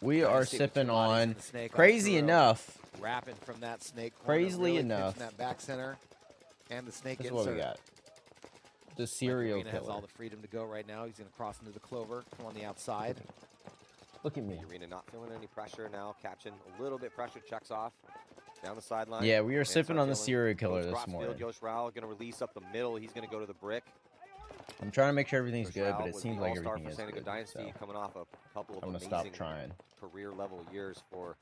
We are Dynasty with two sipping bodies on, in the snake on crazy Truro. enough, Wrapping from that snake corner, crazily really enough, catching that back center and the snake this is insert. what we got. The serial Arena has all killer. the freedom to go right now. He's going to cross into the clover, come on the outside. Look at me. Arena not feeling any pressure now, catching a little bit pressure, checks off down the sideline. Yeah, we are sipping on the serial killer this morning. Yosh Rao going to release up the middle. He's going to go to the brick. I'm trying to make sure everything's good, but it was seems the like all-star everything for is San Diego good. Dynasty, So coming off a couple of I'm gonna amazing stop trying. career-level years for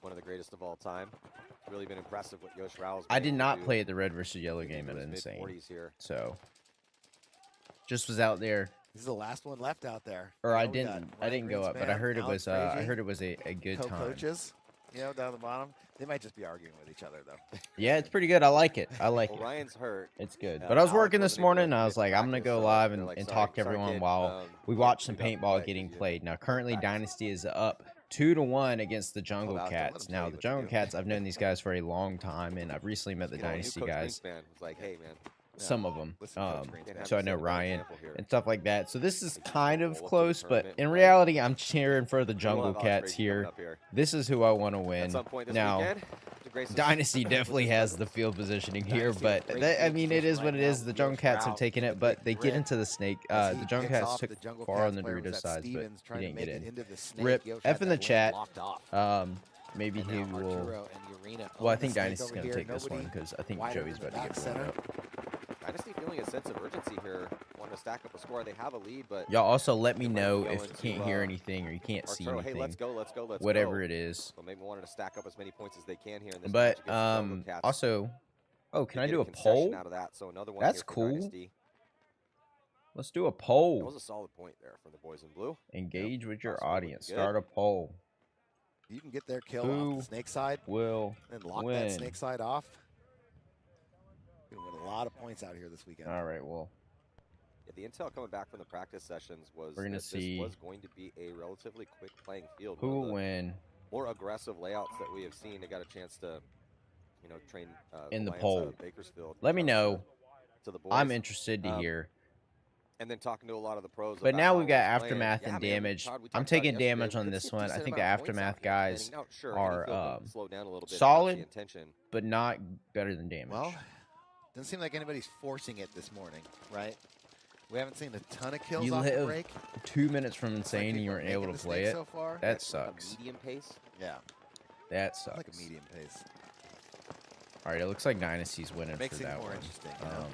one of the greatest of all time. It's really been impressive what Yosh Rao's I been did able to not do play the red versus yellow game at into his Insane, mid-40s here. so just was out there. This is the last one left out there. Or You I know, we got didn't go Ryan up, but I Greenspan, heard it Alex was I Frazier, heard it was a good time. co-coaches, you know, down the bottom. They might just be arguing with each other though. Yeah, it's pretty good. I like it. I like Well, it. Ryan's hurt. It's good. Yeah, But I was Alex working this wasn't able to morning, and I commit was to like, I'm gonna practice, go so live they're and, like, and sorry, talk to sorry, everyone kid, while we we watch some got to paintball play getting 'cause you played. Now, currently, practice. Dynasty is up 2-1 against the Jungle Hold on, don't let Cats. him tell Now, you the what to Jungle do. Cats, I've known these guys for a long time, and I've recently met the You know, new Dynasty Coach guys. Greenspan was like, hey, man, Some of them. Listen, Coach Greenspan. So I know Set a bad Ryan example here. and stuff like that. So this is Like, you kind roll of up to the close, but tournament in and, like, reality, I'm cheering for the we'll Jungle have Alex Cats Frazier coming here. up here. This is who I want to At win. some point this Now, weekend, to grace us Dynasty with definitely his has the presence. field positioning here, Dynasty but with great that, I field mean, it is position what right it is. now. The Yosh Jungle Cats have Rao taken with it, the but big they get brick. into the snake. As The he Jungle picks Cats off took the Jungle far Cats on the player, was Dorito that sides, but Stevens he trying to didn't make get it in. into the snake. Rip Yosh F had in the that lane chat. locked off. Maybe And he now will. Arturo and Urena Well, I own the think snake Dynasty's over gonna here. take this one Nobody because I think wide Joey's open in about the to get blown back up. Dynasty feeling a sense of urgency here, wanting to stack up a score. They have a lead, but Y'all also let me they might know be if going you to, can't hear anything or you can't see Arturo, hey, anything. let's go, let's go, let's Whatever go. it is. So maybe wanting to stack up as many points as they can here in this match But against the Jungle Cats. also, oh, can I They do get a concession poll? out of that, so another one That's here for cool. Dynasty. Let's do a That poll. was a solid point there from the boys in blue. Engage with your Possibly looking audience. good. Start a poll. You can get their kill Who off the snake side will and lock win? that snake side off. You're gonna win a lot of points out here this weekend. All right, well, Yeah, the intel coming back from the practice sessions was We're gonna that see this was going to be a relatively quick playing field. who One of will the win more aggressive layouts that we have seen. They got a chance to, train in the Lions out poll? of Bakersfield. Let me to- know. to the boys. I'm interested to hear. And then talking to a lot of the pros. But about now how we've it got was playing. Aftermath Yeah, and man, Damage. Todd, we I'm talked about taking yesterday. damage We on could this see a one. I decent think the amount of points Aftermath out here. guys Standing out, sure, are, any field can slow down a little bit, solid, the intention. but not better than Damage. Well, doesn't seem like anybody's forcing it this morning, right? We haven't seen a ton of kills You off the live break. 2 minutes from Looks like Insane and you people are weren't able making to the play snake it. so far. That A sucks. medium pace. Yeah, That sucks. like a medium pace. All right, it looks like Dynasty's winning Makes for it that more one. interesting. You know?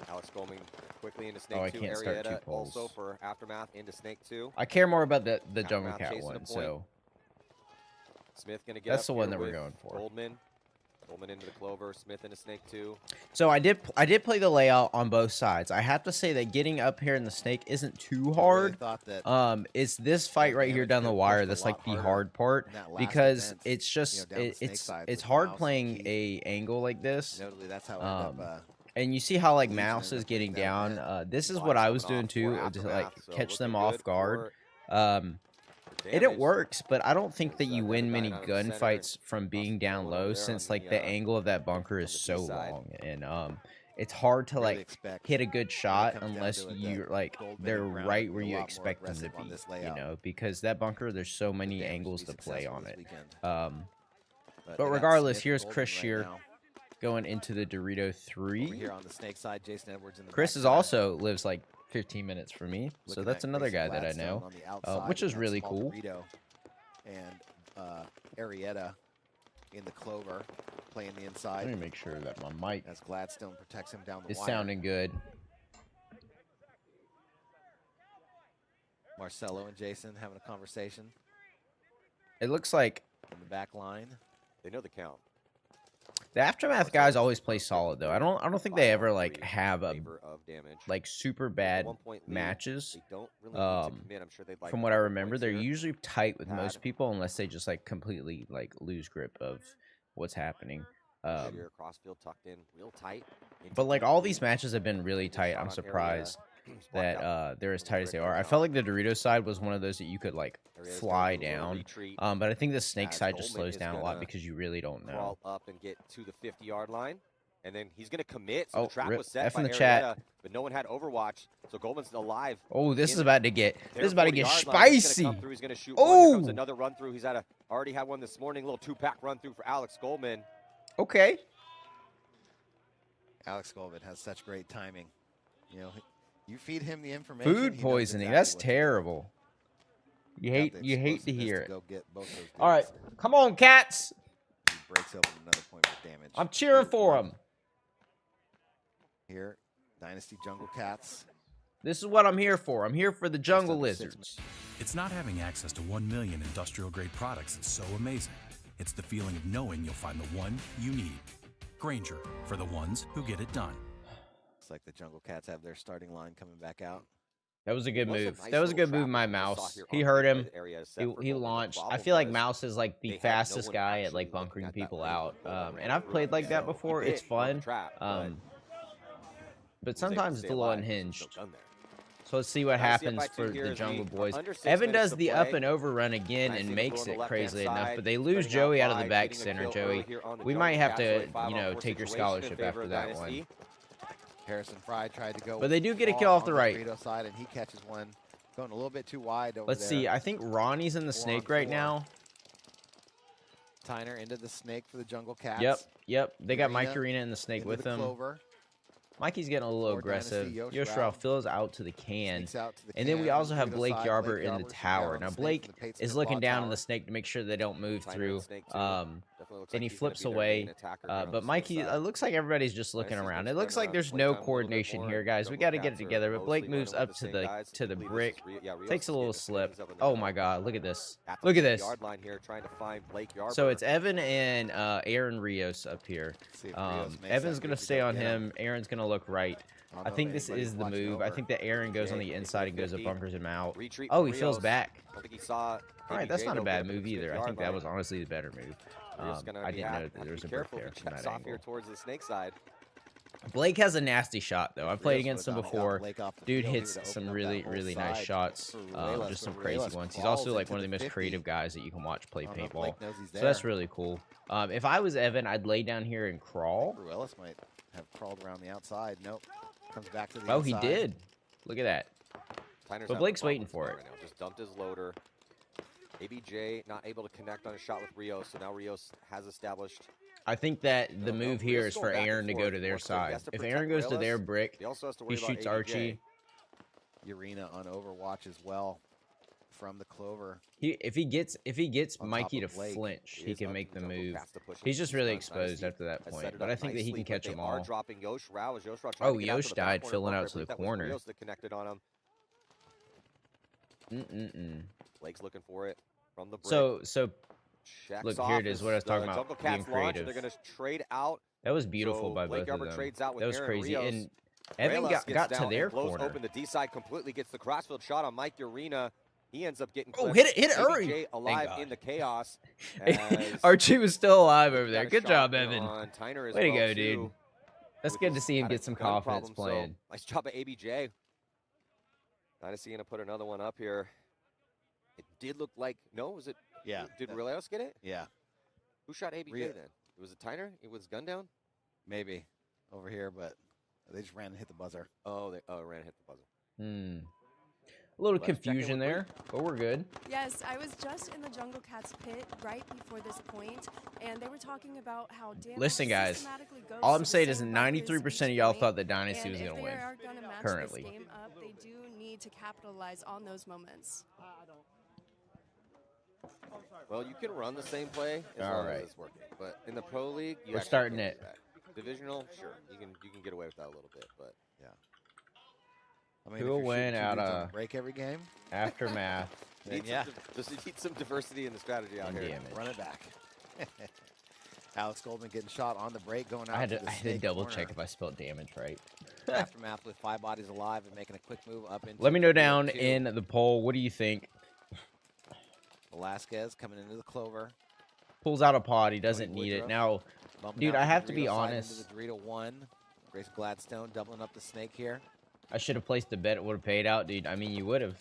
Alex Goldman quickly into Snake Oh, I 2. can't start two Arietta polls. also for Aftermath into Snake 2. I care more about the Jungle Aftermath Cat chasing a one, point. so Smith going to get that's up the one here that we're with going for. Goldman. Goldman into the Clover. Smith into Snake 2. So I did play the layout on both sides. I have to say that getting up here in the snake isn't too I really hard. thought that It's this fight right here Damage down the could've wire pushed a that's lot like the harder hard part in that last because defense, it's just down the snake side it's with hard Mouse and playing Keith. a angle like this. notably that's how I ended up. And you see how like Legion Mouse ended is up getting getting down down. at This is Bodies what I was coming doing off too, for to like Aftermath, so catch them looking off good guard. for It Damage. works, but I don't think that you Got win the many guy out of the center gunfights from and being crossed the down middle over low there since on like the, the angle of that bunker is the so B side. long, and it's hard to really like expect hit a good when it shot comes down unless to it you're that like Goldman they're and Brown right would where be a you lot more expect them to aggressive on be, this you layout. know, because that bunker there's so for many Damage angles be to play successful on this it. weekend. But they got regardless, Smith, here's Goldman Chris right Shear now. going into the Dorito Over 3. here on the snake side, Jason Edwards in the Chris back is center. also lives like 15 minutes from me, so Looking that's at another Grayson guy that I Gladstone know, on the outside which in is that really small cool. Dorito. And Arietta in the Clover playing the Let inside me make sure that my mic as Gladstone protects him down the is wire. sounding good. Marcelo and Jason having a conversation It looks like in the back line. They know the count. the Aftermath guys always play solid though. I don't think they ever like 5-on-3 have a favor of Damage. like super With a bad 1-point lead, matches. They don't really need to Um, commit. I'm sure they'd like From a what I couple remember, points they're here. usually tight with most Pad. people unless they just like completely like lose grip of what's happening. Sheer crossfield tucked in real tight. But like Into all the these lead. matches have been really Good tight. shot I'm on surprised Arietta. that Blocked out. they're as When the tight as they brick are. goes I out. felt like the Dorito side was one of those that you could like Arietta's fly gonna do a little down. retreat. But I think the snake as side just Goldman slows is down a lot gonna because you really don't know. Crawl up and get to the 50-yard line. And then he's going to commit. So the trap was set F by in the Arrieta, chat. but no one had Overwatch. So Goldman's alive. Oh, this is about to get spicy. He's going to shoot Oh! one. Here comes another run through. He's already had one this morning. Little 2-pack run through for Alex Goldman. Okay. Alex Goldman has such great timing. You know, you feed him the information. Food poisoning. That's terrible. You hate to hear it. Go get both those All right, come on, cats. He breaks open another point of damage. I'm cheering for him. Here, Dynasty Jungle Cats. This is what I'm here for. I'm here for the jungle lizards. It's not having access to 1 million industrial-grade products that's so amazing. It's the feeling of knowing you'll find the one you need. Granger, for the ones who get it done. Looks like the Jungle Cats have their starting line coming back out. That was a good move. That was a good move, my Mouse. He heard him. He launched. I feel like Mouse is like the fastest guy at like bunkering people out. And I've played like that before. It's fun. But sometimes it's a little unhinged. So let's see what happens for the Jungle Boys. Evan does the up and over run again and makes it crazily enough, but they lose Joey out of the back center. Joey, we might have to, you know, take your scholarship after that one. Harrison Fry tried to go, but they do get a kill off the right side, and he catches one going a little bit too wide over Let's see. I think Ronnie's in the snake right now. Tyner into the snake for the Jungle Cats. Yep. They got Mike Arena in the snake with them. Mikey's getting a little aggressive. Yoshirao fills out to the can. And then we also have Blake Yarber in the tower. Now, Blake is looking down in the snake to make sure they don't move through. And he flips away. But Mikey, it looks like everybody's just looking around. It looks like there's no coordination here, guys. We got to get it together. But Blake moves up to the brick. Takes a little slip. Oh, my God. Look at this. Look at this. So it's Evan and Aaron Rios up here. Evan's going to stay on him. Aaron's going to look right. I think this is the move. I think that Aaron goes on the inside and goes up, bunkers him out. Oh, he feels back. All right, that's not a bad move either. I think that was honestly the better move. I didn't know that there was a brick there from that angle. Towards the snake side. Blake has a nasty shot, though. I've played against him before. Dude hits some really, really nice shots. Just some crazy ones. He's also like one of the most creative guys that you can watch play paintball. So that's really cool. If I was Evan, I'd lay down here and crawl. Ruelas might have crawled around the outside. Nope. Comes back to the inside. He did. Look at that. But Blake's waiting for it. Right now. Just dumped his loader. ABJ not able to connect on a shot with Rios, so now Rios has established. I think that the move here is for Aaron to go to their side. If Aaron goes to their brick, he shoots Archie. Urena on Overwatch as well from the Clover. If he gets Mikey to flinch, he can make the move. He's just really exposed after that point. But I think that he can catch them all. Oh, Yosh died filling out to the corner. Blake's looking for it from the brick. So look, here it is. What I was talking about, being creative. They're going to trade out. That was beautiful by both of them. That was crazy. And Evan got to their corner. Open the D side completely, gets the crossfield shot on Mike Urena. He ends up getting hit it early. Alive in the chaos. Archie was still alive over there. Good job, Evan. Way to go, dude. That's good to see him get some confidence playing. Nice job at ABJ. Dynasty gonna put another one up here. It did look like was it? Yeah. Did Ruelas get it? Yeah. Who shot ABJ then? Was it Tyner? It was gun down? Maybe over here, but they just ran and hit the buzzer. Oh, they ran and hit the buzzer. A little confusion there, but we're good. Yes, I was just in the Jungle Cats pit right before this point, and they were talking about how listen, guys, all I'm saying is 93% of y'all thought that Dynasty was going to win currently. This game up, they do need to capitalize on those moments. Well, you can run the same play as long as it's working, but in the Pro League, we're starting it. Divisional, sure, you can get away with that a little bit, but yeah. I mean, who will win out of break every game? Aftermath. Need some diversity in the strategy out here. Run it back. Alex Goldman getting shot on the break, going out. I had to double check if I spelled damage right. Aftermath with 5 bodies alive and making a quick move up into. Let me know down in the poll. What do you think? Velasquez coming into the Clover. Pulls out a pod. He doesn't need it now. Dude, I have to be honest. The 3-1. Grace Gladstone doubling up the snake here. I should have placed the bet. It would have paid out, dude. I mean, you would have.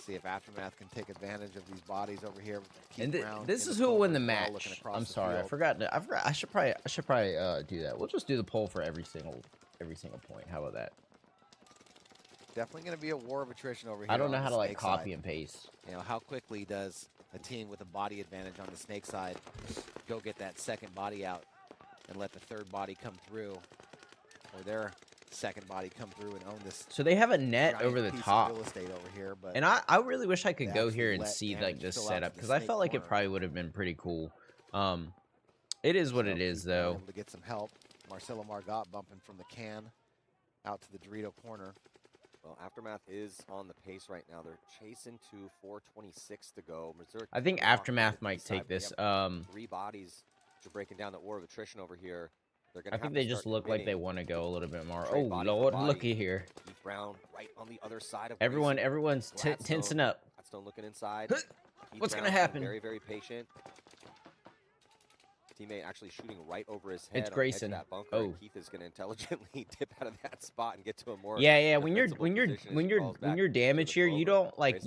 See if Aftermath can take advantage of these bodies over here. And this is who will win the match. I'm sorry, I forgot. I should probably do that. We'll just do the poll for every single point. How about that? Definitely going to be a war of attrition over here. I don't know how to like copy and paste. You know, how quickly does a team with a body advantage on the snake side go get that second body out and let the third body come through, or their second body come through and own this. So they have a net over the top. Real estate over here, but and I really wish I could go here and see like this setup, because I felt like it probably would have been pretty cool. It is what it is though. Able to get some help. Marcelo Margot bumping from the can out to the Dorito corner. Well, Aftermath is on the pace right now. They're chasing to 4:26 to go. I think Aftermath might take this. 3 bodies to breaking down the war of attrition over here. I think they just look like they want to go a little bit more. Oh Lord, looky here. Keith Brown right on the other side of everyone's tensing up. Gladstone looking inside. What's gonna happen? Very, very patient. Teammate actually shooting right over his head. It's Grayson. That bunker. Oh, Keith is going to intelligently dip out of that spot and get to a more. Yeah. When you're damaged here, you don't like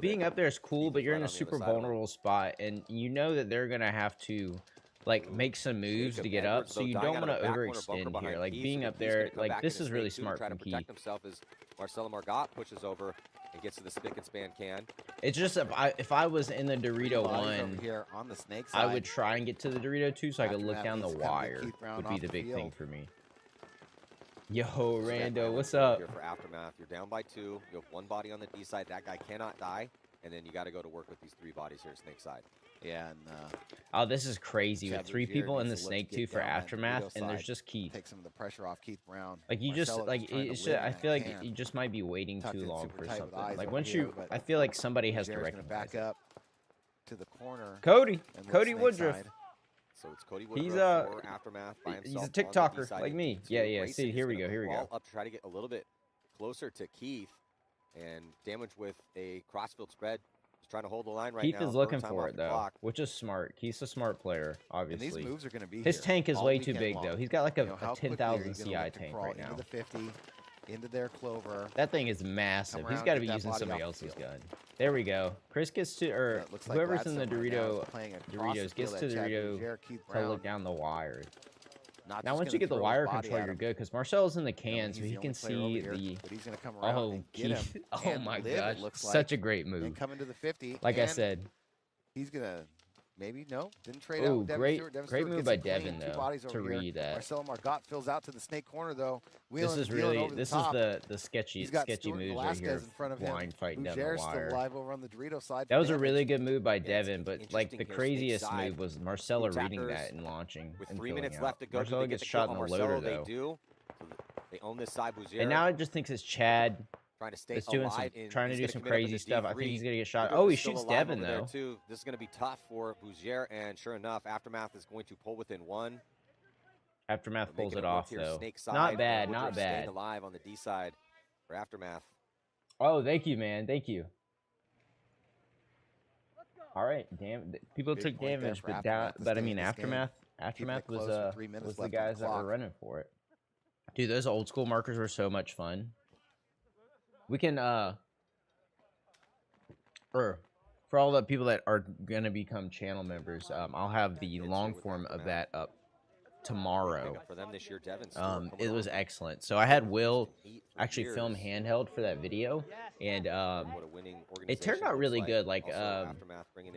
being up there is cool, but you're in a super vulnerable spot, and you know that they're gonna have to like make some moves to get up, so you don't want to overextend here. Like being up there, like this is really smart from Keith. Protect himself as Marcelo Margot pushes over and gets to the spick and span can. It's just if I was in the Dorito 1 here on the snake side, I would try and get to the Dorito 2 so I could look down the wire. Would be the big thing for me. Yo, Rando, what's up? Here for Aftermath, you're down by 2. You have 1 body on the D side. That guy cannot die, and then you got to go to work with these 3 bodies here, snake side. Yeah, and oh, this is crazy with 3 people in the snake 2 for Aftermath, and there's just Keith. Take some of the pressure off Keith Brown. Like you just like I feel like you just might be waiting too long for something. Like once you, I feel like somebody has to recognize back up to the corner. Cody Woodruff. So it's Cody Woodruff he's for Aftermath by himself. He's a TikToker like me. Yeah. See, here we go. Up to try to get a little bit closer to Keith, and damage with a crossfield spread. He's trying to hold the line right now. Keith is looking for it though, which is smart. Keith's a smart player, obviously. And these moves are going to be his tank is way too big though. He's got like a 10,000 CI tank right now. Into the 50, into their clover. That thing is massive. He's got to be using somebody else's gun. There we go. Chris gets to, or whoever's in the Doritos gets to the Dorito to look down the wire. Now once you get the wire control, you're good, because Marcel's in the can, so he can see the. Oh, Keith! Oh my gosh! Such a great move. Coming to the 50. Like I said, he's gonna maybe didn't trade out. Oh, great move by Devin though to read that. Marcelo Margot fills out to the snake corner though. This is the sketchy moves right here. Blind fighting down the wire. That was a really good move by Devin, but like the craziest move was Marcelo reading that and launching. With 3 minutes left to go, Marcelo gets shot in the loader though. They own this side. And now it just thinks it's Chad. Trying to do some crazy stuff. I think he's gonna get shot. Oh, he shoots Devin though. This is gonna be tough for Bouzier, and sure enough, Aftermath is going to pull within 1. Aftermath pulls it off though. Not bad. Staying alive on the D side for Aftermath. Oh, thank you, man. Thank you. All right, damn. People took damage, but I mean, Aftermath was the guys that were running for it. Dude, those old school markers were so much fun. We can, for all the people that are going to become channel members, I'll have the long form of that up tomorrow. It was excellent. So I had Will actually film handheld for that video, and it turned out really good. Like,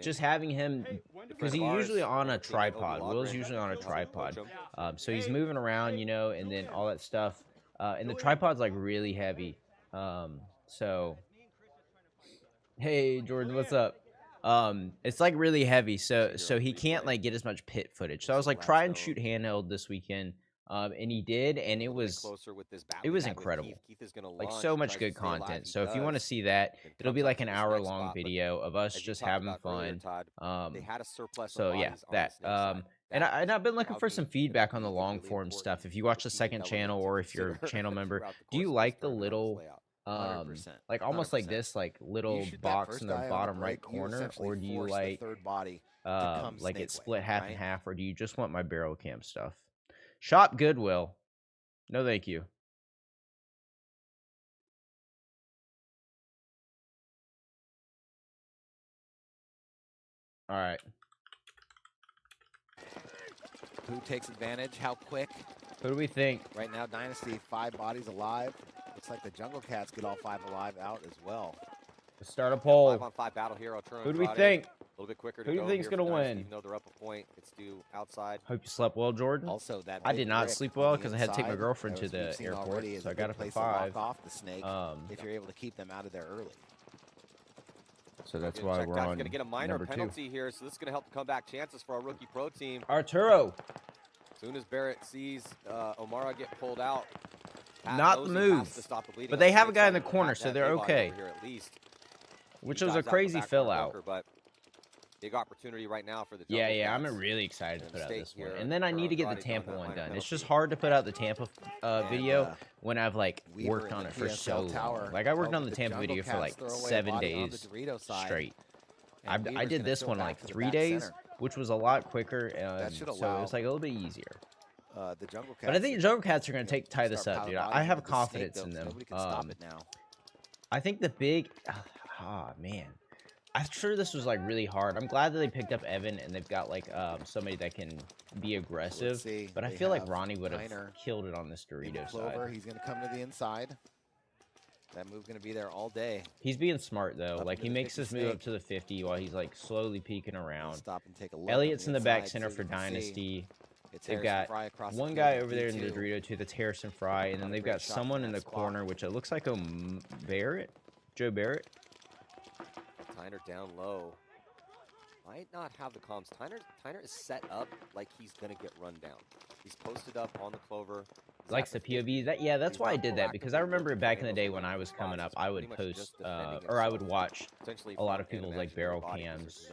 just having him, because he's usually on a tripod. Will's usually on a tripod. So he's moving around, you know, and then all that stuff. And the tripod's like really heavy. So hey Jordan, what's up? It's like really heavy, so he can't like get as much pit footage. So I was like, try and shoot handheld this weekend, and he did, and it was incredible. Like so much good content. So if you want to see that, it'll be like an hour-long video of us just having fun. So yeah, that. And I've been looking for some feedback on the long form stuff. If you watch the second channel, or if you're a channel member, do you like the little like almost 100%. Like this like little box in the bottom right corner, or do you like like it split half and half, or do you just want my barrel cam stuff? Shop Goodwill, no thank you. All right. Who takes advantage? How quick? Who do we think? Right now, Dynasty, 5 bodies alive. Looks like the Jungle Cats get all 5 alive out as well. Let's start a poll. 5-on-5 battle here. Who do we think? A little bit quicker Who do you think's gonna win? Even though they're up a point, it's due outside. Hope you slept well, Jordan. Also, that I did not sleep well because I had to take my girlfriend to the airport, so I got up at 5. Off the snake if you're able to keep them out of there early. So that's why we're on going to get a minor number 2. penalty here, so this is going to help the comeback chances for our rookie pro team. Arturo. As soon as Barrett sees O'Mara get pulled out, not the move, but they have a guy in the corner, so they're okay. Here at least. Which was a crazy fill out. But big opportunity right now for the yeah, I'm really excited to put out this one. And then I need to get the Tampa one done. It's just hard to put out the Tampa video when I've like worked on it for so long. Like I worked on the Tampa video for like 7 days straight. I did this one like 3 days, which was a lot quicker, so it was like a little bit easier. But I think the Jungle Cats are going to tie this up, dude. I have confidence in them. I think the big... man. I'm sure this was like really hard. I'm glad that they picked up Evan and they've got like somebody that can be aggressive. But I feel like Ronnie would have killed it on this Dorito side. He's going to come to the inside. That move's going to be there all day. He's being smart though. Like he makes this move up to the 50 while he's like slowly peeking around. Stop and take a look. Elliot's in the back center for Dynasty. They've got one guy over there in the Dorito too. That's Harrison Fry, and then they've got someone in the corner, which it looks like a Barrett, Joe Barrett. Tyner down low. Might not have the comms. Tyner is set up like he's gonna get run down. He's posted up on the clover. Likes the POV. That's why I did that, because I remember back in the day when I was coming up, I would post or I would watch a lot of people's like barrel cams,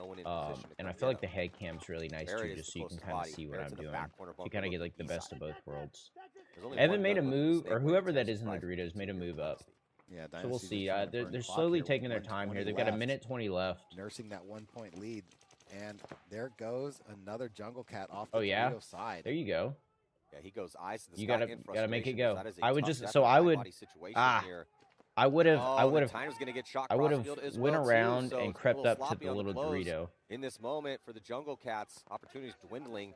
and I feel like the head cam's really nice too, just so you can kind of see what I'm doing. You kind of get like the best of both worlds. Evan made a move, or whoever that is in the Doritos made a move up. Yeah, so we'll see. They're slowly taking their time here. They've got 1:20 left. Nursing that 1-point lead. And there goes another Jungle Cat off the Dorito side. There you go. Yeah, he goes eyes to the you sky. gotta make it go. I would just I would have went around and crept up to the little Dorito. In this moment for the Jungle Cats, opportunities dwindling.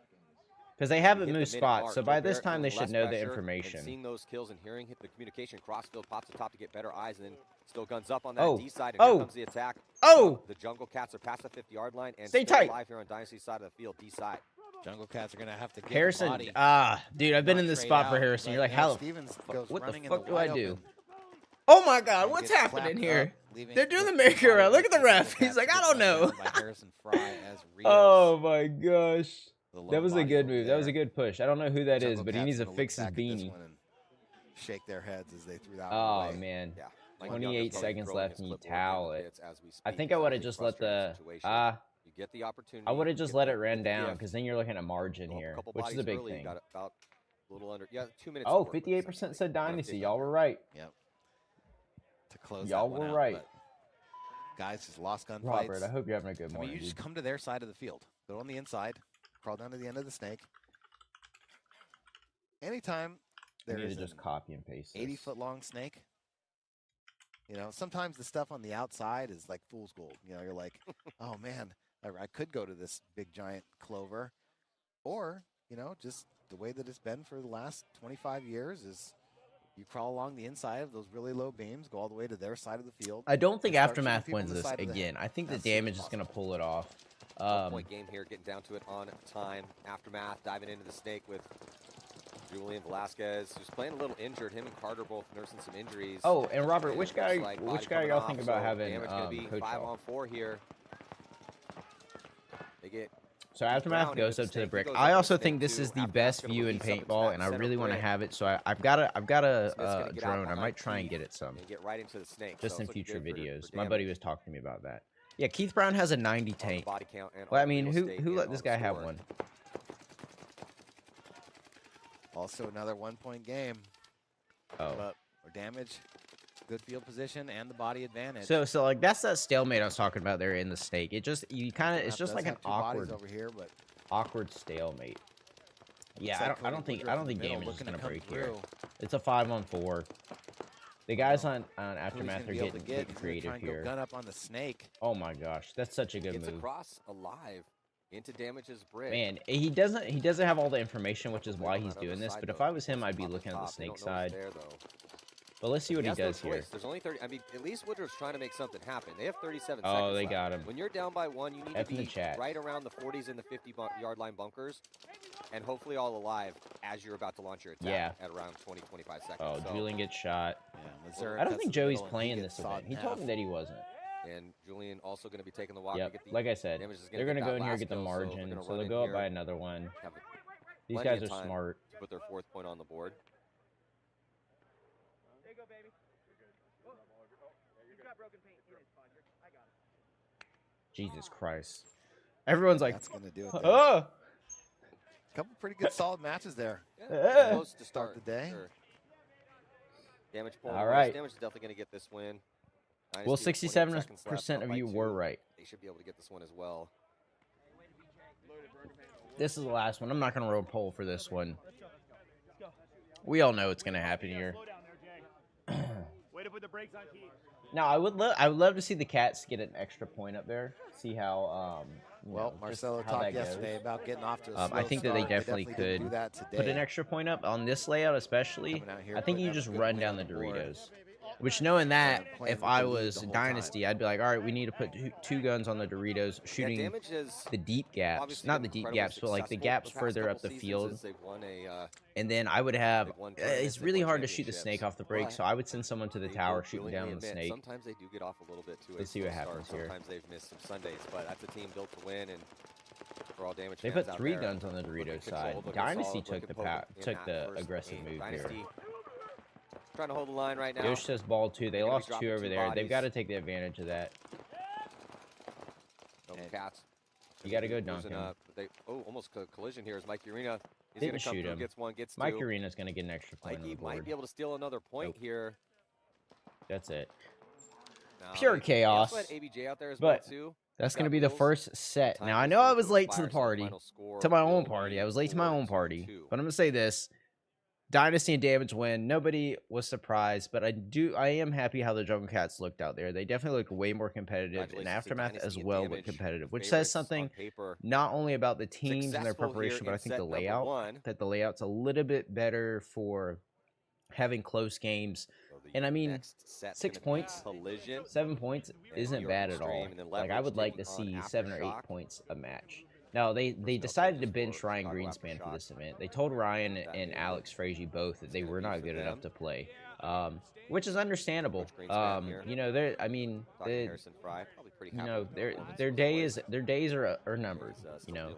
Because they haven't moved spots, so by this time they should know the information. Seeing those kills and hearing hit the communication, Crossfield pops the top to get better eyes, and then still guns up on that D side, and here comes the attack. The Jungle Cats are past the 50-yard line and stay tight. Alive here on Dynasty side of the field, D side. Jungle Cats are gonna have to get Harrison. body. Dude, I've been in this spot for Harrison. You're like, how? What the fuck do I do? Oh my God, what's happening here? They're doing the merry-go-round. Look at the ref. He's like, I don't know. Oh my gosh. That was a good move. That was a good push. I don't know who that is, but he needs to fix his beanie. Shake their heads as they threw that one away. Man. 28 seconds left and you towel it. I think I would have just let the... I would have just let it run down, because then you're looking at margin here, which is a big thing. Oh, 58% said Dynasty. Y'all were right. Yep. To close y'all were right. Guys just lost gunfights. Robert, I hope you're having a good morning. You just come to their side of the field. Go on the inside. Crawl down to the end of the snake. Anytime there is just copy and paste 80-foot long snake, you know, sometimes the stuff on the outside is like fool's gold. You know, you're like, oh man, I could go to this big giant clover, or you know, just the way that it's been for the last 25 years is you crawl along the inside of those really low beams, go all the way to their side of the field. I don't think Aftermath wins this again. I think the damage is going to pull it off. Point game here, getting down to it on time. Aftermath diving into the snake with Julian Velasquez, who's playing a little injured. Him and Carter both nursing some injuries. Oh, and Robert, which guy y'all think about having damage going to be coach 5-on-4 here. They get so Aftermath goes up to the brick. I also think this is the best view in paintball, and I really want to have it. So I've got a drone. I might try and get it some. Get right into the snake. Just in future videos. My buddy was talking to me about that. Yeah, Keith Brown has a 90 tank. Well, I mean, who let this guy have one? Also another 1-point game. But damage, good field position, and the body advantage. So like that's that stalemate I was talking about there in the snake. It's just like an awkward over here, but awkward stalemate. Yeah, I don't think damage is gonna break here. It's a 5-on-4. The guys on Aftermath are getting creative here. Gun up on the snake. Oh my gosh, that's such a good move. Gets across alive into Damage's bridge. Man, he doesn't have all the information, which is why he's doing this. But if I was him, I'd be looking at the snake side. But let's see what he does here. There's only 30. I mean, at least Woodruff's trying to make something happen. They have 37 seconds. Oh, they got him. When you're down by 1, you need to be right around the 40s and the 50-yard line bunkers, and hopefully all alive as you're about to launch your attack at around 20-25 seconds. Oh, so, Julian gets shot. Yeah, I don't think Joey's playing this event. He told me that he wasn't. And Julian also going to be taking the walk. Yep. To get the like I said, they're going to go in here and get the margin, so they'll go up by another one. These guys are smart. To put their 4th point on the board. There you go, baby. You've got broken paint. It's fine. I got it. Jesus Christ. Everyone's like, that's gonna do it. Couple pretty good solid matches there. Yeah, close to start the day. Sure. Damage pull. All right. Damage is definitely going to get this win. Well, 67% of you were right. They should be able to get this one as well. This is the last one. I'm not going to roll poll for this one. We all know what's going to happen here. Way to put the brakes on key. Now, I would love to see the Cats get an extra point up there. See how well, Marcelo talked yesterday about getting off to a slow I think that they definitely could do that put an extra point up on this layout, especially. I think you just run down the Doritos. Which, knowing that, if I was Dynasty, I'd be like, all right, we need to put 2 guns on the Doritos, shooting the deep gaps. Not the deep gaps, but like the gaps further up the field. And then I would have, it's really hard to shoot the snake off the break, so I would send someone to the tower shooting down the snake. Sometimes they do get off a little bit too. Let's see what happens here. Sometimes they've missed some Sundays, but that's a team built to win, and for all damage they put 3 guns on the Doritos side. Dynasty took the aggressive move here. Trying to hold the line right now. Yosh says ball 2. They lost 2 over there. They've got to take the advantage of that. Cats. You got to go dunk him. Almost collision here is Mikey Arena. He's Didn't shoot him. Gets 1, gets 2. Mikey Arena's going to get an extra point on the Mikey board. might be able to steal another point here. That's it. Pure chaos. ABJ out there as but well too. That's going to be the first set. Now, I know I was late to the party. To my own party. I was late to my own party. But I'm going to say this. Dynasty and Damage win. Nobody was surprised, but I am happy how the Jungle Cats looked out there. They definitely looked way more competitive, and Aftermath as well looked competitive, which says something not only about the teams and their preparation, but I think the layout, that the layout's a little bit better for having close games. And I mean, 6 points, 7 points isn't bad at all. Like, I would like to see 7 or 8 points a match. Now, they decided to bench Ryan Greenspan for this event. They told Ryan and Alex Frazee both that they were not good enough to play, which is understandable. You know, their days are numbered. You know,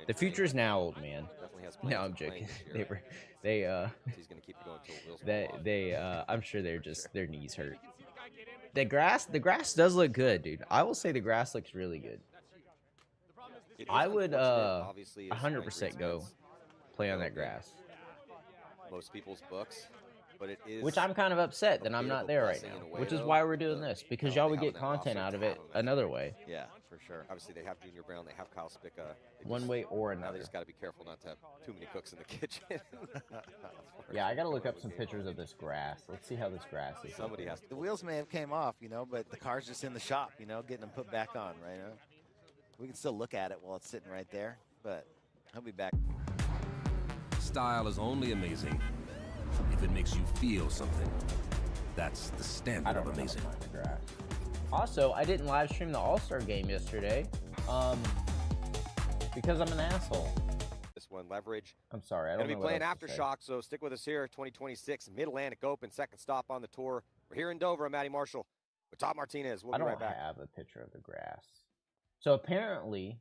the future is now, old man. No, I'm joking. I'm sure their knees hurt. The grass does look good, dude. I will say the grass looks really good. I would 100% go play on that grass. Most people's books, but it is. Which I'm kind of upset that I'm not there right now. Which is why we're doing this, because y'all would get content out of it another way. Yeah, for sure. Obviously, they have Junior Brown, they have Kyle Spica. One way or another. They just got to be careful not to have too many cooks in the kitchen. Yeah, I got to look up some pictures of this grass. Let's see how this grass is. Somebody has to. The wheels may have came off, you know, but the car's just in the shop, you know, getting them put back on, right? We can still look at it while it's sitting right there, but I'll be back. Style is only amazing if it makes you feel something. That's the standard of amazing. Also, I didn't live stream the All-Star game yesterday because I'm an asshole. This one, leverage. I'm sorry. I don't know. We're going to be playing Aftershock, so stick with us here. 2026 Mid-Atlantic Open, second stop on the tour. We're here in Dover. I'm Matty Marshall with Todd Martinez. We'll be right back. I don't have a picture of the grass. So apparently,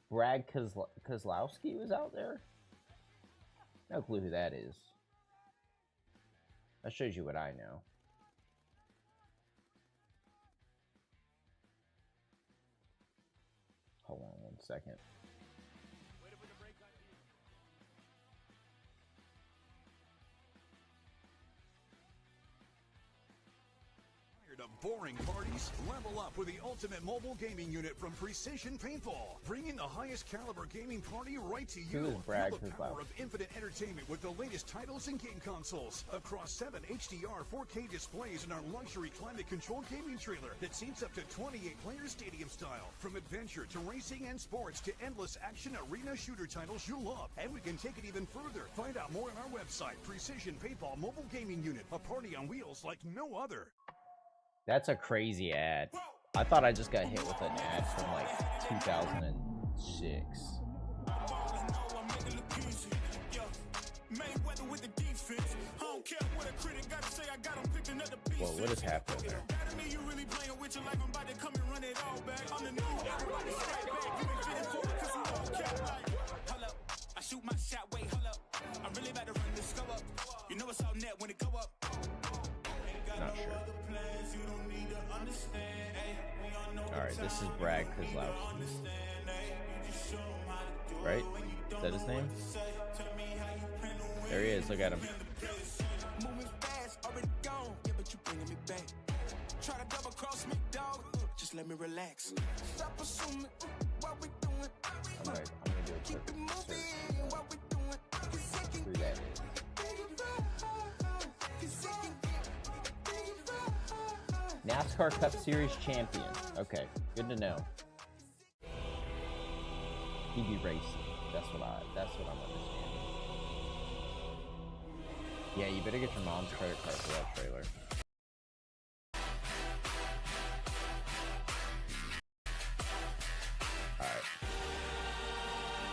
Brad Kozlowski was out there. No clue who that is. That shows you what I know. Hold on 1 second. boring parties? Level up with the ultimate mobile gaming unit from Precision Paintball, bringing the highest caliber gaming party right to you. Feel the power of infinite entertainment with the latest titles and game consoles across 7 HDR 4K displays in our luxury climate-controlled gaming trailer that seats up to 28 players stadium style. From adventure to racing and sports to endless action arena shooter titles you love, and we can take it even further. Find out more on our website. Precision Paintball Mobile Gaming Unit, a party on wheels like no other. That's a crazy ad. I thought I just got hit with an ad from like 2006. Whoa, what is happening there? I shoot my shot, wait, hold up. I'm really about to run this go up. You know it's all net when it go up. Not sure. Alright, this is Brad Kozlowski. Right? Is that his name? There he is, look at him. Moving fast, already gone. Yeah, but you bringing me back. Try to double cross me, dog. Just let me relax. Stop assuming what we doing. I'm gonna do a quick search. Who that is. NASCAR Cup Series champion. Okay, good to know. PB Racing. That's what I'm understanding. Yeah, you better get your mom's credit card for that trailer. Alright.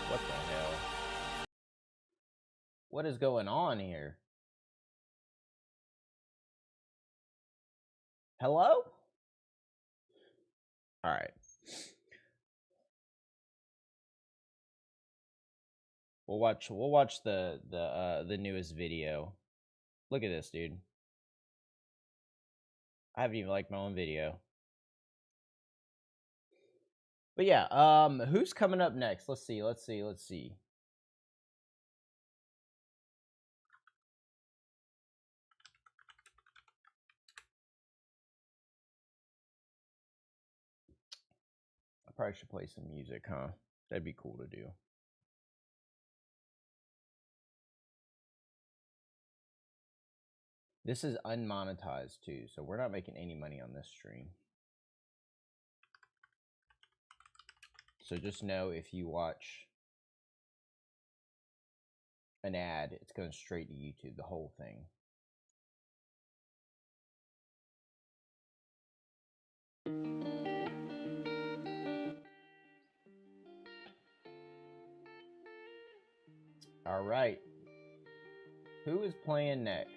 What the hell? What is going on here? Hello? All right. We'll watch the newest video. Look at this, dude. I haven't even liked my own video. But yeah, who's coming up next? Let's see. I probably should play some music, huh? That'd be cool to do. This is unmonetized too, so we're not making any money on this stream. So just know if you watch an ad, it's going straight to YouTube, the whole thing. All right. Who is playing next?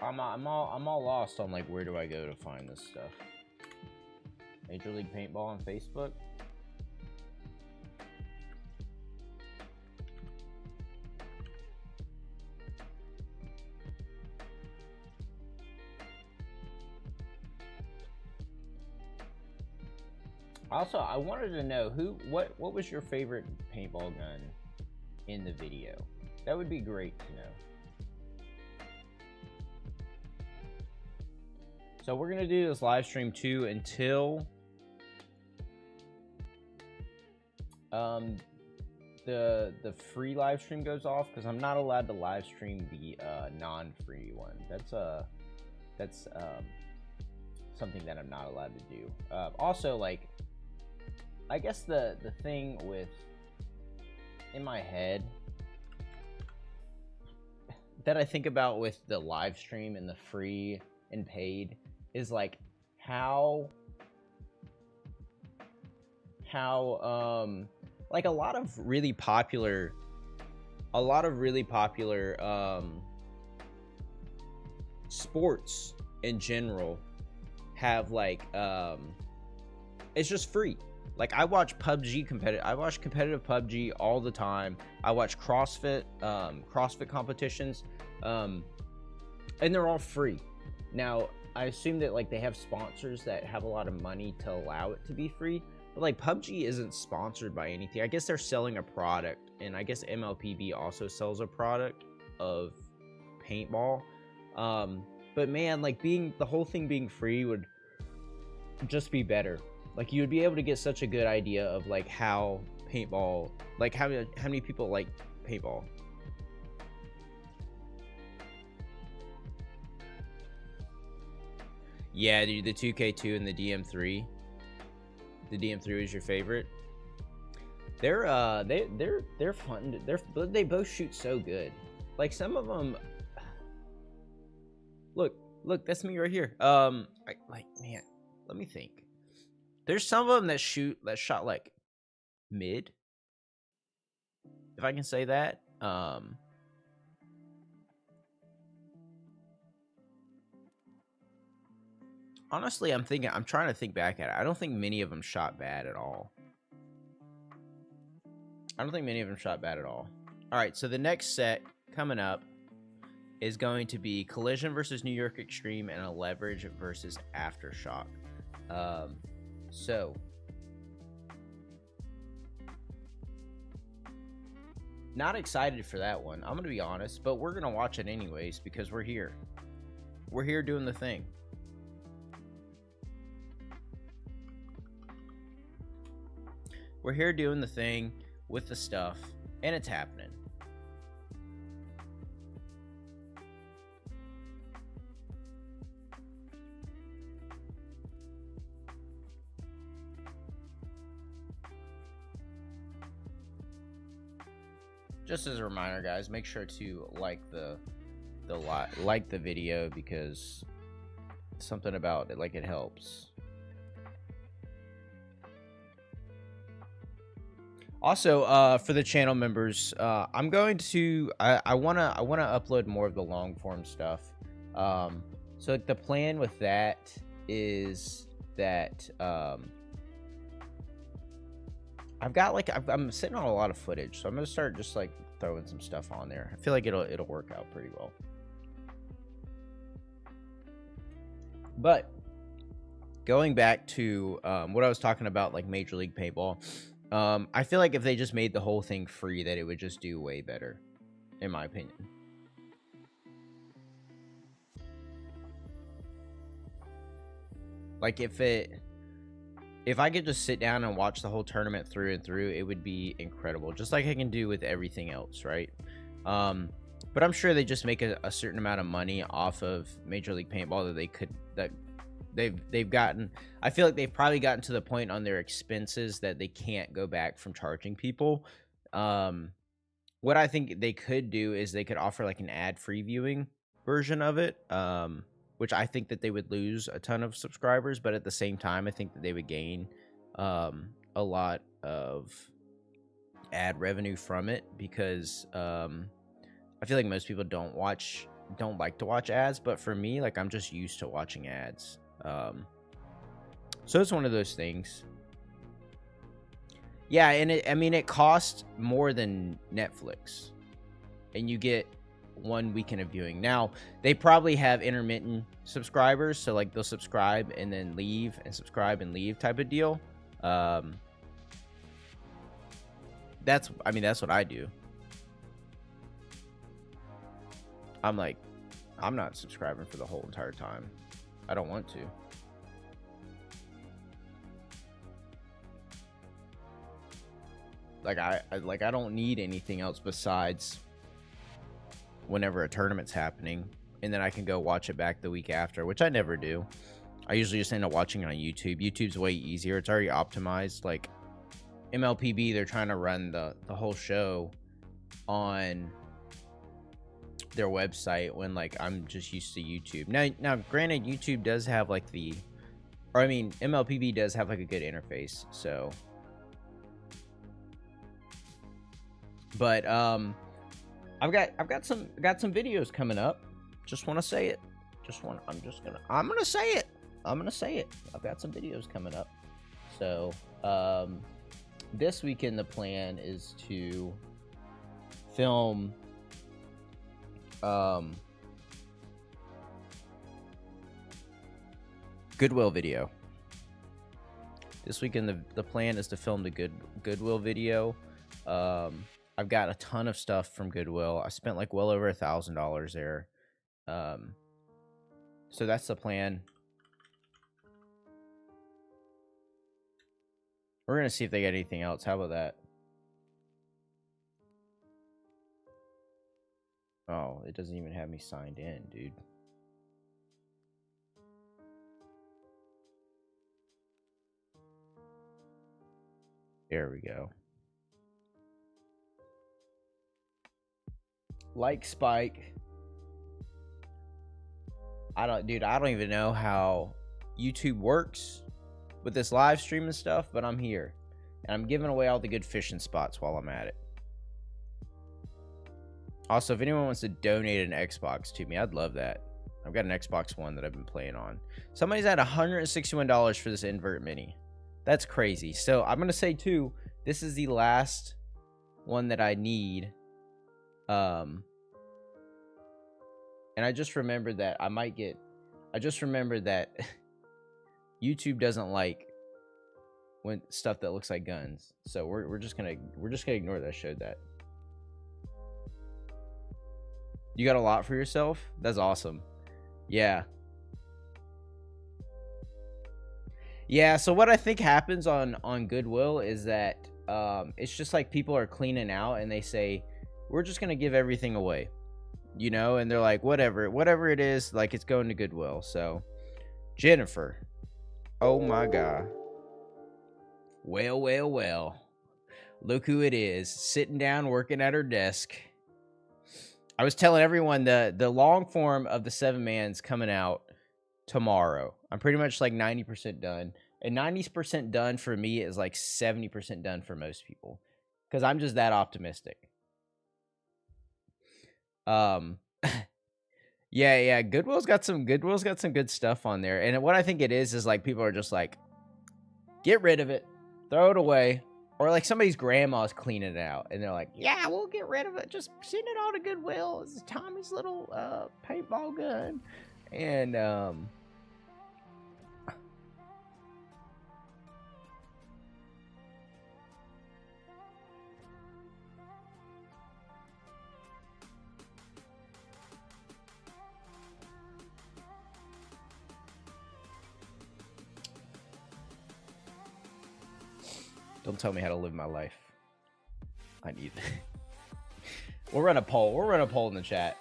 I'm all lost on like where do I go to find this stuff. Major League Paintball on Facebook. Also, I wanted to know what was your favorite paintball gun in the video? That would be great to know. So we're gonna do this live stream too until the free live stream goes off, because I'm not allowed to live stream the non-free one. That's something that I'm not allowed to do. Also, like, I guess the thing with in my head that I think about with the live stream and the free and paid is like how like a lot of really popular sports in general have like it's just free. Like I watch competitive PUBG all the time. I watch CrossFit competitions, and they're all free. Now I assume that like they have sponsors that have a lot of money to allow it to be free, But like PUBG isn't sponsored by anything. I guess they're selling a product, and I guess MLPB also sells a product of paintball. But man, like the whole thing being free would just be better. Like you would be able to get such a good idea of like how paintball, like how many people like paintball. Yeah, dude, the 2K2 and the DM3. The DM3 is your favorite. They're fun. They both shoot so good. Like some of them. Look, that's me right here. Man, let me think. There's some of them that shot like mid, if I can say that. Honestly, I'm trying to think back at it. I don't think many of them shot bad at all. All right, so the next set coming up is going to be Collision versus New York Extreme and a Leverage versus Aftershock. So not excited for that one, I'm gonna be honest, but we're gonna watch it anyways because we're here doing the thing. We're here doing the thing with the stuff, and it's happening. Just as a reminder, guys, make sure to like the video because something about it, like, it helps. Also, for the channel members, I'm going to I wanna upload more of the long form stuff. So the plan with that is that I'm sitting on a lot of footage, so I'm gonna start just like throwing some stuff on there. I feel like it'll work out pretty well. But going back to what I was talking about, like Major League Paintball. I feel like if they just made the whole thing free, that it would just do way better, in my opinion. Like if I could just sit down and watch the whole tournament through and through, it would be incredible. Just like I can do with everything else, right? But I'm sure they just make a certain amount of money off of Major League Paintball that they've gotten. I feel like they've probably gotten to the point on their expenses that they can't go back from charging people. What I think they could do is they could offer like an ad-free viewing version of it, which I think that they would lose a ton of subscribers, but at the same time, I think that they would gain a lot of ad revenue from it because I feel like most people don't like to watch ads, but for me, like, I'm just used to watching ads. So it's one of those things. Yeah, and it costs more than Netflix, and you get 1 weekend of viewing. Now they probably have intermittent subscribers, so like they'll subscribe and then leave and subscribe and leave type of deal. That's what I do. I'm not subscribing for the whole entire time. I don't want to. I don't need anything else besides whenever a tournament's happening, and then I can go watch it back the week after, which I never do. I usually just end up watching it on YouTube. YouTube's way easier. It's already optimized. Like MLPB, they're trying to run the whole show on their website when like I'm just used to YouTube. Now granted, YouTube does have like MLPB does have like a good interface, so. But I've got some videos coming up. Just want to say it. I'm gonna say it. I've got some videos coming up. So this weekend the plan is to film Goodwill video. This weekend, the plan is to film the Goodwill video. I've got a ton of stuff from Goodwill. I spent like well over $1,000 there. So that's the plan. We're going to see if they get anything else. How about that? Oh, it doesn't even have me signed in, dude. There we go. Like Spike. I don't even know how YouTube works with this live stream and stuff, but I'm here. And I'm giving away all the good fishing spots while I'm at it. Also, if anyone wants to donate an Xbox to me, I'd love that. I've got an Xbox One that I've been playing on. Somebody's at $161 for this invert mini. That's crazy. So I'm going to say, too, this is the last one that I need. And I just remembered that I just remembered that YouTube doesn't like when stuff that looks like guns. So we're just gonna ignore that I showed that. You got a lot for yourself? That's awesome. Yeah. Yeah, so what I think happens on Goodwill is that it's just like people are cleaning out and they say, we're just going to give everything away, you know, and they're like, whatever it is, like it's going to Goodwill. So Jennifer, oh my God. Well, look who it is, sitting down, working at her desk. I was telling everyone the long form of the 7-man's coming out tomorrow. I'm pretty much like 90% done. And 90% done for me is like 70% done for most people. Because I'm just that optimistic. Yeah, Goodwill's got some good stuff on there. And what I think it is like people are just like, get rid of it, throw it away. Or like somebody's grandma's cleaning it out and they're like, yeah, we'll get rid of it. Just send it all to Goodwill. This is Tommy's little paintball gun. And don't tell me how to live my life. I need We'll run a poll. We'll run a poll in the chat.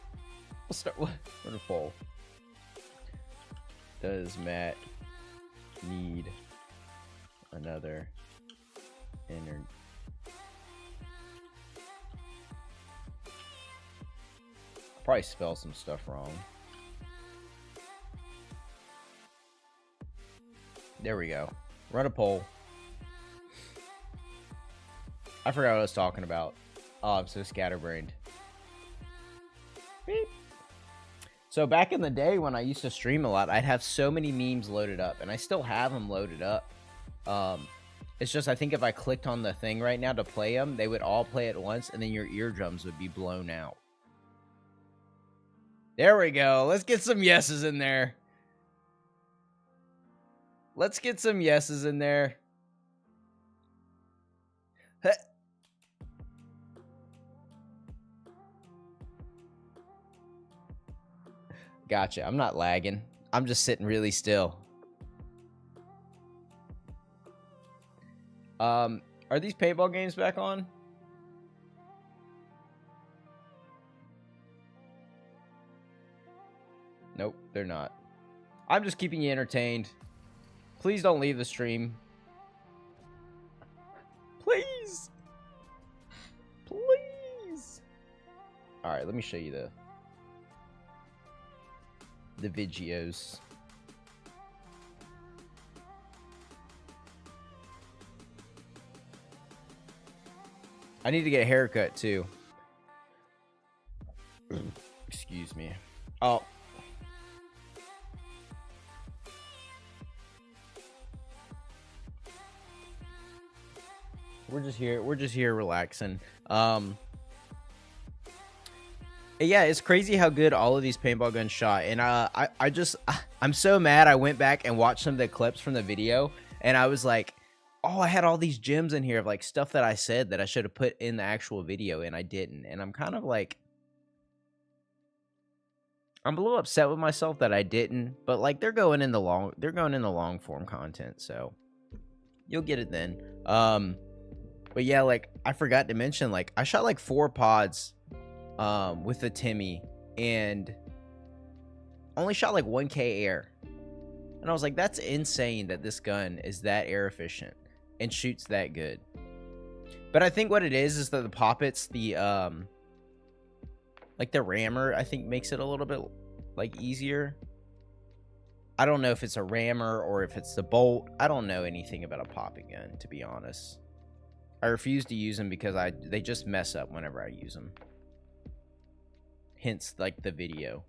We'll run a poll. Does Matt need another Probably spell some stuff wrong. There we go. Run a poll. I forgot what I was talking about. Oh, I'm so scatterbrained. Beep. So back in the day when I used to stream a lot, I'd have so many memes loaded up, and I still have them loaded up. It's just I think if I clicked on the thing right now to play them, they would all play at once, and then your eardrums would be blown out. There we go. Let's get some yeses in there. Let's get some yeses in there. Gotcha. I'm not lagging. I'm just sitting really still. Are these paintball games back on? Nope, they're not. I'm just keeping you entertained. Please don't leave the stream. Please. Please. All right, let me show you the videos. I need to get a haircut too. Excuse me. Oh. We're just here relaxing. Yeah, it's crazy how good all of these paintball guns shot. And I'm so mad I went back and watched some of the clips from the video, and I was like, oh, I had all these gems in here of like stuff that I said that I should have put in the actual video and I didn't. And I'm kind of like, I'm a little upset with myself that I didn't, but like they're going in the long form content, so you'll get it then. But yeah, like I forgot to mention, like I shot like 4 pods with the Timmy and only shot like 1K air. And I was like, that's insane that this gun is that air efficient and shoots that good. But I think what it is that the poppets, the like the rammer, I think makes it a little bit like easier. I don't know if it's a rammer or if it's the bolt. I don't know anything about a popping gun, to be honest. I refuse to use them because they just mess up whenever I use them. Hence like the video.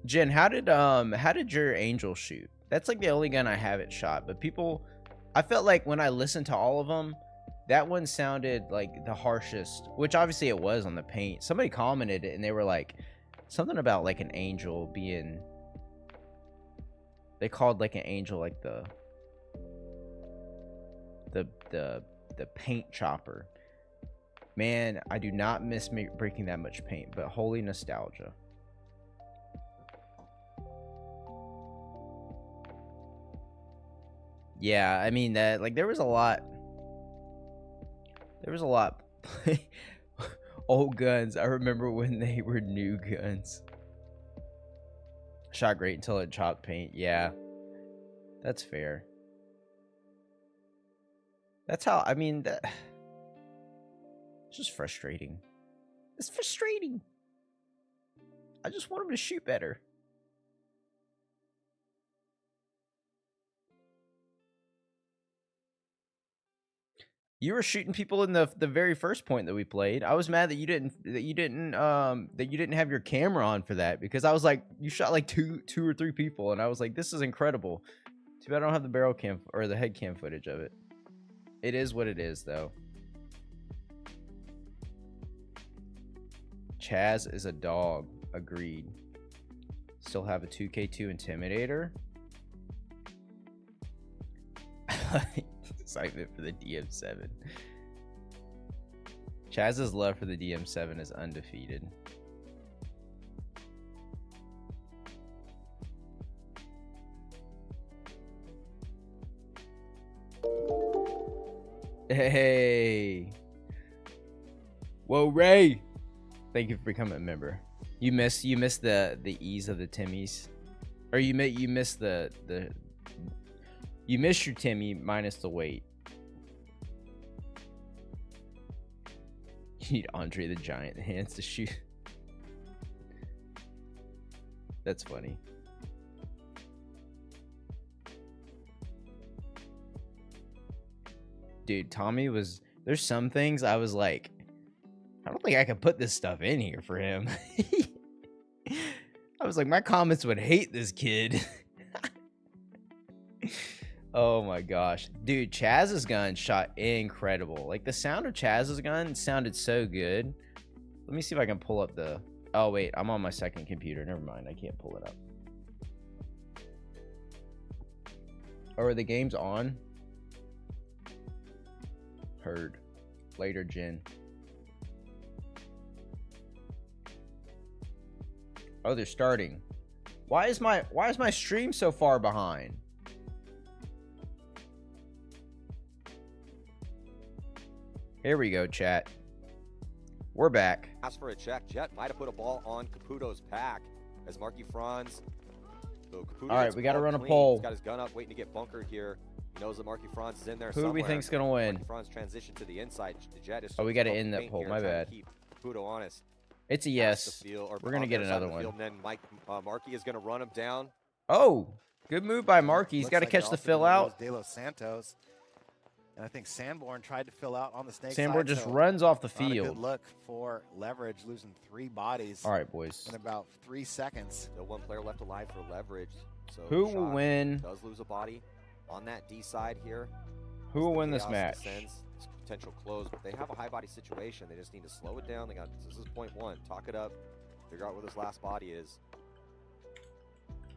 Jen, how did your Angel shoot? That's like the only gun I haven't shot, but people, I felt like when I listened to all of them, that one sounded like the harshest, which obviously it was on the paint. Somebody commented it and they were like, something about like an Angel being, they called like an Angel like the paint chopper. Man, I do not miss breaking that much paint, but holy nostalgia. Yeah, I mean that like there was a lot old guns. I remember when they were new guns. Shot great until it chopped paint. Yeah. That's fair. That's how, I mean, that it's just frustrating. It's frustrating. I just want him to shoot better. You were shooting people in the very first point that we played. I was mad that you didn't have your camera on for that, because I was like, you shot like two or three people, and I was like, this is incredible. Too bad I don't have the barrel cam or the head cam footage of it. It is what it is, though. Chaz is a dog. Agreed. Still have a 2K2 Intimidator. Excitement for the DM7. Chaz's love for the DM7 is undefeated. Hey. Whoa, Ray. Thank you for becoming a member. You missed the ease of the Timmies. Or you missed you missed your Timmy minus the weight. You need Andre the Giant hands to shoot. That's funny. Dude, Tommy was... There's some things I was like, I don't think I could put this stuff in here for him. I was like, my comments would hate this kid. Oh my gosh. Dude, Chaz's gun shot incredible. Like, the sound of Chaz's gun sounded so good. Let me see if I can pull up the... Oh, wait. I'm on my second computer. Never mind. I can't pull it up. Oh, are the games on? Heard. Later, Jen. Oh, they're starting. Why is my stream so far behind? Here we go, chat. We're back. Ask for a check. Jet might have put a ball on Caputo's pack as Marky Franz. So Caputo, all right, we got to run a poll. He's got his gun up, waiting to get bunkered here. He knows that Marky Franz is in there. Who do we think's gonna win? Marky Franz transition to the inside. The Jet is. Oh, we got to end that poll. My bad. Keep Caputo honest. It's a yes. We're gonna get another one. And then Marky is gonna run him down. Oh, good move by Marky. He's got to catch the fill out. De Los Santos. And I think Sanborn tried to fill out on the snake Sanborn side, just runs off the not field. A good look for Leverage, losing 3 bodies. All right, boys. In about 3 seconds. Still one player left alive for Leverage. So who will win? Does lose a body on that D side here. Who will win this match? It's potential close, but they have a high body situation. They just need to slow it down. This is point 1. Talk it up. Figure out where this last body is.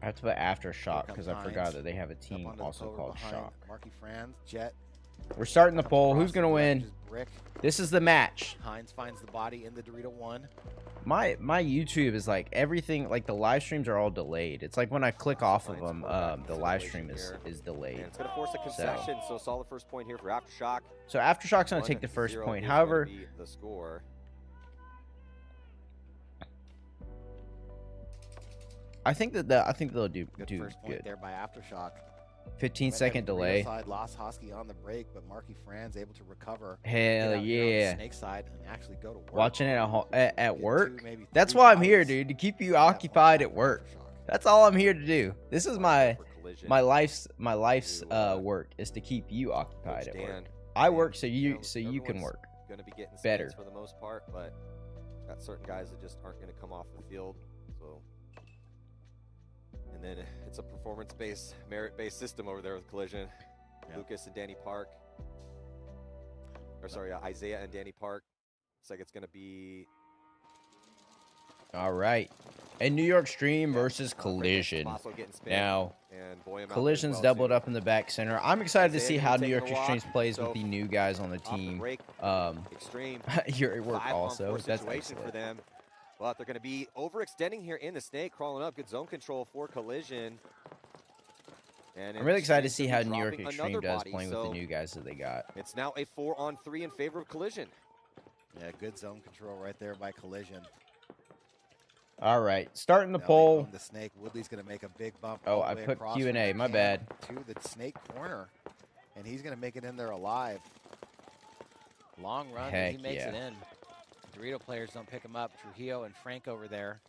I have to put Aftershock because I forgot that they have a team also called Shock. Marky Franz, Jet. We're starting the poll. Who's going to win? This is the match. Hines finds the body in the Dorito 1. My YouTube is like everything, like the live streams are all delayed. It's like when I click off of them, the live stream is delayed. And it's going to force a concession, so solid first point here for Aftershock. So Aftershock's going to take the first point. However, the score. I think they'll do first point good. There by Aftershock. 15-second delay. Side lost Hosky on the break, but Marky Franz able to recover. Hell yeah! Snake side and actually go to work. Watching it at work. That's why I'm here, dude. To keep you occupied at work. That's all I'm here to do. This is my life's work is to keep you occupied at work. I work so you can work. Going to be getting better for the most part, but got certain guys that just aren't going to come off the field. So. And then it's a performance-based, merit-based system over there with Collision. Yeah. Lucas and Danny Park. Or sorry, Isaiah and Danny Park. Looks like it's going to be... All right. And New York Stream versus Collision. Now, Collision's doubled up in the back center. I'm excited to see how New York Extremes plays with the new guys on the team. Your work also. That's excellent. For them. But they're going to be overextending here in the snake, crawling up. Good zone control for Collision. And I'm really excited to see how New York Extreme does playing with the new guys that they got. It's now a 4-on-3 in favor of Collision. Yeah, good zone control right there by Collision. All right, starting the poll. The snake. Woodley's going to make a big bump. Oh, I put Q&A. My bad. To the snake corner, and he's going to make it in there alive. Long run, he makes it in. Dorito players don't pick him up. Trujillo and Frank over there.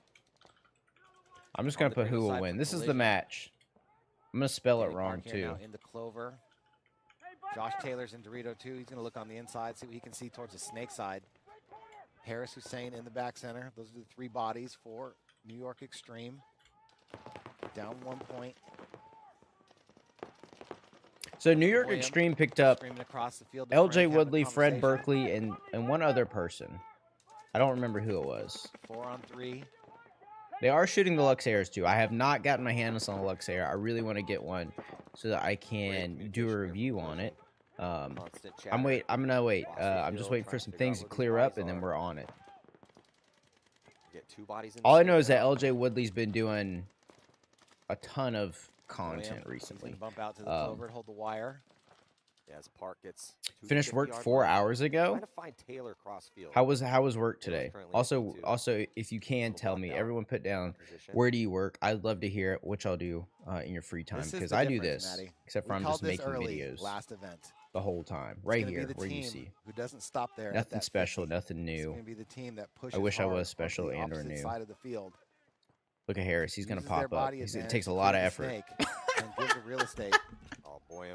I'm just going to put who will win. This is the match. I'm going to spell it wrong, too. In the clover. Josh Taylor's in Dorito, too. He's going to look on the inside, see what he can see towards the snake side. Harris Hussein in the back center. Those are the three bodies for New York Extreme. Down 1 point. So New York Extreme picked up LJ Woodley, Fred Berkeley, and one other person. I don't remember who it was. 4-on-3. They are shooting the Luxairs too. I have not gotten my hands on the Luxair. I really want to get one so that I can do a review on it. I'm gonna wait. I'm just waiting for some things to clear up, and then we're on it. All I know is that LJ Woodley's been doing a ton of content recently. Bump out to the clover, hold the wire. As Park gets finished work 4 hours ago. How was work today? Also, if you can tell me, everyone put down where do you work? I'd love to hear it, which I'll do in your free time because I do this, except for I'm just making videos the whole time, right here where you see. Who doesn't stop there? Nothing special, nothing new. I wish I was special and/or new. Look at Harris; he's gonna pop up. It takes a lot of effort. And gives the real estate. Oh boy,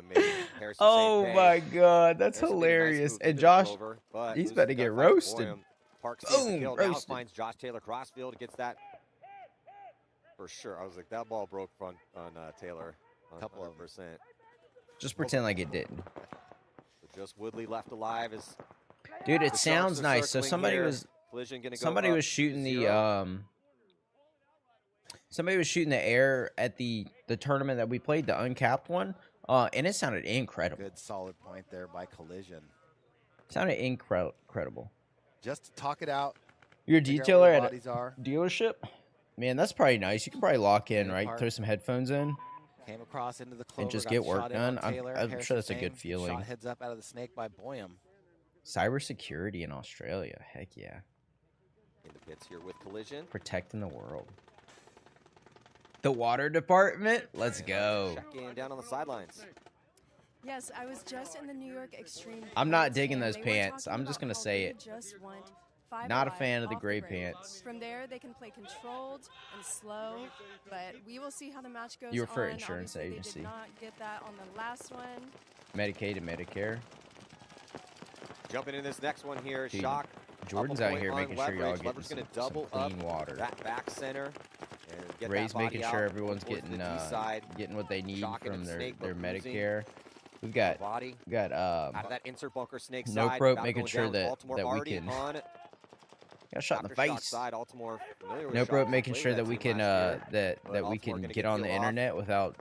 oh my God, that's hilarious! And Josh, he's about to get roasted. Boom, roasted. Now finds Josh Taylor crossfield, gets that for sure. I was like, that ball broke on Taylor. A couple of %. Just pretend like it didn't. So just Woodley left alive is. Dude, it sounds nice. So somebody was shooting the Somebody was shooting the air at the tournament that we played, the uncapped one, and it sounded incredible. Good solid point there by Collision. Sounded incredible. Just to talk it out. You're a detailer at a dealership? Man, that's probably nice. You can probably lock in, right? Throw some headphones in. Came across into the clover, and just get work done. I'm sure that's a good feeling. Shot heads up out of the snake by Boyum. Cybersecurity in Australia. Heck yeah. In the pits here with Collision. Protecting the world. The water department? Let's go. Check in down on the sidelines. Yes, I was just in the New York Extreme. I'm not digging those pants. I'm just going to say it. Not a fan of the gray pants. From there, they can play controlled and slow, but we will see how the match goes. You were for insurance agency. They did not get that on the last one. Medicaid and Medicare. Jumping in this next one here, Dude, Shock. Jordan's out here making sure y'all get some clean water. That back center. Ray's making sure everyone's getting what they need from their Medicare. We've got out of that insert bunker snake no side, probe making sure that we can Got shot in the face. Side, Altimore, nope, bro. Making sure that we can that we can get on the internet without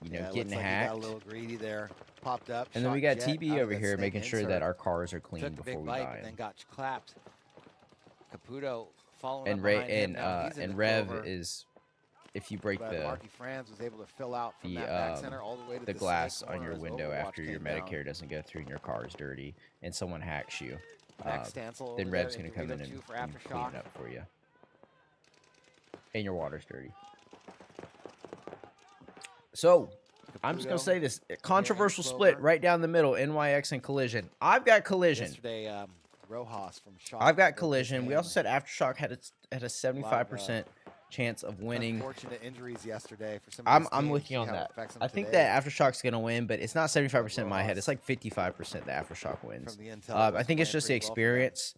getting hacked. Got a little greedy there. Popped up. And then we got TB over here making sure that our cars are clean before we die. Then got clapped. Caputo following and and Rev is, if you break Marky Franz was able to fill out from that back center all the way to the glass on your window after your Medicare doesn't go through and your car is dirty and someone hacks you, then Rev's going to come in and clean it up for you. And your water's dirty. So, I'm just going to say this. Controversial split right down the middle, NYX and Collision. I've got Collision. Yesterday, Rojas from Shock. I've got Collision. We also said Aftershock had a 75% chance of winning. Unfortunate injuries yesterday for some. I'm with you on that. I think that Aftershock's gonna win, but it's not 75% in my head. It's like 55% that Aftershock wins. I think it's just the experience.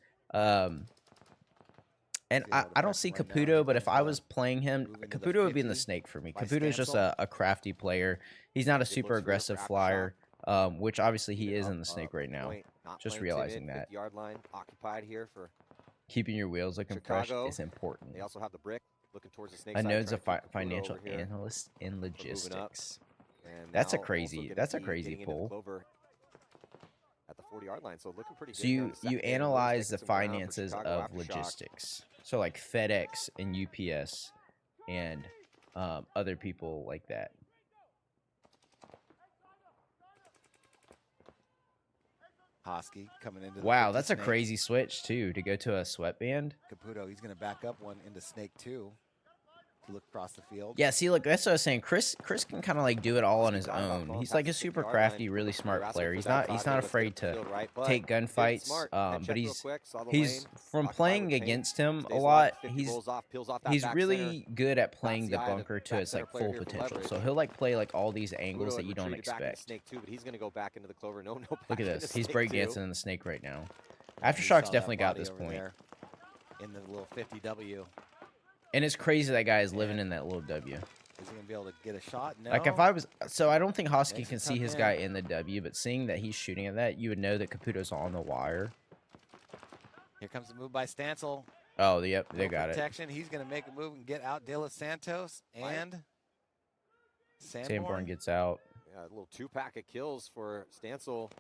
And I don't see Caputo, but if I was playing him, Caputo would be in the snake for me. Caputo is just a crafty player. He's not a super aggressive flyer, which obviously he is in the snake right now. Just realizing that. Yard line occupied here for keeping your wheels looking fresh is important. They also have the brick looking towards the snake. Anode's a financial analyst in logistics. That's a crazy pull. At the 40-yard line, so looking pretty good. So you analyze the finances of logistics. So like FedEx and UPS and other people like that. Hosky coming into the wow, that's a crazy switch too, to go to a sweatband. Caputo, he's going to back up one into snake 2 to look across the field. Yeah, see, look, that's what I was saying. Chris can kind of like do it all on his own. He's like a super crafty, really smart player. He's not afraid to take gunfights. But he's from playing against him a lot. He's really good at playing the bunker to its like full potential. So he'll like play like all these angles that you don't expect. Look at this. He's breakdancing in the snake right now. Aftershock's definitely got this point. In the little 50W. And it's crazy that guy is living in that little W. Is he going to be able to get a shot? No. Like if I was... So I don't think Hosky can see his guy in the W, but seeing that he's shooting at that, you would know that Caputo's on the wire. Here comes the move by Stancil. Oh, yep, they got it. Protection. He's going to make a move and get out De Los Santos and Sanborn gets out. Yeah, a little 2-pack of kills for Stancil.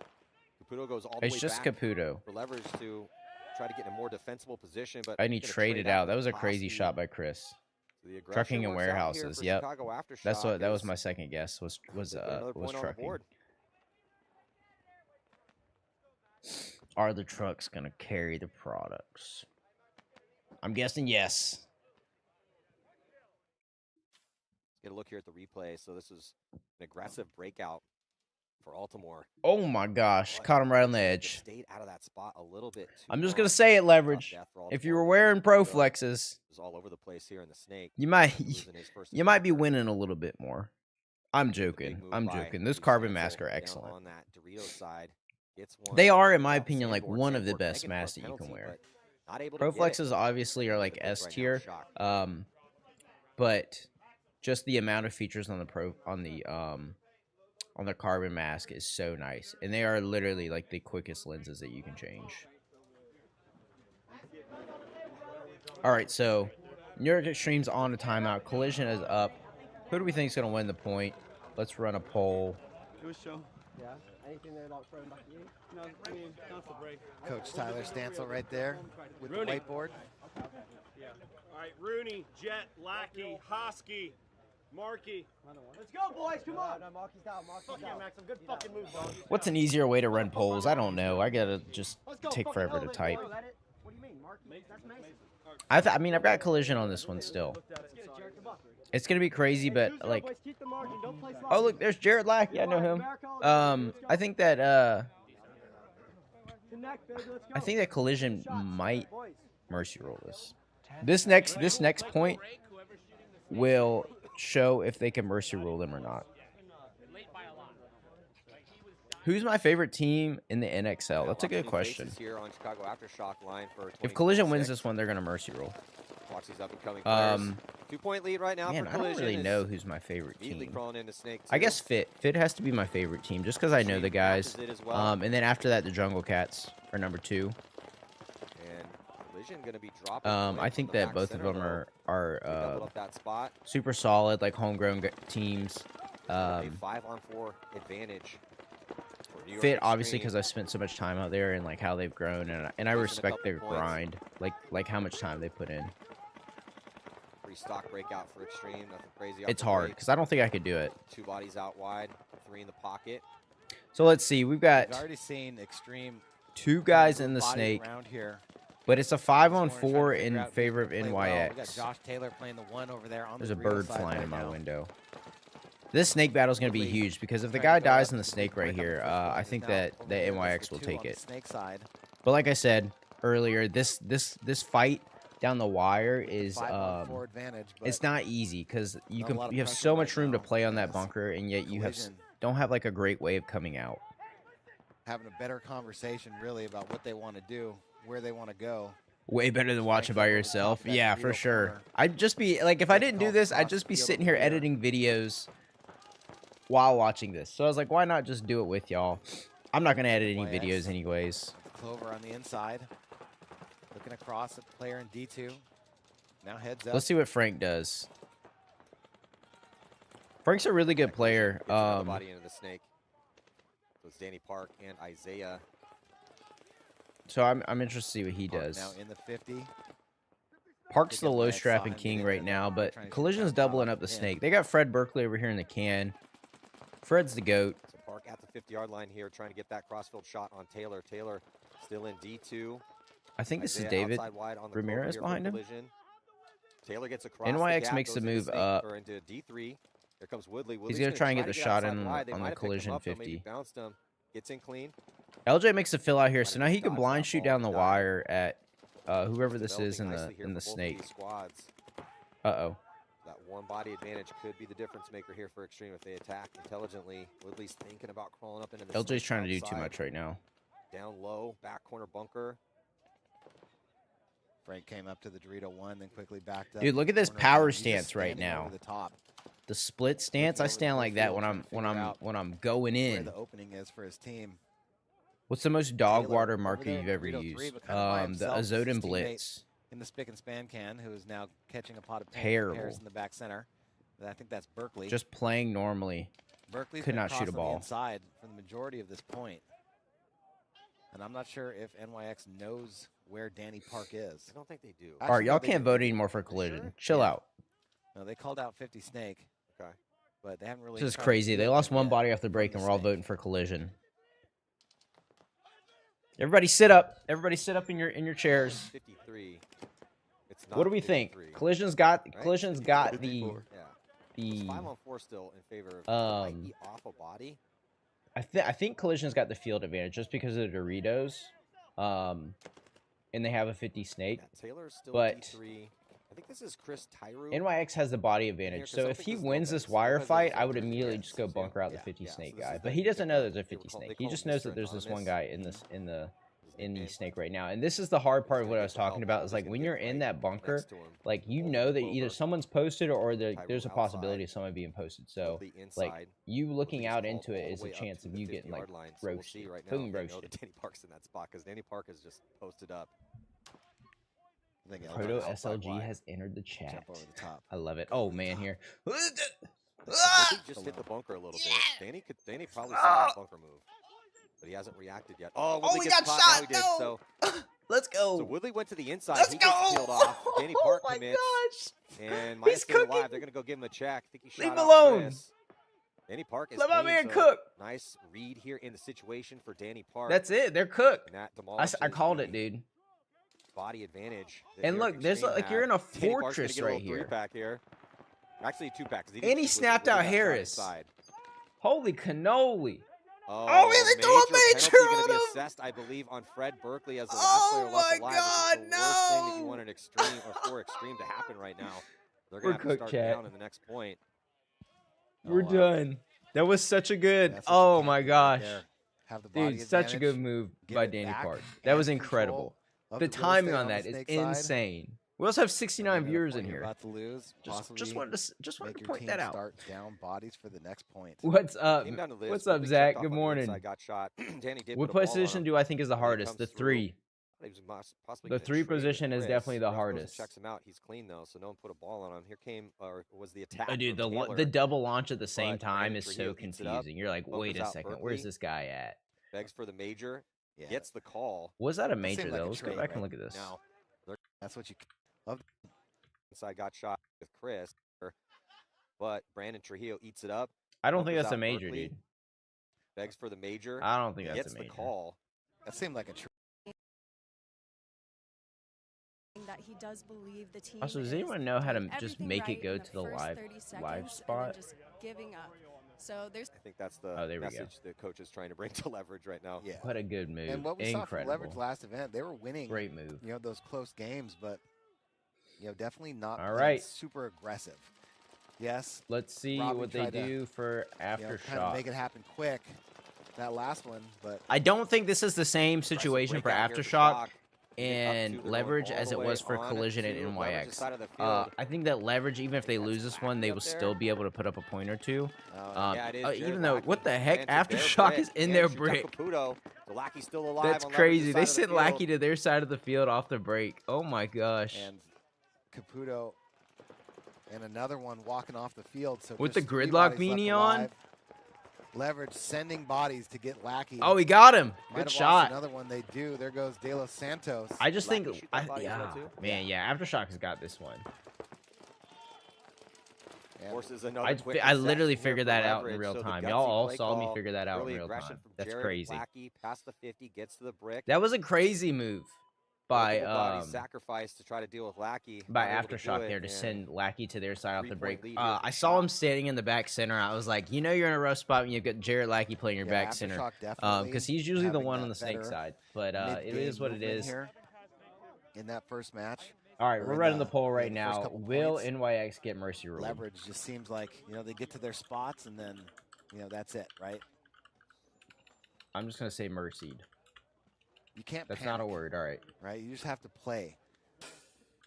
Caputo goes all the way back. It's just Caputo. For leverage to try to get in a more defensible position, but and he traded out. That was a crazy shot by Chris. So trucking and warehouses. Yep. That's what. That was my second guess. Was trucking. Are the trucks gonna carry the products? I'm guessing yes. Let's get a look here at the replay. So this is an aggressive breakout for Altimore. Oh my gosh, caught him right on the edge. Stayed out of that spot a little bit. I'm just gonna say it, leverage. If you were wearing pro flexes, all over the place here in the snake. You might be winning a little bit more. I'm joking. I'm joking. Those carbon masks are excellent. On that Dorito side, they are, in my opinion, like one of the best masks that you can wear. Pro flexes obviously are like S tier, but just the amount of features on the carbon mask is so nice, and they are literally like the quickest lenses that you can change. All right, so New York Extreme's on a timeout. Collision is up. Who do we think is going to win the point? Let's run a poll. Do a show. Yeah. Anything there about throwing back at you? No, I mean, that's the break. Coach Tyler Stancil right there with the whiteboard. Yeah. All right, Rooney, Jet, Lackey, Hosky, Markey. Let's go, boys. Come on. No, Markey's down. Markey's down. Max, some good fucking move, bro. What's an easier way to run polls? I don't know. I got to just take forever to type. What do you mean, Markey? That's Mason. I mean, I've got Collision on this one still. It's going to be crazy, but, like... Oh, look, there's Jared Lackey. I know him. I think that Collision might mercy roll this. This next point will show if they can mercy roll them or not. Who's my favorite team in the NXL? That's a good question. If Collision wins this one, they're going to mercy roll. 2-point lead right now. Man, I don't really know who's my favorite team. I guess Fit has to be my favorite team just because I know the guys. And then after that, the Jungle Cats are number 2. And Collision gonna be dropping I think that both of them are that spot. super solid, like homegrown teams. A 5-on-4 advantage. Fit obviously because I spent so much time out there and like how they've grown, and I respect their grind, like how much time they put in. Stock breakout for Extreme, nothing crazy. It's hard because I don't think I could do it. 2 bodies out wide, 3 in the pocket. So let's see. We've already seen Extreme 2 guys in the snake around here, but it's a 5-on-4 in favor of NYX. Well. We got Josh Taylor playing the 1 over there on There's the a bird flying right in my now. window. This snake battle is going to be huge because if the guy dies in the snake right here, I think that the NYX will take it. But like I said earlier, this fight down the wire is it's not easy because you have so much room to play on that bunker, and yet you don't have like a great way of coming out. Having a better conversation really about what they want to do, where they want to go. Way better than watching by yourself. Yeah, for sure. I'd just be like, if I didn't do this, I'd just be sitting here editing videos while watching this. So I was like, why not just do it with y'all? I'm not gonna edit any videos anyways. Clover on the inside. Looking across at the player in D2. Now heads up. Let's see what Frank does. Frank's a really good player. Body into the snake. So it's Danny Park and Isaiah. So I'm interested to see what he does. Now in the 50. Park's the low strapping king right now, but Collision's doubling up the snake. They got Fred Berkeley over here in the can. Fred's the GOAT. So Park at the 50-yard line here, trying to get that crossfield shot on Taylor. Taylor still in D2. I think this is David Ramirez behind him. Taylor gets across NYX makes the move up. Into D3. Here comes Woodley. He's going to try and get the shot in on the collision 50. Bounced him. Gets in clean. LJ makes a fill out here, so now he can blind shoot down the wire at whoever this is in the snake. Uh-oh. That one body advantage could be the difference maker here for Extreme if they attack intelligently. Woodley's thinking about crawling up into the LJ's trying to do too much right now. Down low, back corner bunker. Frank came up to the Dorito 1, then quickly backed up. Dude, look at this power stance right now. The split stance, I stand like that when I'm going in. Where the opening is for his team. What's the most dog water marker you've ever used? The Azotin Blitz. In the spick and span can, who is now catching a pot of paint. Terrible. In the back center. I think that's Berkeley. Just playing normally. Berkeley could not shoot a ball inside for the majority of this point. And I'm not sure if NYX knows where Danny Park is. I don't think they do. All right, y'all can't vote anymore for collision. Sure? Chill out. No, they called out 50 snake. Okay. But they haven't really. This is crazy. They lost one body off the break, and we're all voting for collision. Everybody sit up. Everybody sit up in your chairs. 53. It's what do we think? Collision's got the 5-on-4 still in favor of off a body. I think Collision's got the field advantage just because of the Doritos, and they have a 50 snake. Yeah, Taylor's still but D3. I think this is Chris Tyru. NYX has the body advantage, so if he wins this wire fight, I would immediately just go bunker out the 50 snake guy. But he doesn't know there's a 50 snake. He just knows that there's this one guy in the snake right now. And this is the hard part of what I was talking about, is like when you're in that bunker, like you know that either someone's posted or there's a possibility of someone being posted. So like you looking out into it is a chance of you getting like roasted. Boom, roasted. Danny Park's in that spot because Danny Park is just posted up. Proto SLG has entered the chat. Over the top. I love it. Oh man, here. He just hit the bunker a little bit. Danny probably saw that bunker move, but he hasn't reacted yet. Oh, Woodley gets got caught. shot. Now he did, so. Let's go. So Woodley went to the inside. He gets peeled off. Danny Park commits. And Maya's still alive. They're gonna go give him a check. I think he shot. Leave him alone. Chris. Danny Park is let my man so cook. Nice read here in the situation for Danny Park. That's it. They're cooked. I called it, the dude. Body advantage. And look, there's like you're in a fortress right here. Pack here. Actually, 2-pack. And he snapped out Harris. Holy cannoli. Oh, they threw a major on him. Assessed, I believe, on Fred Berkeley as the last player left alive. God, which is the worst thing that you want an extreme or for extreme to happen right now. They're gonna have to start down in the next point. We're done. That was such a good. Oh my gosh, dude, such a good move by Danny Park. That was incredible. The timing on that is insane. We also have 69 viewers in here. About to lose. Just wanted to point that out. Start down bodies for the next point. What's up? What's up, Zach? Good morning. I got shot. Danny did what position do I think is the hardest? The 3. Possibly The 3 position is definitely the hardest. Checks him out. He's clean though, so no one put a ball on him. Here came, or was the attack? Oh, dude, the double launch at the same time is so confusing. You're like, wait a second, where's this guy at? Begs for the major, gets the call. Was that a major though? Let's go back and look at this. Now, that's what you love. Inside got shot with Chris, but Brandon Trujillo eats it up. I don't think that's a major, dude. Begs for the major. I don't think that's gets a major. The call. That seemed like a true. That he does believe the team. Also, does anyone know how to just make it go to the live spot? Just giving up. So there's. I think that's the message the coach is trying to bring to Leverage right now. Yeah. What a good move. And what we Incredible. saw from Leverage last event, they were winning. Great move. You know, those close games, but definitely not super aggressive. Yes. Let's see what they do for Aftershock. Kind of make it happen quick. That last one, but I don't think this is the same situation for Aftershock and Leverage as it was for Collision and NYX. I think that Leverage, even if they lose this one, they will still be able to put up a point or two. Even though, what the heck, Aftershock is in their brick. That's crazy. They sent Lackey to their side of the field off the break. Oh my gosh. And Caputo and another one walking off the field. So with the gridlock beanie on. Leverage sending bodies to get Lackey. Oh, he got him. Good shot. Another one they do. There goes De Los Santos. I just think, Aftershock has got this one. I literally figured that out in real time. Y'all all saw me figure that out in real time. That's crazy. Lackey past the 50, gets to the brick. That was a crazy move by sacrifice to try to deal with Lackey. By Aftershock there to send Lackey to their side off the break. I saw him standing in the back center. I was like, you're in a rough spot when you've got Jared Lackey playing your back center. Because he's usually the one on the snake side. But it is what it is. In that first match. All right, we're running the poll right now. Will NYX get mercy rule? Leverage just seems like, they get to their spots and then, that's it, right? I'm just going to say mercied. You can't That's panic, not a word, all right. Right? You just have to play.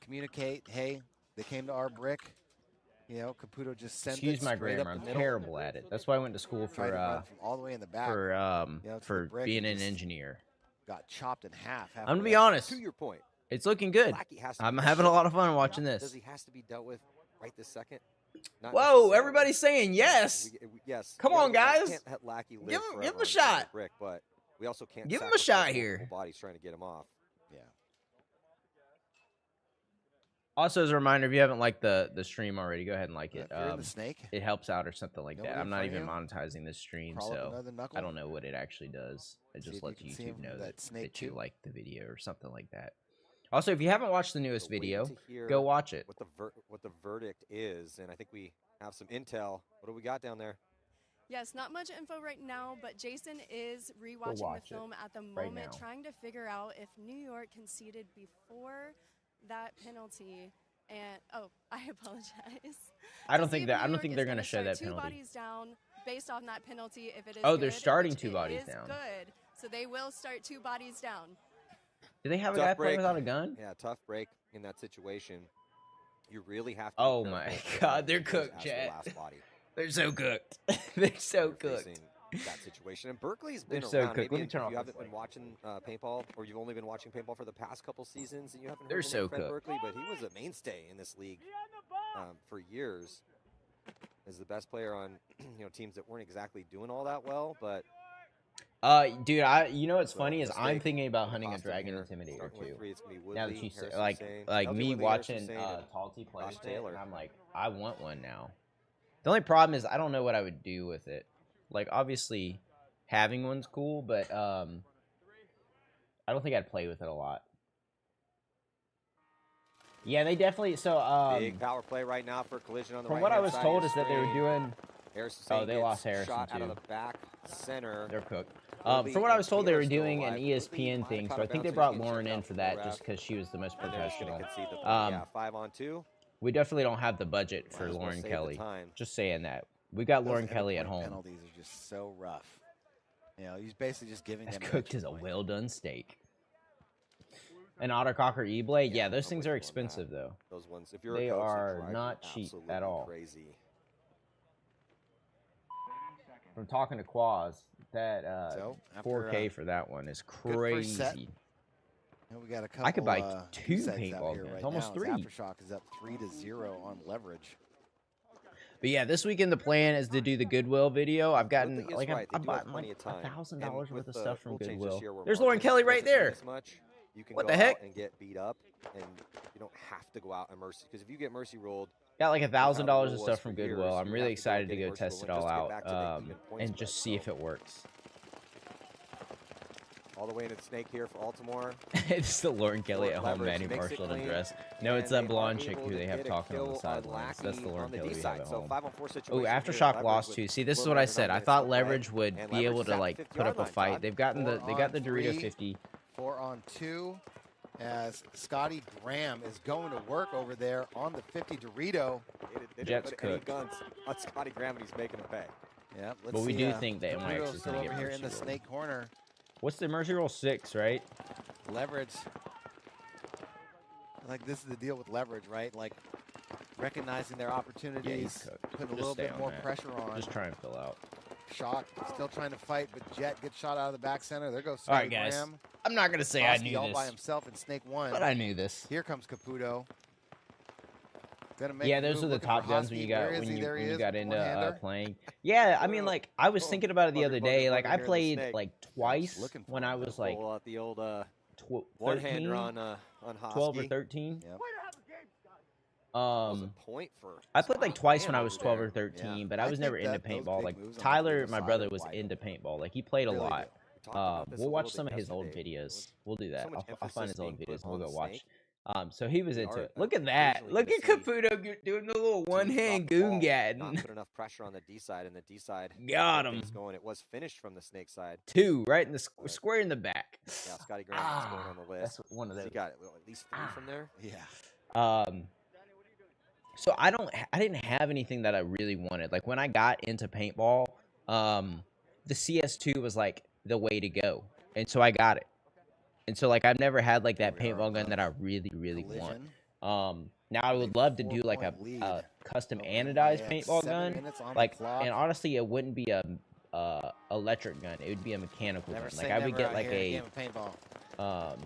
Communicate, hey, they came to our brick. Caputo just sent Excuse my grammar, I'm terrible at it. That's why I went to school for all the way in the back. For being an engineer. Got chopped in half. I'm going to be honest. To your point. It's looking good. I'm having a lot of fun watching this. Does he has to be dealt with right this second? Whoa, everybody's saying yes. Yes. Come on, guys. Can't let Lackey live give him a shot. Brick, but we also can't give him a shot here. Bodies trying to get him off. Yeah. Also, as a reminder, if you haven't liked the stream already, go ahead and like it. The snake. It helps out or something like that. I'm not even monetizing this stream, so I don't know what it actually does. It just lets YouTube know that you like the video or something like that. Also, if you haven't watched the newest video, go watch it. What the verdict is, and I think we have some intel. What do we got down there? Yes, not much info right now, but Jason is rewatching the film at the moment, trying to figure out if New York conceded before that penalty. And I apologize. I don't think they're going to show that penalty. 2 bodies down based on that penalty. If it is they're starting 2 bodies down. Good, so they will start 2 bodies down. Do they have a guy playing without a gun? Yeah, tough break in that situation. You really have to. Oh my God, they're cooked, Chad. They're so cooked. They're so cooked. That situation, and Berkeley's been so around. Cooked. Let me if turn off you haven't been watching paintball, or you've only been watching paintball for the past couple seasons, and you haven't. They're so cooked. Berkeley, but he was a mainstay in this league for years. As the best player on teams that weren't exactly doing all that well, but. Dude, you know what's funny is I'm thinking about hunting a Dragon Intimidator too. Now that you say, like me watching Talty play it, and I'm like, I want one now. The only problem is I don't know what I would do with it. Like, obviously, having one's cool, but I don't think I'd play with it a lot. Yeah, they definitely. So big power play right now for Collision on the from what I was told is that they were doing. They lost Harrison shot too. Out of the back center. They're cooked. From what I was told, they were doing an ESPN thing, so I think they brought Lauren in for that just because she was the most professional. 5-on-2. We definitely don't have the budget for Lauren Kelly. Just saying that. We got Lauren Kelly at home. Penalties are just so rough. He's basically just giving them. Cooked as a well-done steak. An autococker E-blade? Yeah, those things are expensive, though. Those ones, if you're they are not cheap at all. Crazy. From talking to Quaz, that 4K for that one is crazy. And we got a couple, I could buy 2 paintball guns, right almost now. 3. Aftershock is up 3-0 on leverage. But yeah, this weekend the plan is to do the Goodwill video. I've gotten like I bought like $1,000 worth of stuff from Goodwill. There's Lauren Kelly right there. You can what go the heck? Out and get beat up, and you don't have to go out and mercy. Because if you get mercy rolled, got like $1,000 of stuff from Goodwill. I'm really excited to go test it all out and just see if it works. All the way into the snake here for Altamore. It's the Lauren Kelly at home Manny Marshall address. No, it's that blonde chick who they have talking on the sidelines. That's the Lauren Kelly we have at home. Oh, Aftershock lost too. See, this is what I said. I thought Leverage would be able to like put up a fight. They got the Dorito 50. 4-on-2 as Scotty Graham is going to work over there on the 50 Dorito. Jets cooked. Guns on Scotty Graham, and he's making a pay. Yeah, but we do think that NYX is going to get over here in the snake corner. What's the mercy roll? 6, right? Leverage. Like, this is the deal with leverage, right? Like, recognizing their opportunities, putting a little bit more pressure on. Just try and fill out. Shock, still trying to fight, but Jet gets shot out of the back center. There goes Scotty Graham. All right, guys. I'm not going to say I knew all this. by himself in snake 1. But I knew this. Here comes Caputo. Yeah, those are the top guns when you got into playing. Yeah, I mean, like I was thinking about it the other day. Like I played like twice when I was like the old 13, on 12 or 13. Yep. I played like twice when I was 12 or 13, but I was never into paintball. Like Tyler, my brother, was into paintball. Like he played a lot. We'll watch some of his old videos. We'll do that. I'll find his old videos and we'll go watch. So he was into it. Look at that. Look at Caputo doing the little one-hand goon gatting. Not put enough pressure on the D side, and the D side got him. It was finished from the snake side. 2 right in the square in the back. Yeah, Scotty Graham is going on the list. That's one of those. He got at least 3 from there. Yeah. So I didn't have anything that I really wanted. Like when I got into paintball, the CS2 was like the way to go, and so I got it. And so, like, I've never had, like, that paintball gun that I really, really want. Now, I would love to do, like, a custom anodized paintball gun. Like, and honestly, it wouldn't be a electric gun. It would be a mechanical gun. Like, I would get, like, a... well,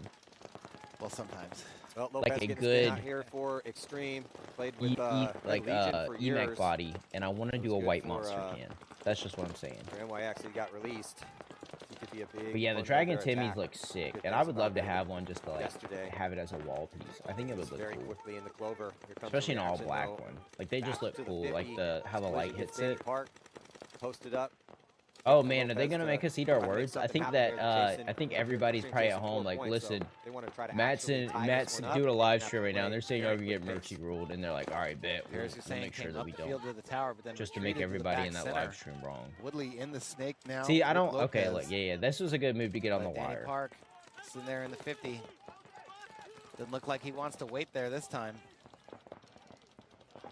sometimes. Well, like a good... here for Extreme. Played with, EMAC body. And I want to do a white monster can. That's just what I'm saying. NYX, he got released. But yeah, the Dragon Timmy's look sick, and I would love to have one just to like have it as a wall piece. I think it would look cool, quickly in the clover. Especially an all black one. Like they just look cool, like how the light hits it. Posted up. Oh man, are they gonna make us eat our words? I think that I think everybody's probably at home like, listen, Matt's doing a live stream right now. And they're saying you're gonna get mercy ruled, and they're like, all right, bet we'll make sure that we don't. Just to make everybody in that live stream wrong. Woodley in the snake now. See, I don't. Okay, look, yeah, this was a good move to get on the Danny wire. Park sitting there in the 50. Doesn't look like he wants to wait there this time.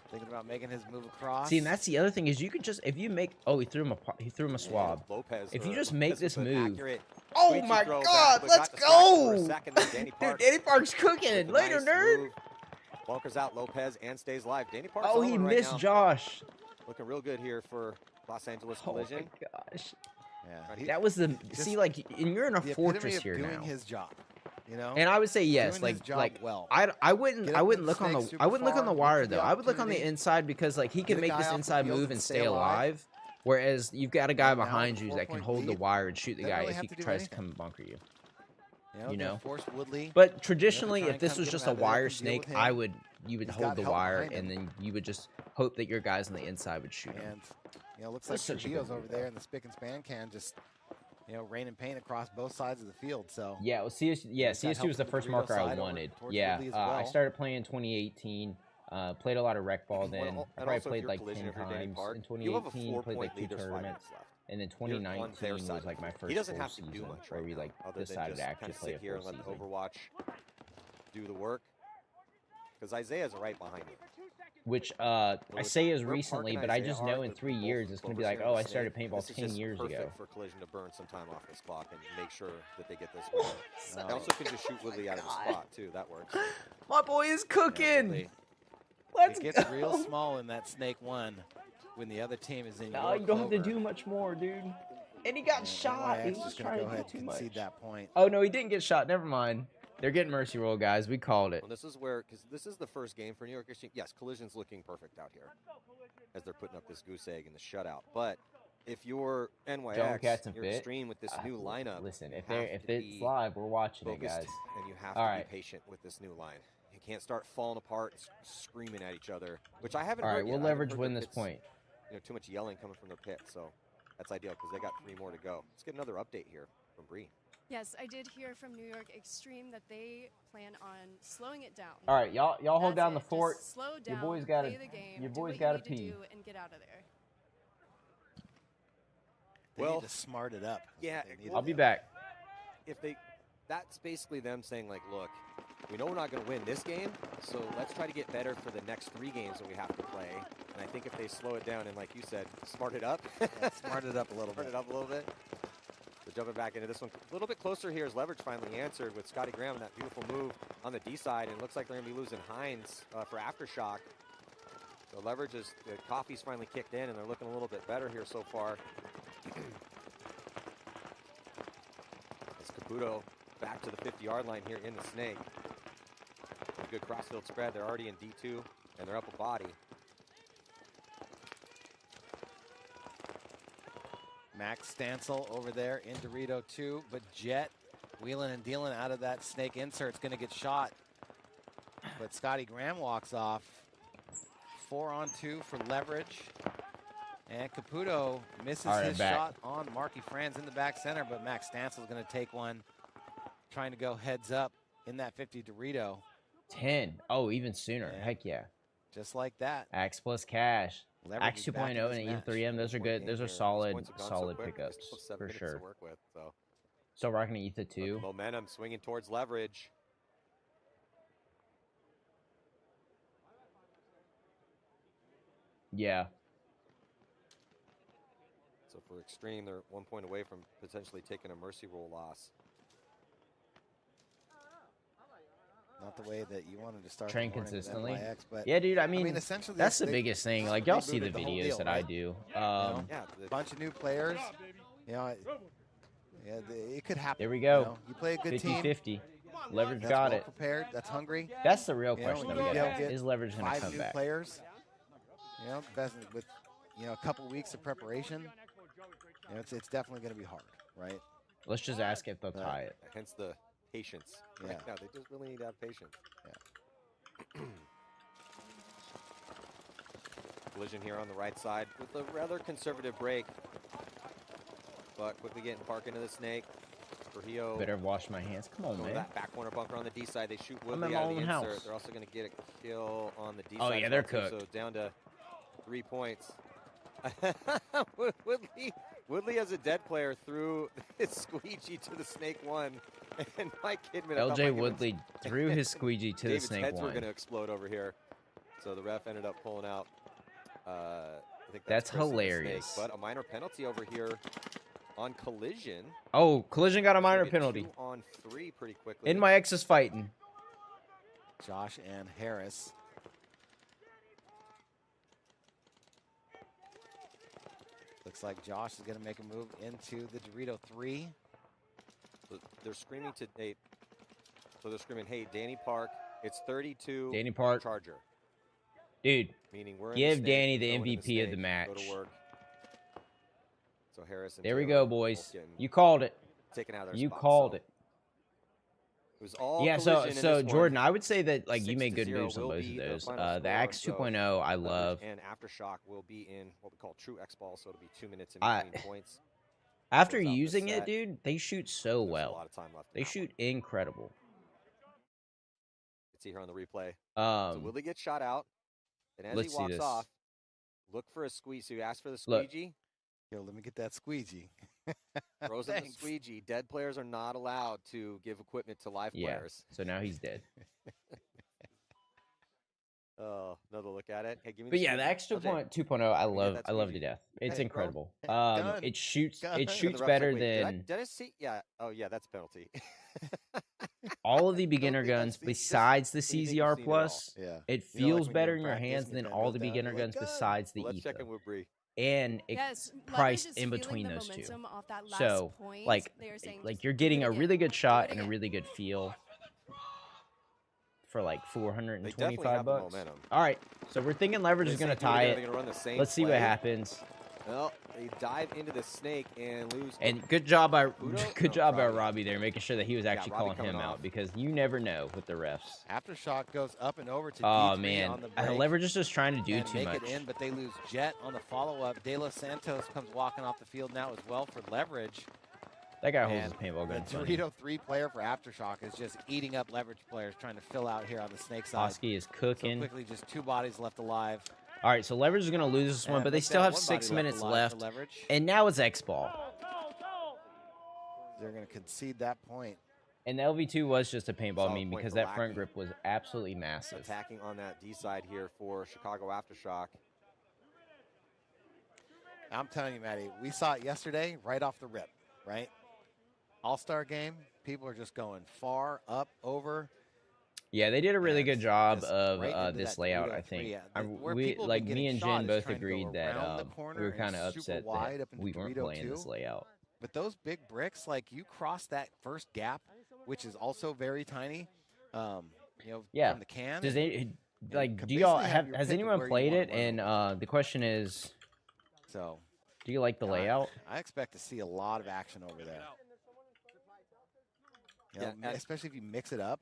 Thinking about making his move across. See, and that's the other thing is you could just he threw him a swab. If you just make this move. Oh my God, let's go! Dude, Danny Park's cooking. Later, nerd. Bunkers out Lopez and stays live. Danny Park's oh, he missed Josh. Looking real good here for Los Angeles Collision. Oh my gosh. Yeah, that was the like, and you're in a fortress here doing now. His job. You know? And I would say yes, like well. I wouldn't look on the wire though. I would look on the inside because like he can make this inside move and stay alive, whereas you've got a guy behind you that can hold the wire and shoot the guy if he tries to come and bunker you. You know. But traditionally, if this was just a wire snake, you would hold the wire and then you would just hope that your guys on the inside would shoot him. You know, looks like Sergio's over there in the spick and span can just. You know, rain and paint across both sides of the field. So yeah, well, CS2 was the first marker I wanted. Yeah, I started playing in 2018. Played a lot of rec ball then. I probably played like 10 times in 2018. Played like 2 tournaments, and then 2019 was like my first full season where we like decided to actually play a full season. Overwatch, do the work because Isaiah's right behind you. Which I say is recently, but I just know in 3 years it's going to be like, oh, I started paintball 10 years ago. For Collision to burn some time off this clock and make sure that they get this win. They also can just shoot Woodley out of the spot too. That works. My boy is cooking. Yeah, Let's go. It gets real small in that snake 1 when the other team is in. No, you don't have to do much more, dude. And he got shot. He was just trying to go to ahead do too and much. concede that point. Oh no, he didn't get shot. Never mind. They're getting mercy roll, guys. We called it. Well, this is where, because this is the first game for New York Extreme. Yes, Collision's looking perfect out here as they're putting up this goose egg in the shutout. But if you're NYX, you're Extreme with this new lineup. Listen, if it's live, we're watching it, guys. And you have to be patient with this new line. You can't start falling apart, screaming at each other, which I haven't heard. All right, we'll leverage win this point. You know, too much yelling coming from their pit, so that's ideal because they got 3 more to go. Let's get another update here from Bree. Yes, I did hear from New York Extreme that they plan on slowing it down. All right, y'all hold down the fort. Just slow down. Your boys got to. Your boys got to pee. And get out of there. They need to smart it up. Yeah, I'll be back. That's basically them saying like, look, we know we're not going to win this game, so let's try to get better for the next 3 games that we have to play. And I think if they slow it down and, like you said, smart it up. Smart it up a little bit. Smart it up a little bit. So jumping back into this one, a little bit closer here as Leverage finally answered with Scotty Graham, that beautiful move on the D side, and it looks like they're going to be losing Hines for Aftershock. So Leverage is, the coffee's finally kicked in, and they're looking a little bit better here so far. As Caputo back to the 50-yard line here in the snake. A good crossfield spread. They're already in D2, and they're up a body. Max Stansel over there in Dorito 2, but Jet wheeling and dealing out of that snake insert's going to get shot. But Scotty Graham walks off. 4-on-2 for Leverage. And Caputo misses his shot on Marky Franz in the back center, but Max Stansel's going to take one, trying to go heads up in that 50 Dorito. 10. Oh, even sooner. Yeah. Heck yeah. Just like that. Axe plus cash. Leverage Axe 2.0 and E3M, those are good. Those are solid pickups for sure. So rocking an Ether 2. Momentum swinging towards Leverage. Yeah. So for Extreme, they're 1 point away from potentially taking a mercy roll loss. Not the way that you wanted to start. Train consistently. NYX, but yeah, dude. I mean essentially that's the biggest thing. Like y'all see the videos that I do. Yeah, a bunch of new players. You know, it could happen. There we go. You know, you play a good 50-50. team. Leverage got it. Prepared. That's hungry. That's the real question that we got. Is Leverage going to come 5 new back? Players. You know, best with a couple weeks of preparation. You know, it's definitely going to be hard, right? Let's just ask if they'll tie it. Hence the patience. Yeah. Right now, they just really need to have patience. Yeah. Collision here on the right side with a rather conservative break. But quickly getting Park into the snake. Trujillo. Better wash my hands. Come on, man. That back corner bunker on the D side. They shoot Woodley out of the insert. They're also going to get a kill on the D side. Oh, yeah, they're cooked. So down to 3 points. Woodley as a dead player threw his squeegee to the snake 1. And Mike Kidman. LJ Woodley threw his squeegee to the David's snake heads 1. Were going to explode over here. So the ref ended up pulling out. I think that's hilarious. But a minor penalty over here on Collision. Oh, Collision got a minor penalty. 2 on 3 pretty quickly. NYX is fighting. Josh and Harris. Looks like Josh is going to make a move into the Dorito 3. So they're screaming to Nate. So they're screaming, hey, Danny Park, it's 32 Danny Park. Charger. Dude, meaning we're give Danny the MVP of the match. Go to work. So Harris and there we go, boys. You called it. Taken out of their you spot, called so it. It was all yeah, so Jordan, I would say that like you made good moves on both of those. The Axe 2.0, I love. And Aftershock will be in what we call true X ball, so it'll be 2 minutes in between points. After using it, dude, they shoot so well. A lot of time left. They shoot incredible. Let's see here on the replay. So Willie gets shot out, and as he walks off, look for a squeeze. So you ask for the squeegee. Yo, let me get that squeegee. Throws in the squeegee. Dead players are not allowed to give equipment to live players. So now he's dead. Oh, another look at it. Hey, give me. But yeah, the Axe 2.0, I love to death. It's incredible. It shoots better than. Did I see? Yeah. Oh yeah, that's a penalty. All of the beginner guns besides the CZR Plus. Yeah. It feels better in your hands than all the beginner guns besides the Let's Ether. check in with Bree. And it's priced in between those two. So like you're getting a really good shot and a really good feel. for like 425 bucks. All right, so we're thinking Leverage is going to tie it. Let's see what happens. Well, they dive into the snake and lose. And good job by Robbie there, making sure that he was actually calling him out, because you never know with the refs. Aftershock goes up and over to oh D3 man, on the break Leverage is just trying to do too make much. It in, but they lose Jet on the follow-up. De Los Santos comes walking off the field now as well for Leverage. That guy holds his paintball gun. The Dorito 3 player for Aftershock is just eating up Leverage players, trying to fill out here on the snake side. Hosky is cooking. So quickly, just 2 bodies left alive. All right, so Leverage is going to lose this one, but they still have 6 minutes left. And now it's X-Ball. They're going to concede that point. And the LV2 was just a paintball meme because that front grip was absolutely massive. Attacking on that D side here for Chicago Aftershock. I'm telling you, Matty, we saw it yesterday right off the rip, right? All-Star game, people are just going far, up, over. Yeah, they did a really good job of this layout, I think. Me and Jen both agreed that we were kind of upset that we weren't playing this layout. But those big bricks, like you cross that first gap, which is also very tiny, from the can. Does do y'all has anyone played it? And the question is, do you like the layout? I expect to see a lot of action over there. Especially if you mix it up.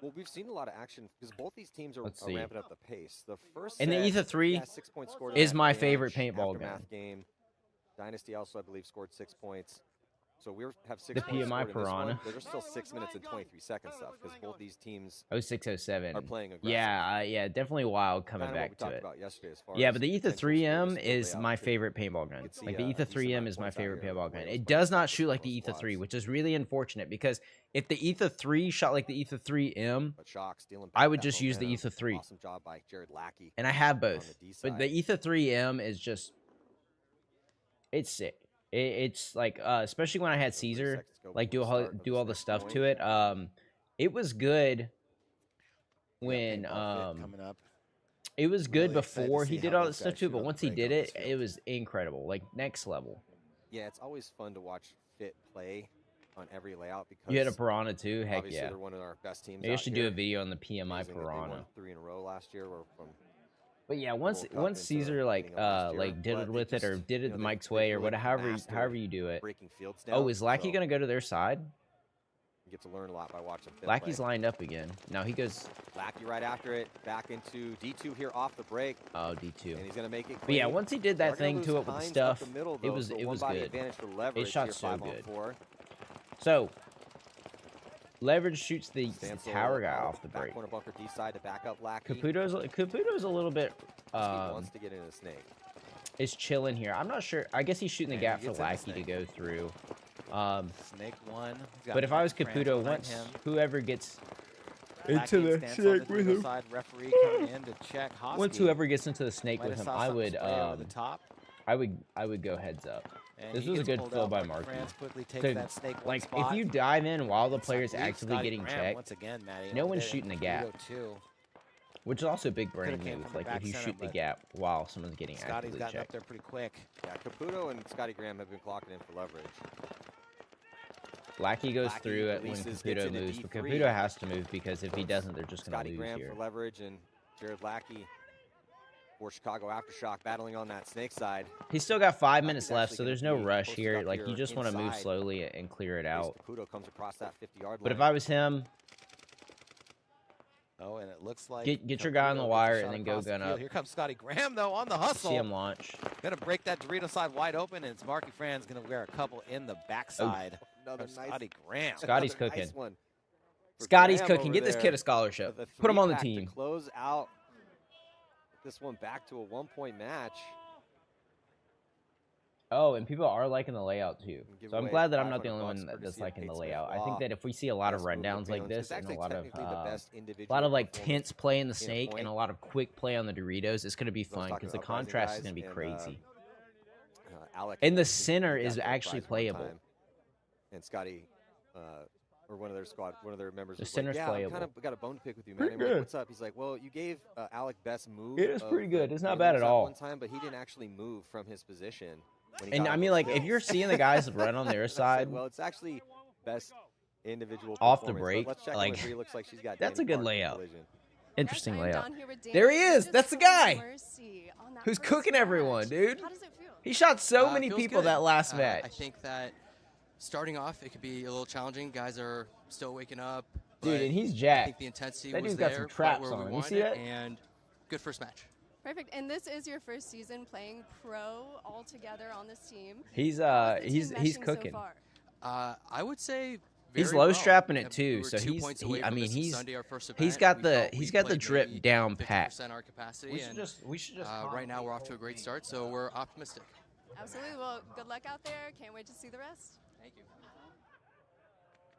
Well, we've seen a lot of action because both these teams are ramping up the pace. The first and the Ether 3 is my favorite paintball game. Dynasty also, I believe, scored 6 points. So we have 6 the points. PMI Piranha. There's still 6 minutes and 23 seconds left because both these teams 0607 are playing aggressive. Yeah, definitely wild coming back to it. As yeah, but the Ether 3M is my favorite paintball gun. Like the Ether 3M is my favorite paintball gun. It does not shoot like the Ether 3, which is really unfortunate because if the Ether 3 shot like the Ether 3M, I would just use the Ether 3. Awesome job by Jared Lackey. And I have both. But the Ether 3M is just, it's sick. It's like, especially when I had Caesar, like do all the stuff to it. It was good when it was good before he did all that stuff to it, but once he did it, it was incredible, like next level. Yeah, it's always fun to watch Fit play on every layout because you had a Piranha too. Heck yeah, they're one of our best teams. Maybe I should do a video on the PMI Piranha. 3 in a row last year. But yeah, once Caesar did it with it or did it the Mike's way or whatever, however you do it. Oh, is Lackey gonna go to their side? You get to learn a lot by watching. Lackey's lined up again. Now he goes. Lackey right after it, back into D2 here off the break. Oh, D2. And he's gonna make it. But yeah, once he did that thing to it with the stuff, it was good. It shot so good. So. Leverage shoots the tower guy off the break. Corner bunker D side to back up Lackey. Caputo's a little bit wants to get into the snake. Is chilling here. I'm not sure. I guess he's shooting the gap for Lackey to go through. Snake one. But if I was Caputo, once whoever gets into the snake with him, referee coming in to check Hosky. Once whoever gets into the snake with him, I would go heads up. And this was a good fill by Marky. Like, if you dive in while the player's actively getting checked, no one's shooting the gap. Which is also a big brain move, like if you shoot the gap while someone's getting actively checked. Up there pretty quick. Yeah, Caputo and Scotty Graham have been clocking in for leverage. Lackey goes through it when Caputo moves, but Caputo has to move because if he doesn't, they're just going to lose Graham here. For leverage and Jared Lackey for Chicago Aftershock battling on that snake side. He's still got 5 minutes left, so there's no rush here. Like, you just want to move slowly and clear it out. Caputo comes across that 50-yard line. But if I was him, oh, and it looks like get your guy on the wire and then go gun up. Here comes Scotty Graham though on the hustle. See him launch. Gonna break that Dorito side wide open, and it's Marky Fran's gonna wear a couple in the backside. Another Scotty Graham. Scotty's cooking. Scotty's cooking. Get this kid a scholarship. Put him on the team. Close out this one back to a 1-point match. Oh, and people are liking the layout too. So I'm glad that I'm not the only one that's liking the layout. I think that if we see a lot of rundowns like this and a lot of like tense play in the snake and a lot of quick play on the Doritos, it's going to be fun because the contrast is going to be crazy. And the center is actually playable. And Scotty, or one of their squad, one of their members, the center's playable. I kind of got a bone to pick with you, man. Like, what's up? He's like, well, you gave Alec best move. It is pretty good. It's not bad at all. One time, but he didn't actually move from his position. And I mean, like, if you're seeing the guys run on their side, well, it's actually best individual off the performance. break. Let's check Like, looks like she's got that's Danny a good Park layout. collision. Interesting layout. Danny. There he is. That's the guy who's First cooking match. everyone, dude. How does it feel? He shot so many Feels people good. that last match. I think that starting off, it could be a little challenging. Guys are still waking up. Dude, but and he's I jacked. think the intensity That was dude's got there, some right traps where on we him. You wanted see it, that? and good first match. Perfect. And this is your first season playing pro all together on this team. He's He's cooking. So far? I would say He's very low well. strapping it We too, were so 2 points away from missing Sunday, our first he's event. got We the felt he's we got the played drip maybe down pat. 50% our capacity. We should just right now we're off to a great start, so we're optimistic. Absolutely. Well, good luck out there. Can't wait to see the rest. Thank you.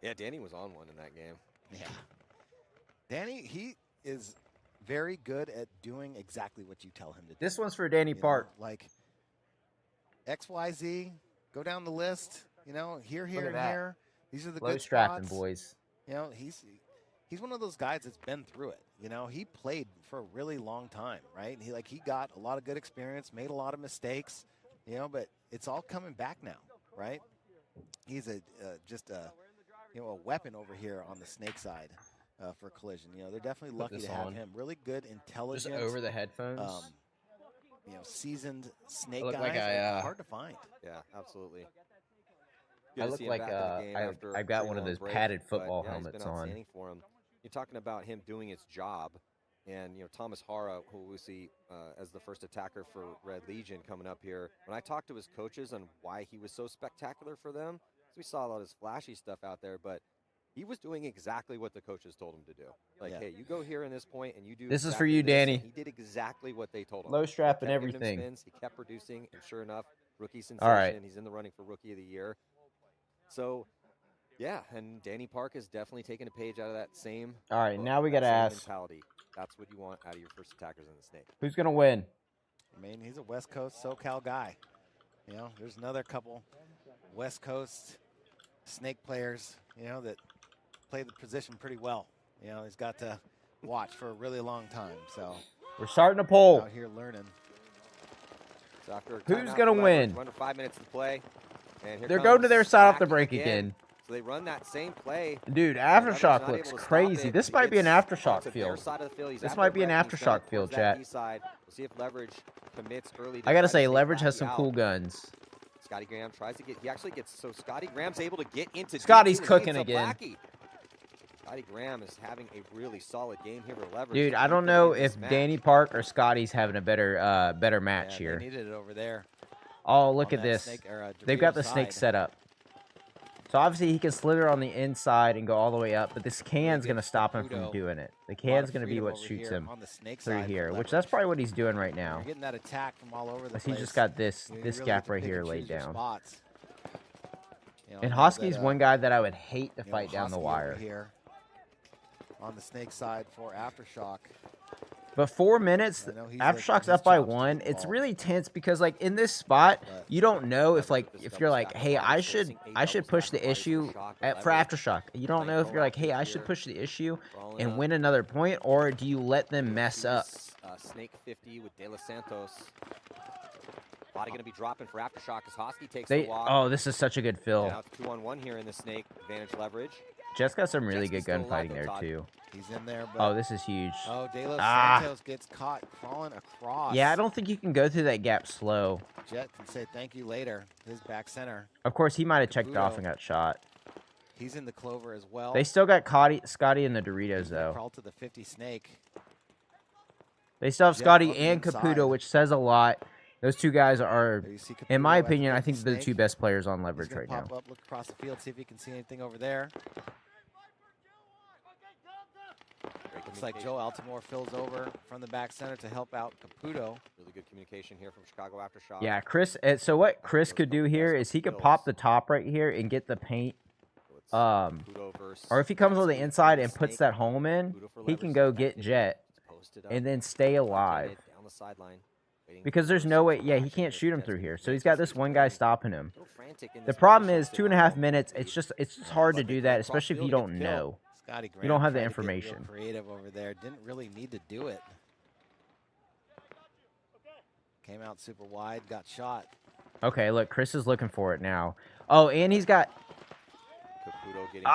Yeah, Danny was on one in that game. Yeah. Danny, he is very good at doing exactly what you tell him to do. This one's for Danny Park. Like XYZ, go down the list. Here, Look at and that. here. These are the Low good strapping, spots. boys. He's one of those guys that's been through it. He played for a really long time, right? He got a lot of good experience, made a lot of mistakes, but it's all coming back now, right? He's just a weapon over here on the snake side for collision. They're definitely lucky to have him. Really good, intelligent, Just over the headphones. Seasoned snake look guys. like hard to find. Yeah, absolutely. I look like I've got one of those padded football helmets on. For him. You're talking about him doing his job, and Thomas Hara, who we see as the first attacker for Red Legion coming up here. When I talked to his coaches on why he was so spectacular for them, we saw a lot of his flashy stuff out there, but he was doing exactly what the coaches told him to do. Hey, you go here in this point, and you do. This is for you, Danny. He did exactly what they told him. Low strap and everything. He kept producing, and sure enough, rookie sensation. All right. He's in the running for Rookie of the Year. So, yeah, and Danny Park is definitely taking a page out of that same. All right, now we got to ask. Mentality. That's what you want out of your first attackers in the snake. Who's going to win? He's a West Coast SoCal guy. There's another couple West Coast snake players, that play the position pretty well. He's got to watch for a really long time. So we're starting to pull. Out here learning. So after who's going to win? Under 5 minutes to play. And they're going to their side off the break again. So they run that same play. Dude, Aftershock looks crazy. This might be an Aftershock field. This might be an Aftershock field, chat. We'll see if Leverage commits early. I got to say, Leverage has some cool guns. Scotty Graham tries to get, he actually gets, so Scotty Graham's able to get into Scotty's cooking again. Scotty Graham is having a really solid game here for Leverage. Dude, I don't know if Danny Park or Scotty's having a better match here. They needed it over there. Oh, look at this. They've got the snake set up. So obviously he can slither on the inside and go all the way up, but this can's going to stop him from doing it. The can's going to be what shoots him through here, which that's probably what he's doing right now. You're getting that attack from all over the place. He just got this gap right here laid down. And Hosky's one guy that I would hate to fight down the wire. Here on the snake side for Aftershock. But 4 minutes, Aftershock's up by 1. It's really tense because, like, in this spot, you don't know if you're like, hey, I should push the issue for Aftershock. You don't know if you're like, hey, I should push the issue and win another point, or do you let them mess up? Snake 50 with De Los Santos. Body going to be dropping for Aftershock as Hosky takes the walk. Oh, this is such a good fill. Now it's 2-on-1 here in the snake. Advantage Leverage. Jet's got some really good gunfighting there, too. He's in there. Oh, this is huge. Oh, De Los Santos gets caught crawling across. Yeah, I don't think you can go through that gap slow. Jet can say thank you later. His back center. Of course, he might have checked off and got shot. He's in the clover as well. They still got Scotty and the Doritos, though. Crawl to the 50 snake. They still have Scotty and Caputo, which says a lot. Those two guys are, in my opinion, I think they're the two best players on Leverage right now. Pop up, look across the field, see if he can see anything over there. Looks like Joe Altimore fills over from the back center to help out Caputo. Really good communication here from Chicago Aftershock. Yeah, Chris. So what Chris could do here is he could pop the top right here and get the paint. Or if he comes on the inside and puts that home in, he can go get Jet and then stay alive. Because there's no way, yeah, he can't shoot him through here. So he's got this one guy stopping him. The problem is 2.5 minutes. It's just hard to do that, especially if you don't know. You don't have the information. Creative over there. Didn't really need to do it. Came out super wide, got shot. Okay, look, Chris is looking for it now. Oh, and he's got Caputo getting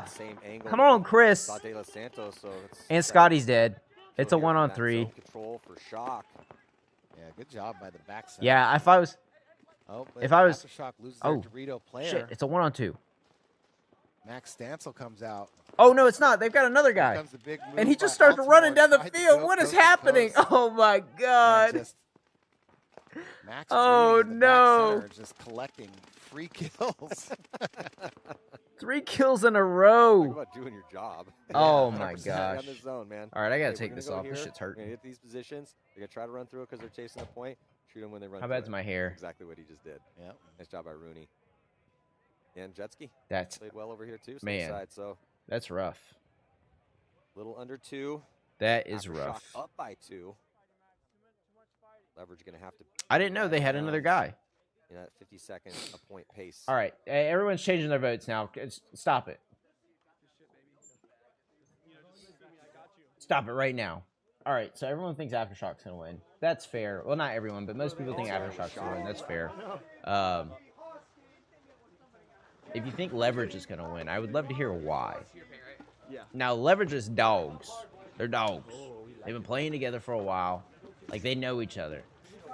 same angle. Come on, Chris. De Los Santos, so and Scotty's dead. It's a 1-on-3. Control for Shock. Yeah, good job by the back center. Yeah, if I was Aftershock loses their Dorito player. Shit, it's a 1-on-2. Max Stancil comes out. Oh no, it's not. They've got another guy. And he just starts running down the field. What is happening? Oh my god. Max oh no. Just collecting free kills. 3 kills in a row. Talk about doing your job. Oh my gosh. On the zone, man. All right, I gotta take this off. This shit's hurting. We're gonna hit these positions. They're gonna try to run through it because they're chasing the point. Shoot them when they run. How bad's my hair? Exactly what he just did. Yeah. Nice job by Rooney. And Jetski. That's played well over here too. Man. Side, so that's rough. Little under 2. That is rough. Up by 2. Leverage gonna have to. I didn't know they had another guy. In that 50-second a point pace. All right, everyone's changing their votes now. Stop it. Stop it right now. All right, so everyone thinks Aftershock's gonna win. That's fair. Well, not everyone, but most people think Aftershock's gonna win. That's fair. If you think Leverage is gonna win, I would love to hear why. Now, Leverage is dogs. They're dogs. They've been playing together for a while. Like, they know each other.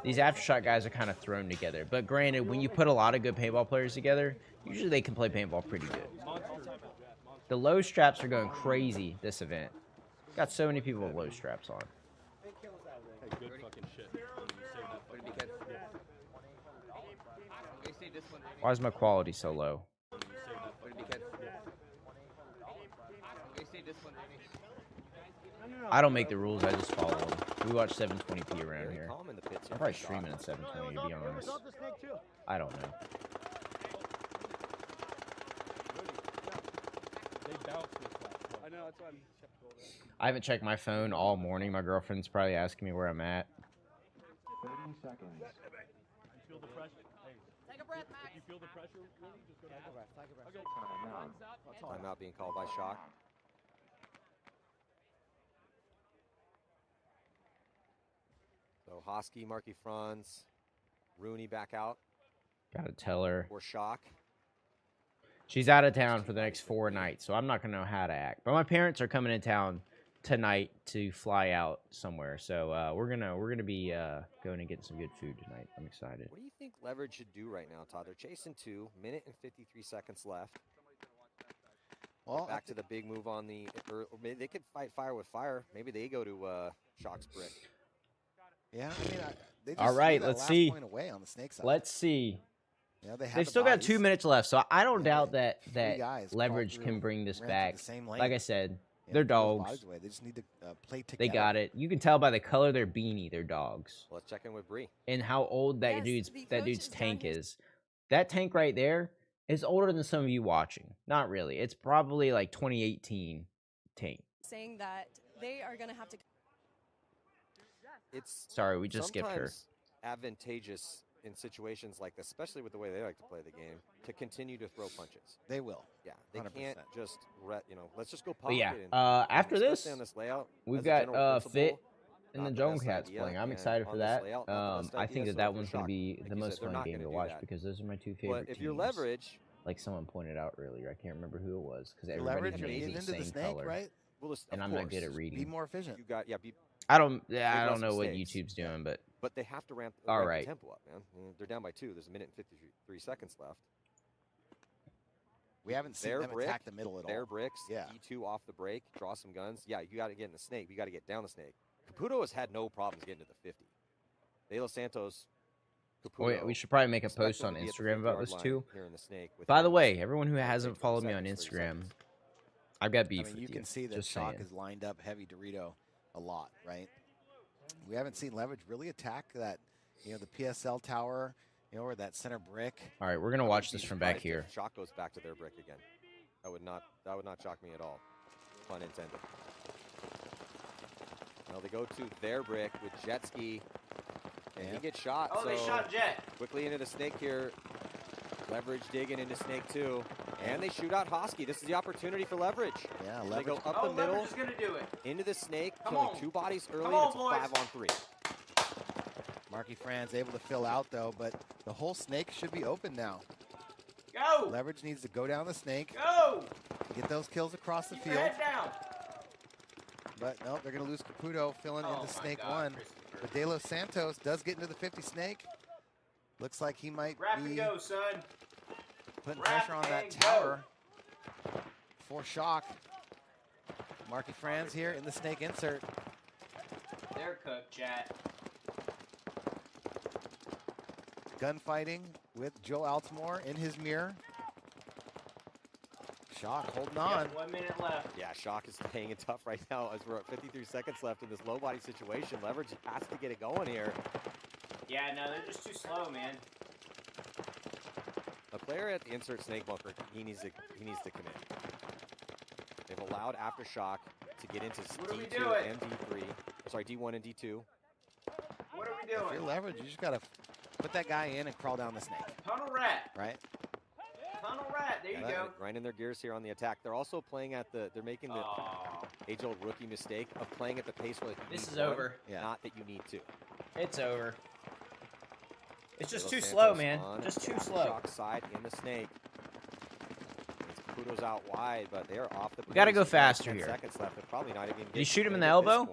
These Aftershock guys are kind of thrown together. But granted, when you put a lot of good paintball players together, usually they can play paintball pretty good. The low straps are going crazy this event. Got so many people with low straps on. Why is my quality so low? I don't make the rules, I just follow them. We watch 720p around here. I'm probably streaming at 720 to be honest. I don't know. I haven't checked my phone all morning. My girlfriend's probably asking me where I'm at. 30 seconds. Feel the pressure. Hey, take a breath, Max. If you feel the pressure, really just go take a breath. Take a breath. Okay. Timeout being called by Shock. So Hosky, Marky Franz, Rooney back out. Gotta tell her. Or Shock. She's out of town for the next 4 nights, so I'm not gonna know how to act. But my parents are coming in town tonight to fly out somewhere, so we're gonna be going and getting some good food tonight. I'm excited. What do you think Leverage should do right now, Todd? They're chasing 2, minute and 53 seconds left. Well, back to the big move on the. Or maybe they could fight fire with fire. Maybe they go to Shock's brick. Yeah, I mean, they just all right, threw that let's last see. point away on the snake side. Let's see. Yeah, They've still got 2 minutes left, so I don't doubt that Leverage can bring this back. Like I said, they're dogs. They just need to play together. They got it. You can tell by the color of their beanie, they're dogs. Let's check in with Bree. And how old that dude's tank is. That tank right there is older than some of you watching. Not really. It's probably like 2018 tank. Saying that they are going to have to. It's sorry, we just skipped her. Advantageous in situations like this, especially with the way they like to play the game, to continue to throw punches. They will. Yeah, they 100%. Can't just, let's just go pocket. Yeah, and, after this, on this layout, we've got Fit and the Joan Cats playing. I'm excited for that. I think that one's going to be the most fun game to watch because those are my 2 favorite teams. If you're Leverage, like someone pointed out earlier, I can't remember who it was because everybody made the same color, right? Well, and I'm not good at reading. Be more efficient. You got I don't know what YouTube's doing, but they have to ramp the tempo up, man. They're down by 2. There's a minute and 53 seconds left. We haven't seen them attack the middle at all. Their bricks, E2 off the break, draw some guns. Yeah, you got to get in the snake. You got to get down the snake. Caputo has had no problems getting to the 50. De Los Santos, Caputo. We should probably make a post on Instagram about this too. By the way, everyone who hasn't followed me on Instagram, I've got beef with you. You can see that Shock has lined up heavy Dorito a lot, right? We haven't seen Leverage really attack that, the PSL tower, or that center brick. All right, we're gonna watch this from back here. Shock goes back to their brick again. That would not shock me at all. Pun intended. Well, they go to their brick with Jet Ski, and he gets shot. Oh, they shot Jet. Quickly into the snake here. Leverage digging into snake 2. And they shoot out Hosky. This is the opportunity for Leverage. Yeah, Leverage. They go up the middle. Is gonna do it. Into the snake, killing 2 bodies early, and it's a 5-on-3. Marky Franz able to fill out, though, but the whole snake should be open now. Go! Leverage needs to go down the snake. Go! Get those kills across the Keep field. your head down. But no, they're going to lose Caputo filling into snake 1. But De Los Santos does get into the 50 snake. Looks like he might Wrap be and go, son. putting Wrap pressure on that and tower for Shock. Marky Franz here in the snake insert. They're cooked, chat. Gunfighting with Joe Altimore in his mirror. Shock holding on. 1 minute left. Yeah, Shock is hanging tough right now as we're at 53 seconds left in this low body situation. Leverage has to get it going here. Yeah, no, they're just too slow, man. A player at the insert snake bunker, he needs to commit. They've allowed Aftershock to get into D2 and D3. Sorry, D1 and D2. What are we If doing? you're Leverage, you just got to put that guy in and crawl down the snake. Tunnel rat. Right? Tunnel rat. There you go. Grinding their gears here on the attack. They're also playing at the, they're making the age-old rookie mistake of playing at the pace where like This is over. Not that you need to. It's over. It's just too Santos slow, man. on Just too slow. Shock side in the snake. Kudos out wide, but they're off the. We got to go faster 10 here. Seconds left. They're probably not even. Did you shoot him in the elbow?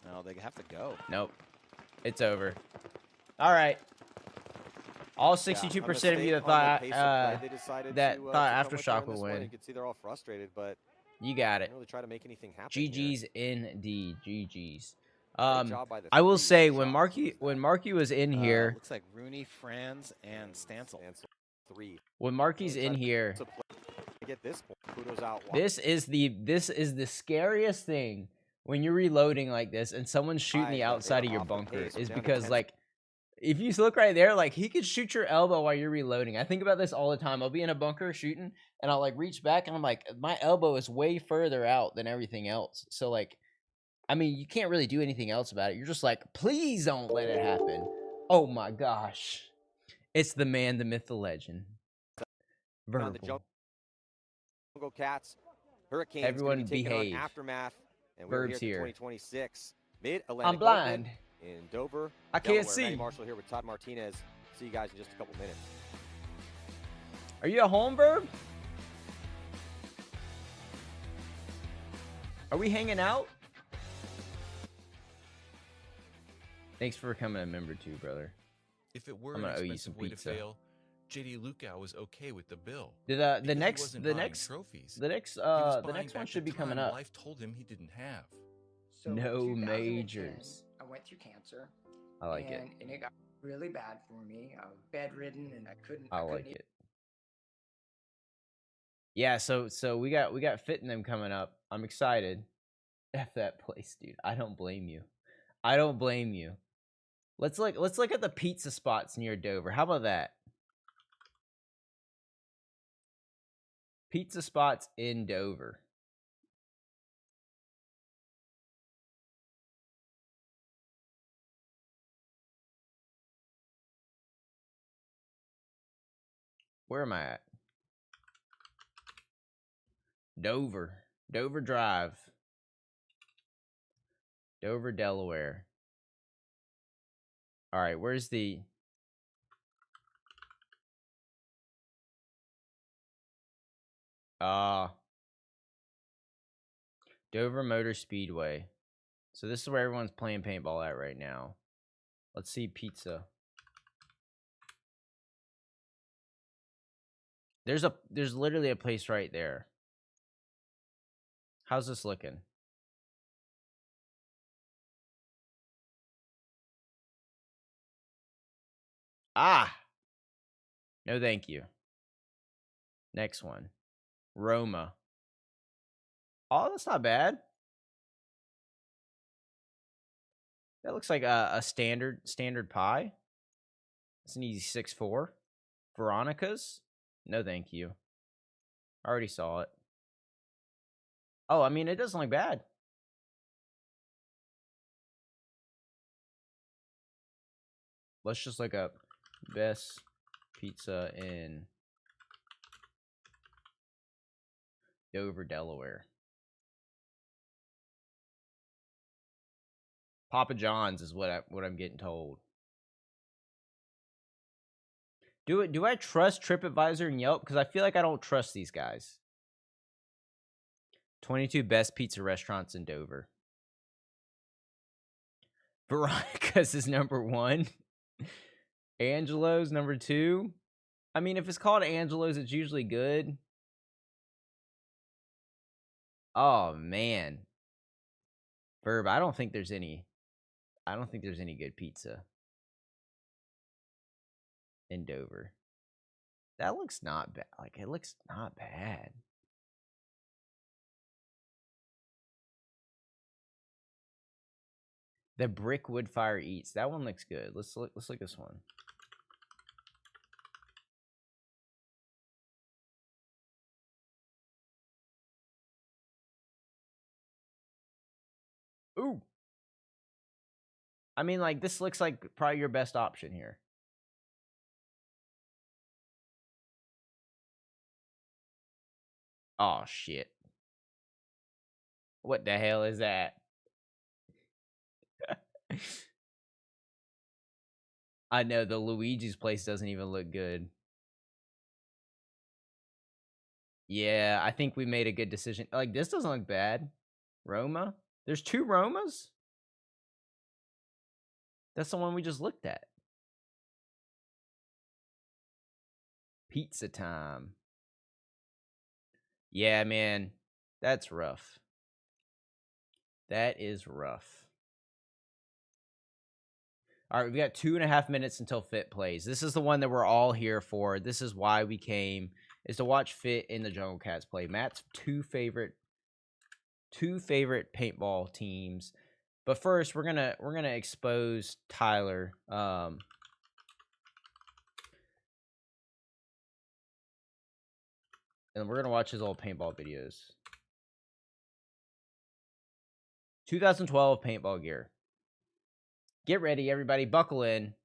No, they have to go. Nope. It's over. All right. All 62% of you that thought Aftershock would win. You can see they're all frustrated, but you got it. They really try to make anything happen. GG's indeed. GG's. job by the I will three say Shock. when Marky was in here, Looks like Rooney, Franz, and Stancil. Three. when Marky's in here, To get this point, Kudos out wide. this is the scariest thing when you're reloading like this and someone's shooting the outside of your bunker is because like if you look right there, like he could shoot your elbow while you're reloading. I think about this all the time. I'll be in a bunker shooting and I'll like reach back and I'm like, my elbow is way further out than everything else. So like, I mean, you can't really do anything else about it. You're just like, please don't let it happen. Oh my gosh. It's the man, the myth, the legend. Verbal. The jungle cats, Hurricanes. Everyone behave. Aftermath, and we're Verbs here. here. 2026 Mid-Atlantic I'm blind. in Dover. I can't Delaware. see. Manny Marshall here with Todd Martinez. See you guys in just a couple minutes. Are you a home verb? Are we hanging out? Thanks for becoming a member too, brother. If it were I'm an gonna owe you expensive some way to pizza. fail, JD Lukow was okay with the bill. The Because he next wasn't the buying next trophies. the next He was the buying next one back should the be coming time up. Life told him he didn't have. So No 2010, majors. I went through cancer. I like it. And it got really bad for me. I was bedridden and I couldn't. I couldn't like eat. it. Yeah, so we got Fit in them coming up. I'm excited. F that place, dude. I don't blame you. I don't blame you. Let's look at the pizza spots near Dover. How about that? Pizza spots in Dover. Where am I at? Dover. Dover Drive. Dover, Delaware. All right, where's the... Dover Motor Speedway. So this is where everyone's playing paintball at right now. Let's see pizza. There's literally a place right there. How's this looking? Ah! No, thank you. Next one. Roma. Oh, that's not bad. That looks like a standard pie. It's an easy 6-4. Veronica's? No, thank you. I already saw it. Oh, I mean, it doesn't look bad. Let's just look up best pizza in Dover, Delaware. Papa John's is what I'm getting told. Do I trust TripAdvisor and Yelp? Because I feel like I don't trust these guys. 22 best pizza restaurants in Dover. Veronica's is number 1. Angelo's number 2. I mean, if it's called Angelo's, it's usually good. Oh man, Verb, I don't think there's any good pizza in Dover. That looks not bad. Like, it looks not bad. The Brick Wood Fire Eats. That one looks good. Let's look at this one. Ooh. I mean, like, this looks like probably your best option here. Oh, shit. What the hell is that? I know, the Luigi's place doesn't even look good. Yeah, I think we made a good decision. Like, this doesn't look bad. Roma? There's 2 Romas? That's the one we just looked at. Pizza time. Yeah, man. That's rough. That is rough. All right, we got 2.5 minutes until Fit plays. This is the one that we're all here for. This is why we came, is to watch Fit and the Jungle Cats play. Matt's two favorite paintball teams. But first, we're gonna expose Tyler. And we're gonna watch his old paintball videos. 2012 paintball gear. Get ready, everybody. Buckle in.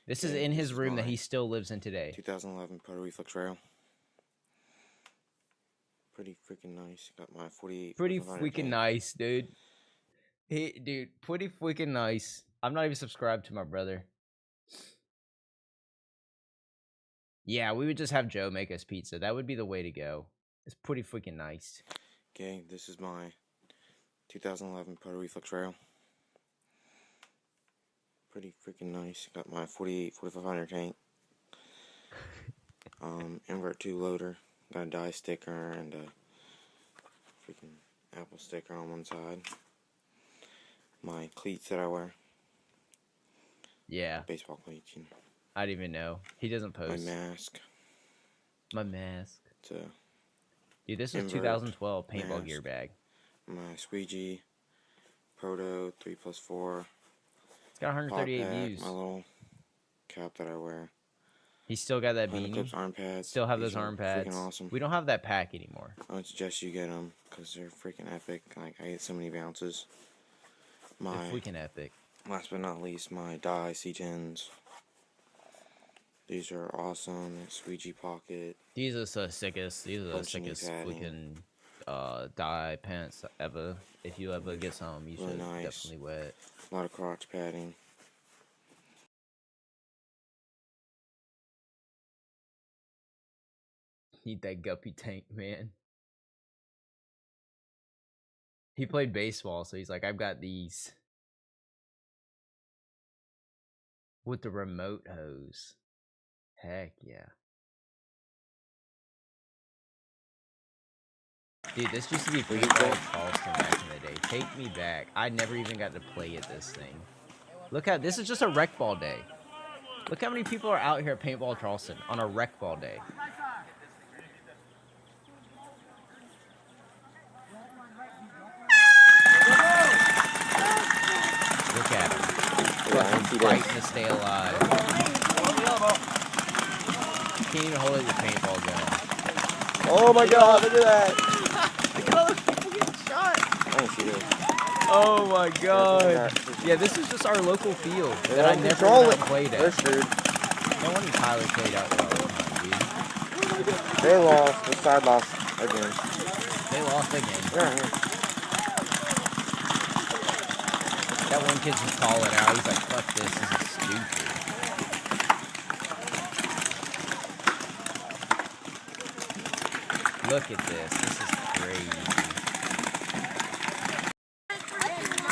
This is in his room that he still lives in today. 2011 Proto Reflex Rail. Pretty freaking nice. Got my 48. Pretty freaking nice, dude. Hey, dude, pretty freaking nice. I'm not even subscribed to my brother. Yeah, we would just have Joe make us pizza. That would be the way to go. It's pretty freaking nice. Okay, this is my 2011 Proto Reflex Rail. Pretty freaking nice. Got my 4500 tank. Invert 2 loader. Got a die sticker and a freaking Apple sticker on one side. My cleats that I wear. Yeah. Baseball cleats. You know. I didn't even know. He doesn't post. My mask. My mask. Dude, this is 2012 paintball mask. Gear bag. My squeegee. Proto 3+4. It's got 138 views. My little cap that I wear. He's still got that beanie. Clips, arm pads. Still have those arm pads. Freaking awesome. We don't have that pack anymore. I would suggest you get them because they're freaking epic. Like, I get so many bounces. They're freaking epic. Last but not least, my die C10s. These are awesome. Squeegee pocket. These are the sickest. These are the sickest freaking die pants ever. If you ever get some, you should definitely wear it. A lot of crotch padding. Need that guppy tank, man. He played baseball, so he's like, I've got these. With the remote hose. Heck yeah. Dude, this used to be paintball Charleston back in the day. Take me back. I never even got to play at this thing. Look how, this is just a rec ball day. Look how many people are out here at Paintball Charleston on a rec ball day. Look at him. Fucking fighting to stay alive. Can't even hold it with your paintball gun. Oh my god, look at that. Look at all those people getting shot. Oh, she did. Oh my god. Yeah, this is just our local field that I never played at. They're screwed. No wonder Tyler played out there all the time, dude. They lost. The side lost again. They lost again. Yeah. That one kid just called it out. He's like, fuck this is stupid. Look at this. This is crazy.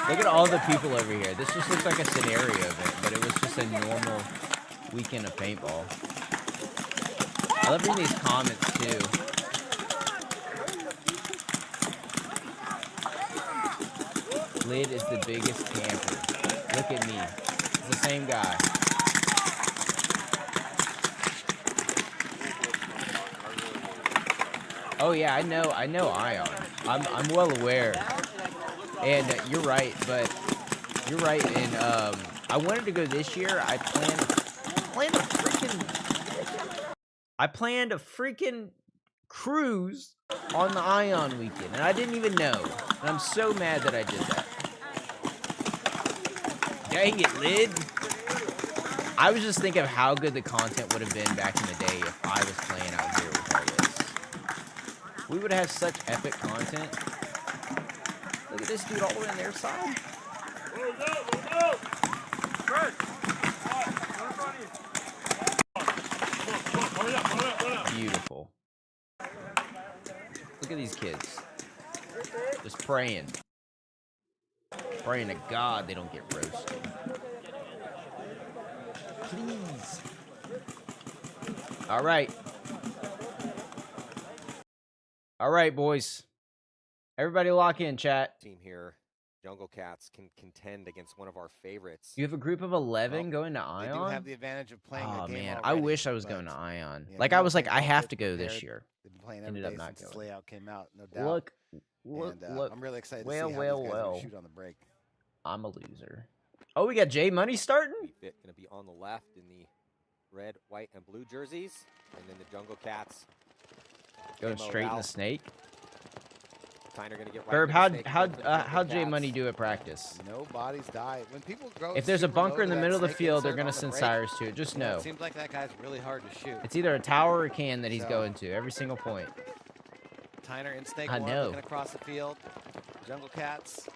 Look at all the people over here. This just looks like a scenario event, but it was just a normal weekend of paintball. I love reading these comments, too. Lid is the biggest camper. Look at me. It's the same guy. Oh yeah, I know Ion. I'm well aware. And you're right, but you're right. And I wanted to go this year. I planned a freaking cruise on the Ion weekend, and I didn't even know. And I'm so mad that I did that. Dang it, Lid. I was just thinking of how good the content would have been back in the day if I was playing out here with all this. We would have such epic content. Look at this dude all the way on their side. Beautiful. Look at these kids. Just praying. Praying to God they don't get roasted. Please. All right. All right, boys. Everybody lock in, chat. Team here, Jungle Cats, can contend against one of our favorites. You have a group of 11 going to Ion? They do have the advantage of playing a game man, already, I wish I was going to Ion. Yeah, like, I was like, I have to go this year. They've been playing every day since this layout came out, no doubt. Look. I'm really excited to see how these guys shoot on the break. I'm a loser. Oh, we got J Money starting? Going to be on the left in the red, white, and blue jerseys. And then the Jungle Cats going straight in the snake. Tyner gonna get Herb, how'd J Money do at practice? No bodies die. When people go, if there's a bunker in the middle of the field, they're gonna send Cyrus to it. Just know. It seems like that guy's really hard to shoot. It's either a tower or a can that he's going to every single point. Tyner in snake one, looking across the field. Jungle Cats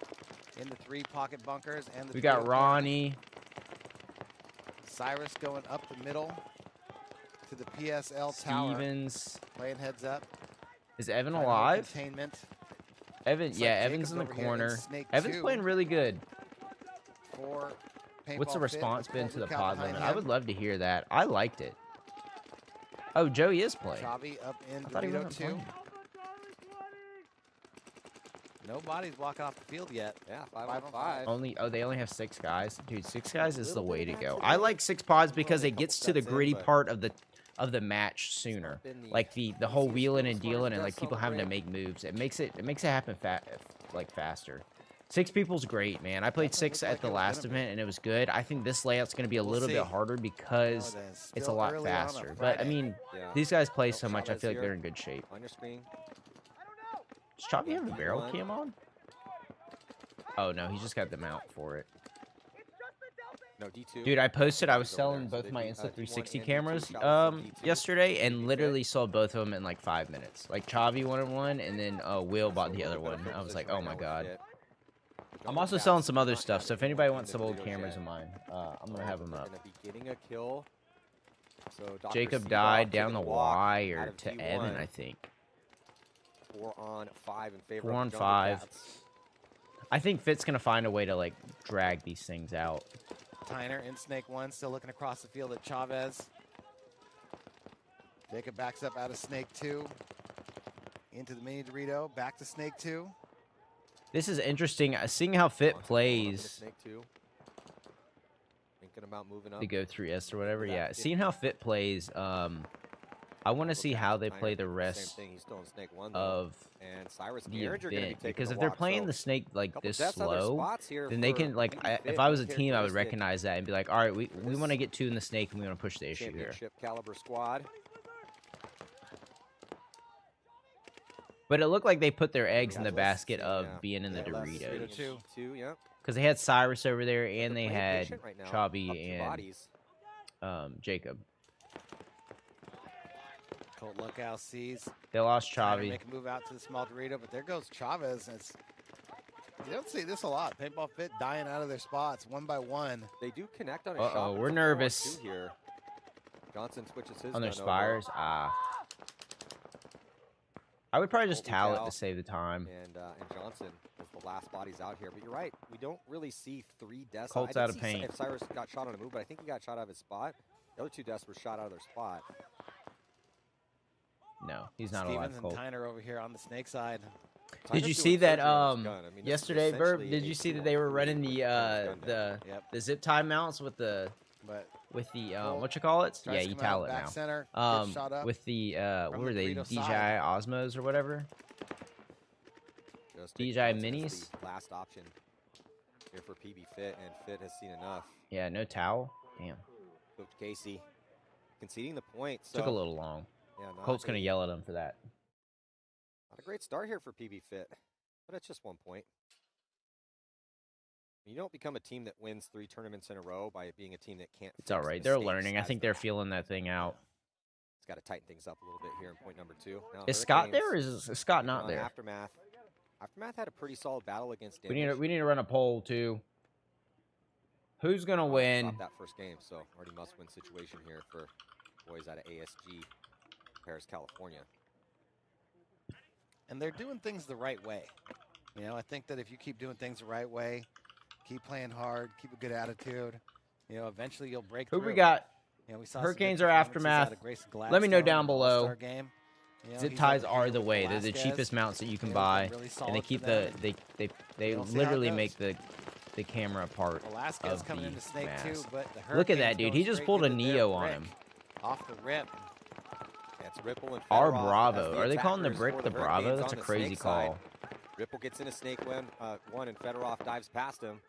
in the 3 pocket bunkers, and we got Ronnie. Cyrus going up the middle to the PSL tower. Stevens playing heads up. Is Evan alive? Containment. Evan, yeah, Evan's in the corner. Evan's playing really good. What's the response been to the pod limit? I would love to hear that. I liked it. Oh, Joey is playing. Chavi up in Dorito 2. Nobody's walking off the field yet. Yeah, 5 on 5. They only have 6 guys. Dude, 6 guys is the way to go. I like 6 pods because it gets to the gritty part of the match sooner. Like the whole wheeling and dealing and like people having to make moves. It makes it happen faster. 6 people's great, man. I played 6 at the last event and it was good. I think this layout's going to be a little bit harder because it's a lot faster. But I mean, these guys play so much. I feel like they're in good shape. On your screen. Does Choppy have a barrel cam on? Oh no, he's just got the mount for it. No, D2. Dude, I posted I was selling both my Insta360 cameras yesterday and literally sold both of them in like 5 minutes. Like Chavi wanted one and then Will bought the other one. I was like, oh my god. I'm also selling some other stuff, so if anybody wants some old cameras of mine, I'm gonna have them up. Jacob died down the wire to Evan, I think. 4 on 5 in favor 4 on of 5. I think Fit's gonna find a way to like drag these things out. Tyner in snake 1, still looking across the field at Chavez. Jacob backs up out of snake 2. Into the mini Dorito, back to snake 2. This is interesting. Seeing how Fit plays. Snake 2. Thinking about moving up. To go 3S or whatever, yeah. Seeing how Fit plays, I want to see how they play the rest of the event, because if they're playing the snake like this slow, then they can like. If I was a team, I would recognize that and be like, all right, we want to get 2 in the snake and we want to push the issue here. Caliber squad. But it looked like they put their eggs in the basket of being in the Doritos. Because they had Cyrus over there and they had Chavi and Jacob. Colt Lookout sees. They lost Chavi. Make a move out to the small Dorito, but there goes Chavez. And you don't see this a lot. Paintball Fit dying out of their spots one by one. They do connect on a shot. We're nervous. Here. Johnson switches his on their spires. I I would probably just towel it to save the time. And Johnson is the last bodies out here. But you're right. We don't really see 3 deaths. Colt's out of paint. If Cyrus got shot on a move, but I think he got shot out of his spot. The other 2 deaths were shot out of their spot. No, he's not alive. Stevens and Tyner over here on the snake side. Did you see that yesterday, Verb? Did you see that they were running the zip tie mounts with the what you call it? Yeah, you towel it now. Center, with the what were they? DJI Osmos or whatever. DJI Minis. Last option here for PB Fit, and Fit has seen enough. Yeah, no towel. Damn. Coach Casey conceding the point. So took a little long. Yeah, Colt's gonna yell at him for that. Not a great start here for PB Fit, but it's just 1 point. You don't become a team that wins 3 tournaments in a row by being a team that can't. It's all right. They're learning. I think they're feeling that thing out. It's got to tighten things up a little bit here in point number 2. Now, is Scott there, or is Scott not there? Aftermath. Aftermath had a pretty solid battle against Damage. We need to run a poll too. Who's gonna win? That first game, so already must-win situation here for boys out of ASG, Paris, California. And they're doing things the right way. You know, I think that if you keep doing things the right way, keep playing hard, keep a good attitude, you know, eventually you'll break through. Who we got? You know, we saw Hurricanes or Aftermath? Let me know down below. You know, zip ties are the way. They're the cheapest mounts that you can buy, and they keep they literally make the camera part of the mask. Look at that dude. He just pulled a Neo on him. Off the rip. That's Ripple and our Bravo. Are they calling the brick the Bravo? That's a crazy call. Ripple gets in a snake one, and Fedorov dives past him.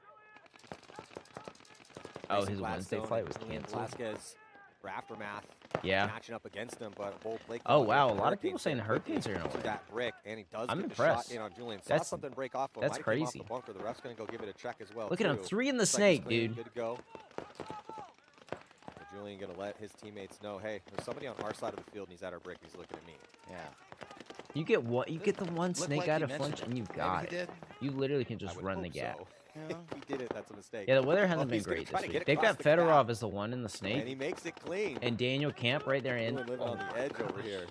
Oh, his Wednesday flight was canceled. Velasquez for Aftermath. Yeah. Matching up against him, but Bold Blake. Oh wow, a lot of people saying the Hurricanes are gonna win. That brick, and he does. I'm get impressed. The shot in on Julian. Saw something break off. That's crazy. Off the bunker. The ref's gonna go give it a check as well. Look at him, 3 in the snake, dude. Good to go. Julian gonna let his teammates know, hey, there's somebody on our side of the field, and he's at our brick. He's looking at me. Yeah. You get what? You get the one snake out of flinch, and you got it. You literally can just run the gap. So. He did it. That's a mistake. Yeah, the weather hasn't been great this week. They've got Fedorov as the one in the snake. And he makes it clean. And Daniel Camp right there in. Living on the edge over here.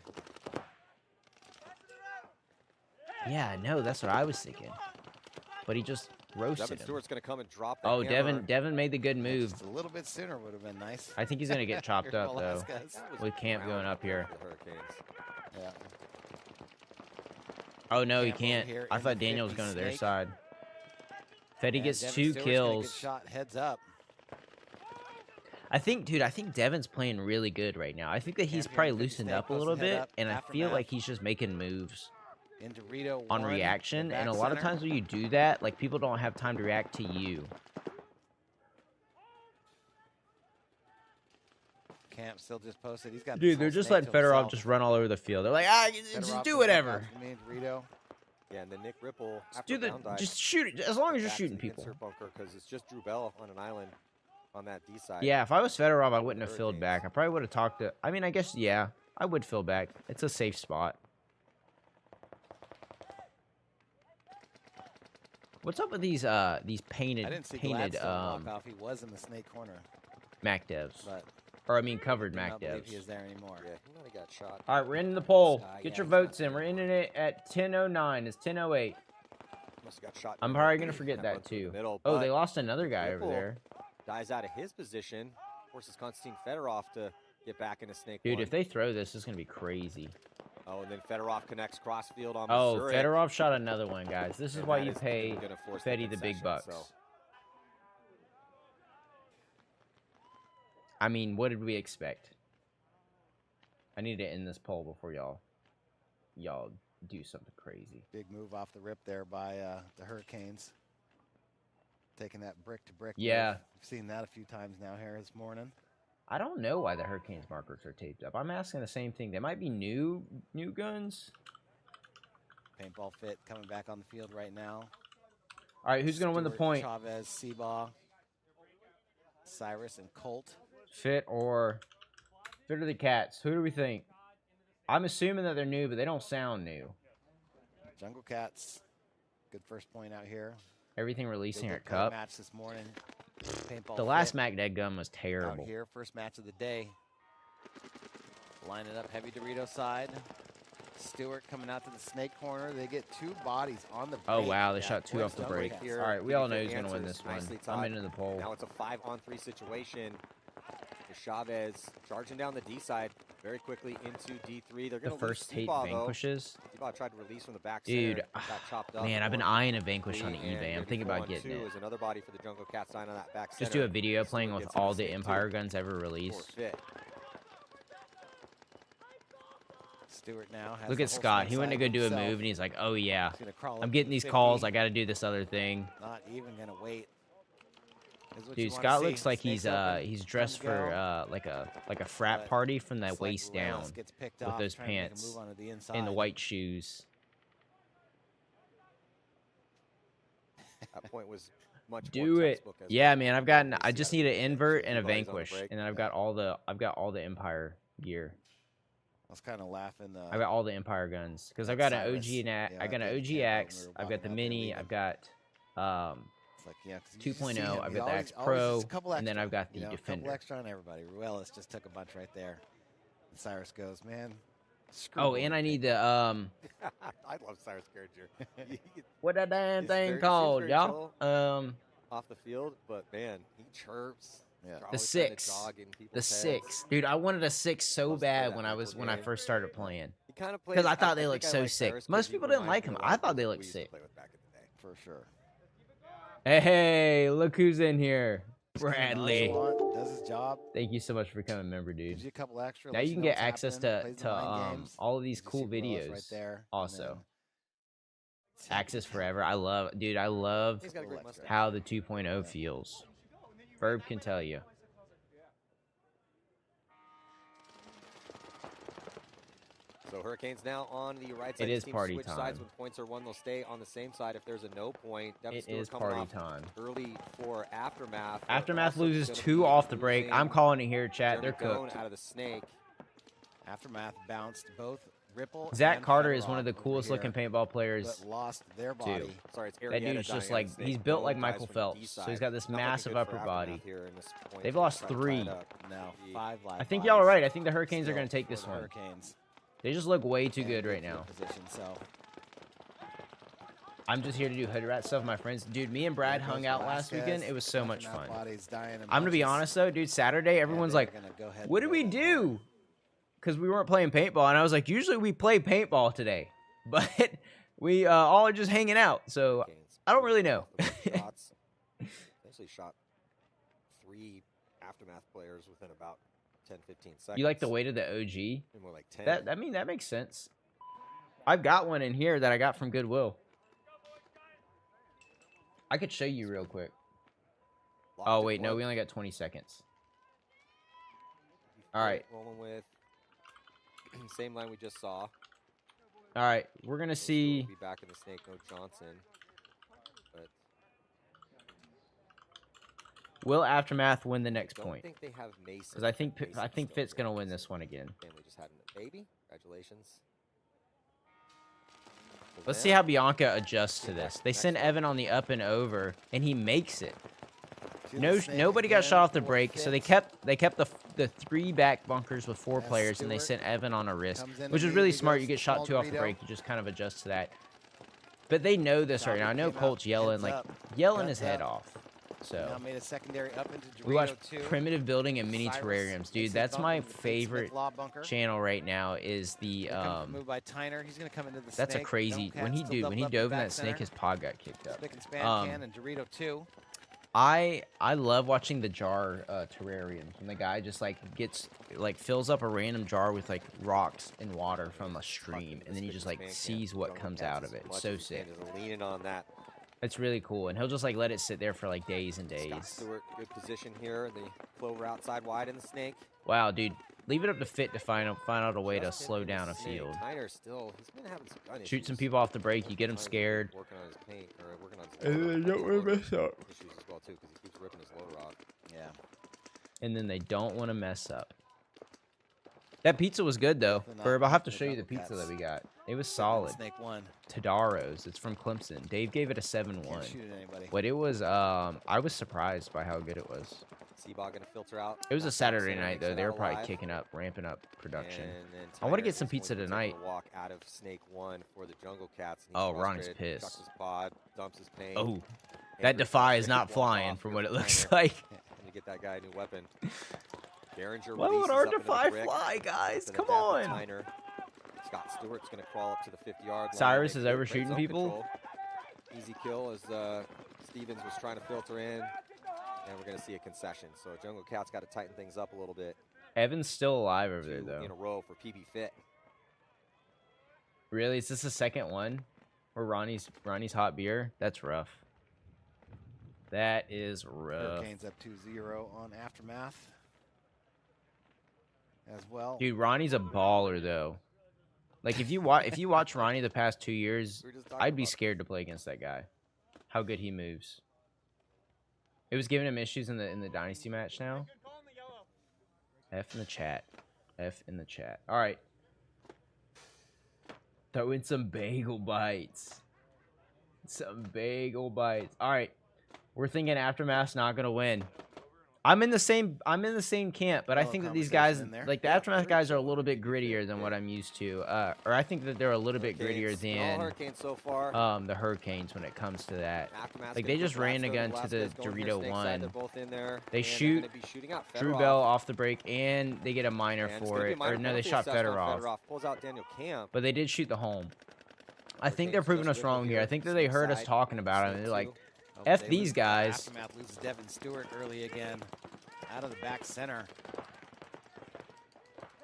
Yeah, no, that's what I was thinking. But he just roasted Devin him. Stewart's going to come and drop that hammer. Devin made the good move. Just a little bit sooner would have been nice. I think he's going to get chopped up, though, with Camp going up here. Yeah. Oh, no, he can't. I thought Daniel was going to their side. Fetty gets 2 kills. Get shot heads up. I think Devin's playing really good right now. I think that he's probably loosened up a little bit, and I feel like he's just making moves on reaction. And a lot of times when you do that, like, people don't have time to react to you. Camp still just posted. He's got. Dude, they're just letting Fedorov just run all over the field. They're like, just do whatever. Yeah, and then Nick Ripple. Just shoot it, as long as you're shooting people. Bunker, because it's just Drew Bell on an island on that D side. Yeah, if I was Fedorov, I wouldn't have filled back. I probably would have talked to. I mean, I guess yeah, I would fill back. It's a safe spot. What's up with these painted off. He was in the snake corner. Mac devs. Or I mean covered Mac devs. He is there anymore. Yeah, he might have got shot. All right, we're in the poll. Get your votes in. We're ending it at 10:09. It's 10:08. Must have got shot. I'm probably gonna forget that too. Oh, they lost another guy over there. Dies out of his position. Forces Konstantin Fedorov to get back into snake. Dude, if they throw this, it's gonna be crazy. Oh, and then Fedorov connects crossfield on. Oh, Fedorov shot another one, guys. This is why you pay Fetty the big bucks. I mean, what did we expect? I need to end this poll before y'all do something crazy. Big move off the rip there by the Hurricanes. Taking that brick to brick. Yeah. Move. We've seen that a few times now here this morning. I don't know why the Hurricanes markers are taped up. I'm asking the same thing. They might be new guns. Paintball Fit coming back on the field right now. All right, who's going to win the point? Chavez, Seabaugh, Cyrus, and Colt. Fit or the Cats? Who do we think? I'm assuming that they're new, but they don't sound new. Jungle Cats, good first point out here. Everything releasing at Cup. Match this morning. The last Magnet gun was terrible. Out here, first match of the day. Line it up, heavy Dorito side. Stewart coming out to the snake corner. They get 2 bodies on the Oh, bait. wow. They shot 2 off the break. All right, we all know who's going to win this one. I'm into the poll. Now it's a 5-on-3 situation. Chavez charging down the D side very quickly into D3. They're going to first Tate vanquishes. T-Ball tried to release from the back dude, center, got chopped up. Man, I've been eyeing a vanquish on eBay. I'm thinking about getting it. Is another body for the Jungle Cat sign on that back Just center. do a video playing with all the Empire guns ever released. Stewart now has Look at Scott. He went to go do a move, and he's like, "Oh yeah, I'm getting these calls. I got to do this other thing." Not even gonna wait. Dude, Scott looks like he's dressed for like a frat party from the waist down with those pants and the white shoes. That point was much do it. Yeah, man. I just need an invert and a vanquish, and then I've got all the Empire gear. I was kind of laughing. I got all the Empire guns because I've got an OG I got an OG Axe. I've got the Mini. I've got 2.0. I've got the Axe Pro, and then I've got the Defender. A couple extra on everybody. Ruelas just took a bunch right there. And Cyrus goes, man. And I need the I love Cyrus Carriger. What that damn thing called, y'all? Off the field, but man, he chirps. Yeah. The 6, dude. I wanted a 6 so bad when I first started playing. Because I thought they looked so sick. Most people didn't like him. I thought they looked sick. For sure. Hey, look who's in here. Bradley does his job. Thank you so much for coming, member dude. Gives you a couple extra. Now you can get access to all of these cool videos right there. Also. Access forever. I love how the 2.0 feels. Verb can tell you. So Hurricanes now on the right side. It is party time. Sides when points are won, they'll stay on the same side. If there's a no point, it is party time. Early for Aftermath. Aftermath loses 2 off the break. I'm calling it here, chat. They're cooked. Out of the snake. Aftermath bounced both Ripple. Zach Carter is one of the coolest looking paintball players. But lost their body. Too. Sorry, that dude's just like he's built like Michael Phelps, so he's got this massive upper body. They've lost 3. Now 5 live. I think y'all are right. I think the Hurricanes are going to take this one. They just look way too good right now. I'm just here to do hood rat stuff with my friends. Dude, me and Brad hung out last weekend. It was so much fun. I'm going to be honest, though. Dude, Saturday, everyone's like, what did we do? Because we weren't playing paintball. And I was like, usually we play paintball today. But we all are just hanging out. So I don't really know. Actually shot 3 Aftermath players within about 10-15 seconds. You like the weight of the OG? More like 10. That makes sense. I've got one in here that I got from Goodwill. I could show you real quick. Oh wait, no, we only got 20 seconds. All right. Rolling with same line we just saw. All right, we're gonna see. Be back in the snake, no Johnson. But will Aftermath win the next point? I think they have Mason. Because I think Fitt's gonna win this one again. Family just had a baby. Congratulations. Let's see how Bianca adjusts to this. They send Evan on the up and over, and he makes it. Nobody got shot off the break, so they kept the 3 back bunkers with 4 players, and they sent Evan on a risk, which was really smart. You get shot 2 off the break, you just kind of adjust to that. But they know this right now. I know Colt's yelling his head off. So made a secondary up into we watch primitive building and mini terrariums, dude. That's my favorite channel right now. Is the move by Tyner. He's gonna come into the that's snake. a crazy when he dove in that snake, his pod got kicked up. Spick and span can and Dorito 2. I love watching the jar terrariums when the guy just fills up a random jar with rocks and water from a stream, and then he just sees what comes out of it. It's so sick. Leaning on that. It's really cool, and he'll just let it sit there for days and days. Scott Stewart, good position here. The clover outside wide in the snake. Wow, dude, leave it up to Fit to find out a way to slow down a field. Tyner still, he's been having some gun Shoot some people off the break, you get them scared. Working on his paint, or working on his and they don't want to mess up. Issues as well too, because he keeps ripping his low rod. Yeah. And then they don't want to mess up. That pizza was good though. Burb, I'll have to show you the pizza that we got. It was solid. Snake 1. Tadaro's. It's from Clemson. Dave gave it a 7-1. But it was I was surprised by how good it was. Seabog gonna filter out. It was a Saturday night though. They were probably ramping up production. I want to get some pizza tonight. Walk out of Snake 1 for the Jungle Cats. Oh, Ronnie's pissed. Chucks his pod, dumps his paint. Oh, that Defy is not flying from what it looks like. To get that guy a new weapon. Derringer why would our Defy fly, guys? Come on. Scott Stewart's gonna crawl up to the 50-yard line. Cyrus is overshooting people. Easy kill as Stevens was trying to filter in. And we're going to see a concession. So Jungle Cat's got to tighten things up a little bit. Evan's still alive over there, though. In a row for PB Fit. Really? Is this the second one? Or Ronnie's hot beer? That's rough. That is rough. Hurricanes up 2-0 on Aftermath as well. Dude, Ronnie's a baller, though. Like, if you watch Ronnie the past 2 years, I'd be scared to play against that guy. How good he moves. It was giving him issues in the Dynasty match now. F in the chat. F in the chat. All right. Throw in some bagel bites. Some bagel bites. All right. We're thinking Aftermath's not gonna win. I'm in the same camp, but I think that these guys, like the Aftermath guys, are a little bit grittier than what I'm used to. Or I think that they're a little bit grittier than the Hurricanes when it comes to that. Like they just ran again to the Dorito 1. They shoot Drew Bell off the break, and they get a minor for it. Or no, they shot Fedorov. But they did shoot the home. I think they're proving us wrong here. I think that they heard us talking about it, and they're like, F these guys. Aftermath loses Devin Stewart early again. Out of the back center.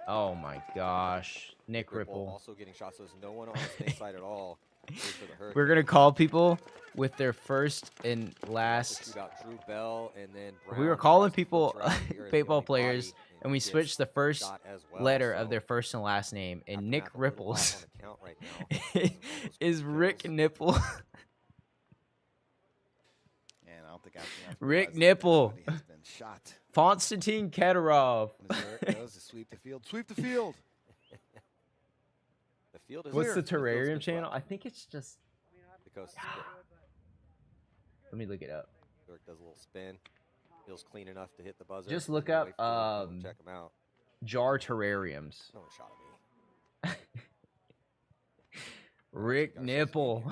Oh my gosh. Nick Ripple. Also getting shots. There's no one on the snake side at all. We're going to call people with their first and last. Drew Bell and then we were calling people baseball players, and we switched the first letter of their first and last name. And Nick Ripples is Rick Nipple. Rick Nipple. Konstantin Keterov. Sweep the field. Sweep the field. The field is What's the terrarium channel? I think it's just. Because let me look it up. Dirk does a little spin. Feels clean enough to hit the buzzer. Just look up check them out. Jar terrariums. No one shot at me. Rick Nipple.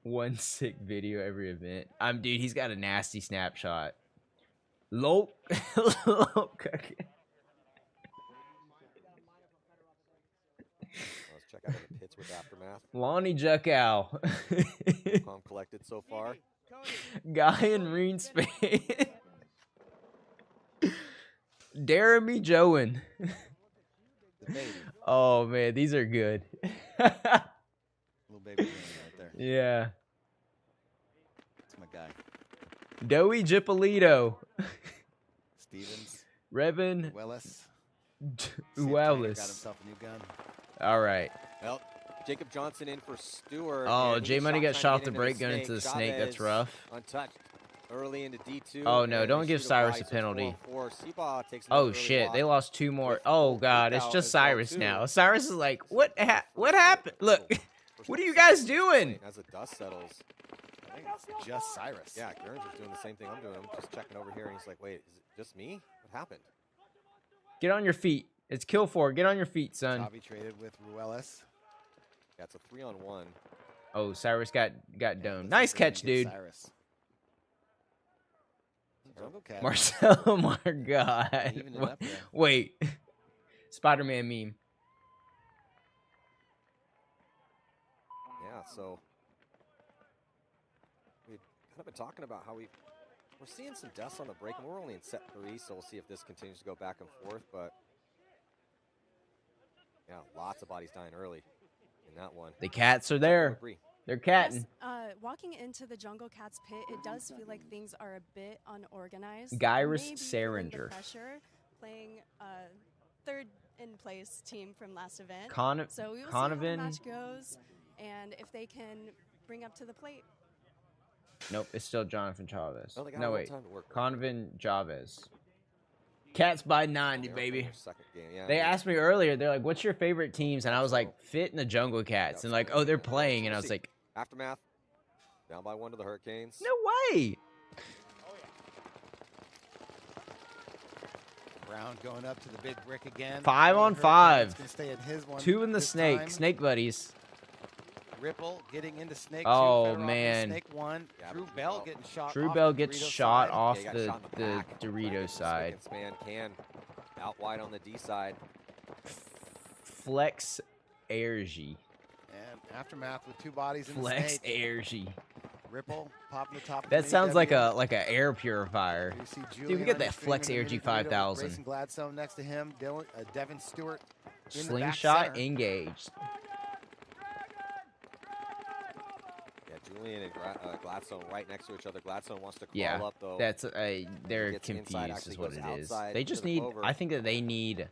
One sick video every event. Dude, he's got a nasty snapshot. Lope. Let's check out the pits with Aftermath. Lonnie Juckow. Calm collected so far. Guy in Greenspan. Jeremy Joen. Oh man, these are good. Little baby right there. Yeah. That's my guy. Doey Gipolito. Stevens. Revan. Wellis. Wellis. Got himself a new gun. All right. Well, Jacob Johnson in for Stewart. Oh, J Money got shot off the break gun into the snake. That's rough. Untouched. Early into D2. Oh no, don't give Cyrus a penalty. Oh shit, they lost 2 more. Oh god, it's just Cyrus now. Cyrus is like, what happened? Look, what are you guys doing? As the dust settles. I think it's just Cyrus. Yeah, Gerns is doing the same thing I'm doing. I'm just checking over here, and he's like, wait, is it just me? What happened? Get on your feet. It's kill 4. Get on your feet, son. Javi traded with Ruelas. Yeah, it's a 3-on-1. Oh, Cyrus got domed. Nice catch, dude. Cyrus. Marcelo Margot. Wait. Spider-Man meme. Yeah, so we've kind of been talking about how we're seeing some deaths on the break, and we're only in set 3, so we'll see if this continues to go back and forth, but yeah, lots of bodies dying early in that one. The cats are there. They're catting. Yes, walking into the Jungle Cats pit, it does feel like things are a bit unorganized. Gyrus Saringer. Pressure, playing third in place team from last event. So we will see how the match goes and if they can bring up to the plate. Nope, it's still Jonathan Chavez. Oh, no, wait. Conovan Chavez. Cats by 90, baby. They asked me earlier, they're like, what's your favorite teams? And I was like, Fit and the Jungle Cats. And like, oh, they're playing. And I was like, Aftermath. Down by 1 to the Hurricanes. No way. Brown going up to the big brick again. 5 on 5. Stay at his one 2 in the snake. time. Snake buddies. Ripple getting into snake. Oh, 2. man. Snake 1. Drew Bell getting shot. Drew off Bell the gets Dorito shot side. off Yeah, the back. Dorito side. Man can out wide on the D side. Flex Airgy. And Aftermath with 2 bodies in Flex the snake. Airgy. Ripple popping the top. Of That the sounds like AW. a air purifier. Dude, we get that Flex Airgy 5000. Grayson Gladstone next to him. Devin Stewart. In Slingshot the engaged. Yeah, Julian and Gladstone right next to each other. Gladstone wants to crawl Yeah, up though. that's they're Gets confused inside, is actually what goes it is. outside They into just the need. clover. I think that they need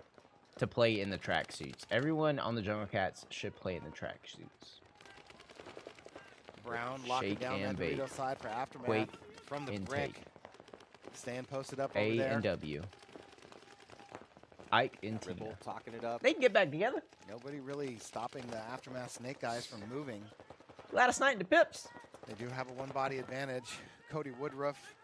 to play in the tracksuits. Everyone on the Jungle Cats should play in the tracksuits. Brown locking Shake down and that bait. Dorito side for Aftermath. Quake, from the intake. brick. Staying posted up over A there. and W. Ike and Tina. Ripple talking it up. They can get back together. Nobody really stopping the Aftermath Snake guys from moving. Gladys Knight and the Pips. They do have a 1-body advantage. Cody Woodruff.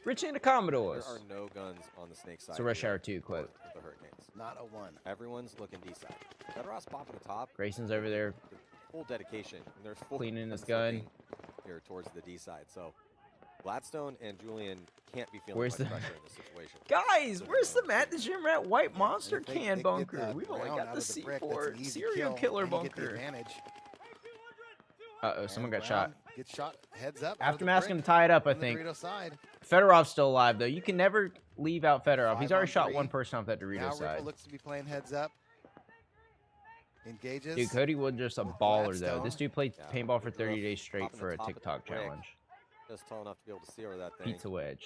Richie and the Commodores. There are no guns on the Snake side. So Rush here Hour 2 quote. with the Hurricanes. Not a 1. Everyone's looking D side. Federos popping the top. Grayson's over there Full dedication. And there's full cleaning his guns gun. looking here towards the D side. So Gladstone and Julian can't be feeling Where's much the- pressure in this situation. Guys, where's the Matt the Gym Rat White Monster if they can get bunker? that We've only Brown got out the of the brick, that's C4 an easy serial kill, killer and you get the bunker. advantage. Uh-oh, someone And got shot. Brown gets shot heads up. out of the Aftermath's brick going to tie it up, I on the think. Dorito side. Fedorov's still alive, though. You can never leave out Fedorov. 5 He's already on shot 3. one person off that Dorito Now side. Ripple looks to be playing heads up. Engages. Dude, Cody Wood just a baller, though. Gladstone. This dude played Yeah, paintball for Woodruff 30 days straight popping the for a top of the TikTok brick. challenge. Just tall enough to be able to see over that thing. Pizza wedge.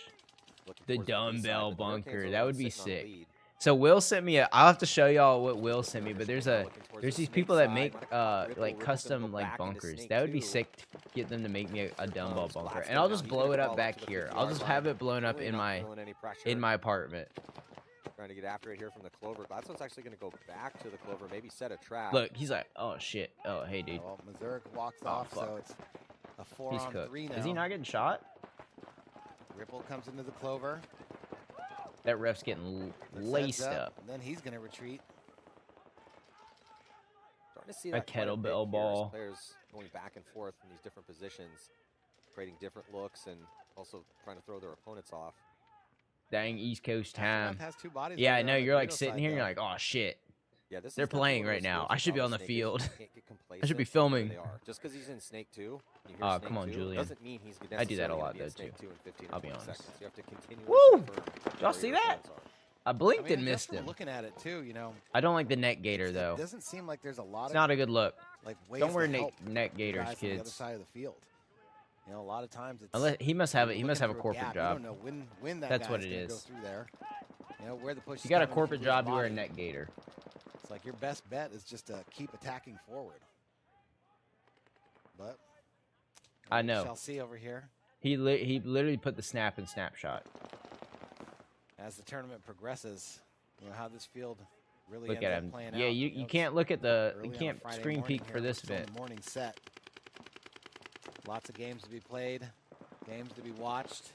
Looking The towards D side, dumbbell but the Hurricanes bunker. are That would sitting be on the sick. lead. So Will sent me I'll have to show y'all what Will sent me, but there's Looking towards these the people snake that make side. Ripple, like Ripple's gonna custom go like back into bunkers. snake That would be two. sick to get them to make me a dumbbell bunker, Gladstone and I'll now, just he's blow gonna it crawl up up back to the here. 50 I'll yard just line. have it blown up Really in not my feeling any pressure. apartment. Trying to get after it here from the clover. Gladstone's actually going to go back to the clover, maybe set a trap. Look, he's like, oh shit, oh hey dude, Well, Mazurk walks Oh, off, fuck. so it's a he's 4-on-3 cooked. now. Is he not getting shot? Ripple comes into the clover. That ref's getting Puts laced heads up. And then he's going to retreat. Starting to see A that quite kettlebell bit here as ball. Players going back and forth in these different positions, creating different looks and also trying to throw their opponents off. Dang East Coast time. Aftermath has 2 bodies Yeah, I over there know. on the You're like Dorito sitting side, here and you're though. like, oh shit. Yeah, this is They're definitely playing one of right those now. fields I you should be tell on the Snake field. is you can't get I should be complacent filming. where they are. Just because he's in Snake 2, you hear Aw, Snake come on, 2, Julian. doesn't mean he's I do that a necessarily lot, gonna be in though, Snake too. 2 in 15 I'll or be 20 honest. seconds. You have to continue Woo! to confirm Y'all where see your that? opponents are. I blinked and just missed from him. looking at it too, you know. I don't like the neck gator It though. doesn't seem like there's a lot It's of not a good look. like ways Don't wear to help neck the gators, guys on the other kids. side of the field. You know, a lot of times it's Unless he must have it. He you're must have a looking corporate through gap. job. You don't know when that That's what guy's it gonna go is. through there. You know where the push. You is got a coming from corporate his job. You wear a body. neck gator. It's like your best bet is just to keep attacking forward. But I we know. shall see over here He literally put the snap in snapshot. as the tournament progresses. You know how this field really Look ends at up him. playing Yeah, out. you know, can't look at the early you on a can't Friday screen morning peek here, for this it's on event. the morning set. Lots of games to be played, games to be watched.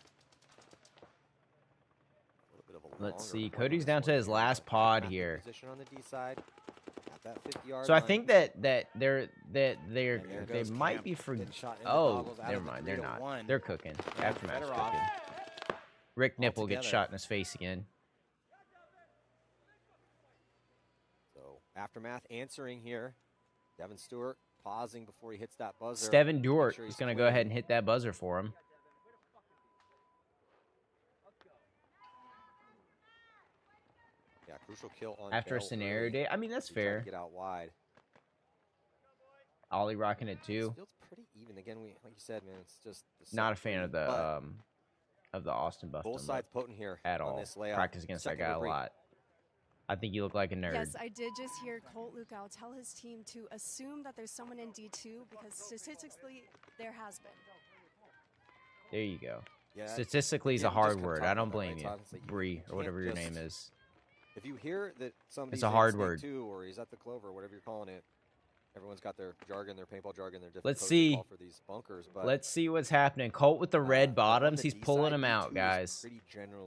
A little bit of a Let's longer see. run Cody's on down this to one his here. last pod Back in here. Position on the D side. At that 50-yard So I line. think that they And there might goes be Camp for. getting shot in the Oh, goggles out never of the mind. They're 3 to not. 1. They're cooking. And Aftermath's Fedorov cooking. Rick Nipple gets together. shot in his face again. So Aftermath answering here. Devin Stewart pausing before he hits that buzzer. Steven Make Dort sure is he's going to go clean. ahead and hit that buzzer for him. Yeah, crucial kill on After a Bell scenario early. day. I mean, that's He tried to fair. Get out wide. Ollie rocking it This too. field's pretty even. Again, like you said, man, it's just the Not a second fan of three, the but Austin Buffton both sides potent here at on all. this layout. Practice against that Second guy a debris. lot. I think you look like a nerd. Yes, I did just hear Colt Lukow tell his team to assume that there's someone in D2 because statistically there has been. There you go. Yeah, Statistically is yeah, a we just hard kinda word. talked I don't about that, blame right, you. Todd? It's like Bree, you or whatever your can't name just- is. If you hear that somebody's a hard in word. Snake 2 or he's at the clover, whatever you're calling it, Everyone's got their jargon, their paintball jargon, their different Let's codes see. they call for these bunkers. But Let's see what's happening. Colt with the red bottoms. He's pulling them out, guys.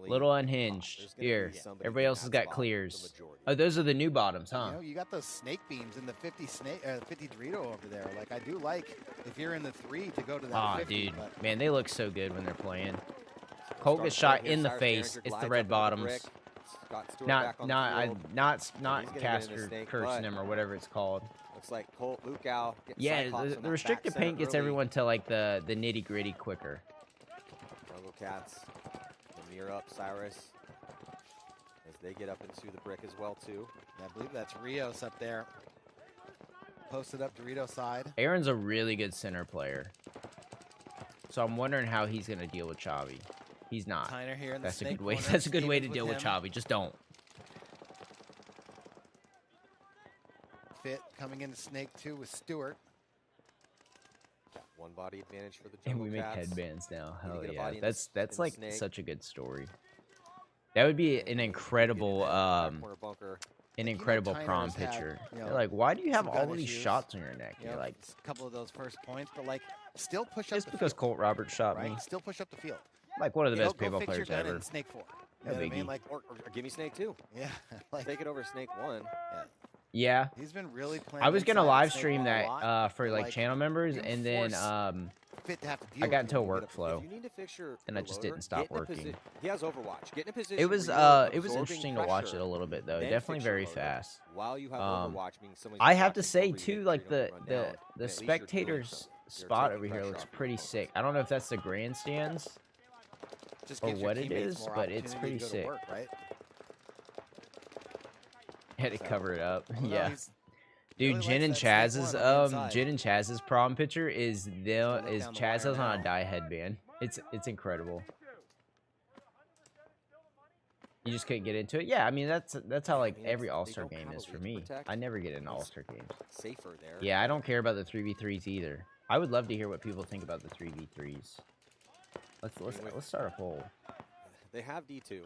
Little unhinged. Here. Everybody else has got clears. Oh, those are the new bottoms, huh? You know, you got those snake beams in the 50 Dorito over there. Like, I do like, if you're in the 3, to go to that 50. Dude. Man, they look so good when they're playing. Colt gets shot in the face. It's the red bottoms. Not caster cursing him or whatever it's called. Looks like Colt Lukow. Yeah, the restricted paint gets everyone to like the nitty gritty quicker. Jungle Cats, the mirror up Cyrus as they get up into the brick as well too. I believe that's Rios up there. Posted up Dorito side. Aaron's a really good center player, so I'm wondering how he's gonna deal with Chavi. He's not. Tyner here in That's the a good snake way. corner. That's a good way to Stevens deal with him. Chavi. Just don't. Fit coming into Snake 2 with Stewart. Got one body advantage for the And Jungle we make Cats. headbands now. Need to Hell get a yeah. body in That's the like snake. such a good story. That would be an incredible Corner bunker. an Like, incredible Tyner's prom had, picture. you know, You're like, why do you have some all gun these issues. shots on your neck? You You're know, like, a couple of those first points, but like, still push up just the because field, Colt Roberts shot me. right? Still push up the field. Like one of the You know, best go paintball fix your players gun ever. in Snake 4. No You know what I biggie. mean? Like, Or give me Snake 2. yeah, like, Take it over Snake 1. Yeah. he's been really playing. I was gonna inside live Snake stream 1 a that lot, for like channel members, you and then force Fit to have to deal I got with into a it when you get up workflow, If you need to fix your and I your just loader, didn't stop get in a working. He has Overwatch. Get in a position It was where you're it was absorbing interesting to watch it pressure, a little bit though. then Definitely fix your very loader fast. While you have Overwatch, meaning somebody's I have to watching say over you, too, so like you don't run down, and the at least you're doing spectators something. You're spot taking over here pressure looks off your pretty opponent. sick. I don't know if that's the grandstands Just or gives your what it teammates is, more but it's opportunity pretty to go to sick. work, right? Had to cover it up. Well, no, Yeah. he's- Dude, really Jin and likes that snake Chaz's one on the inside. Chaz's prom picture is look down the Chaz has wire on a now. dye headband. It's incredible. You just couldn't get into it. Yeah, I mean that's how like mean, every they All-Star don't game have a is for lead to me. protect. I never get into All-Star games. Safer there. Yeah, I don't care about the 3v3s either. I would love to hear what people think about the 3v3s. Let's start a poll. They have D2.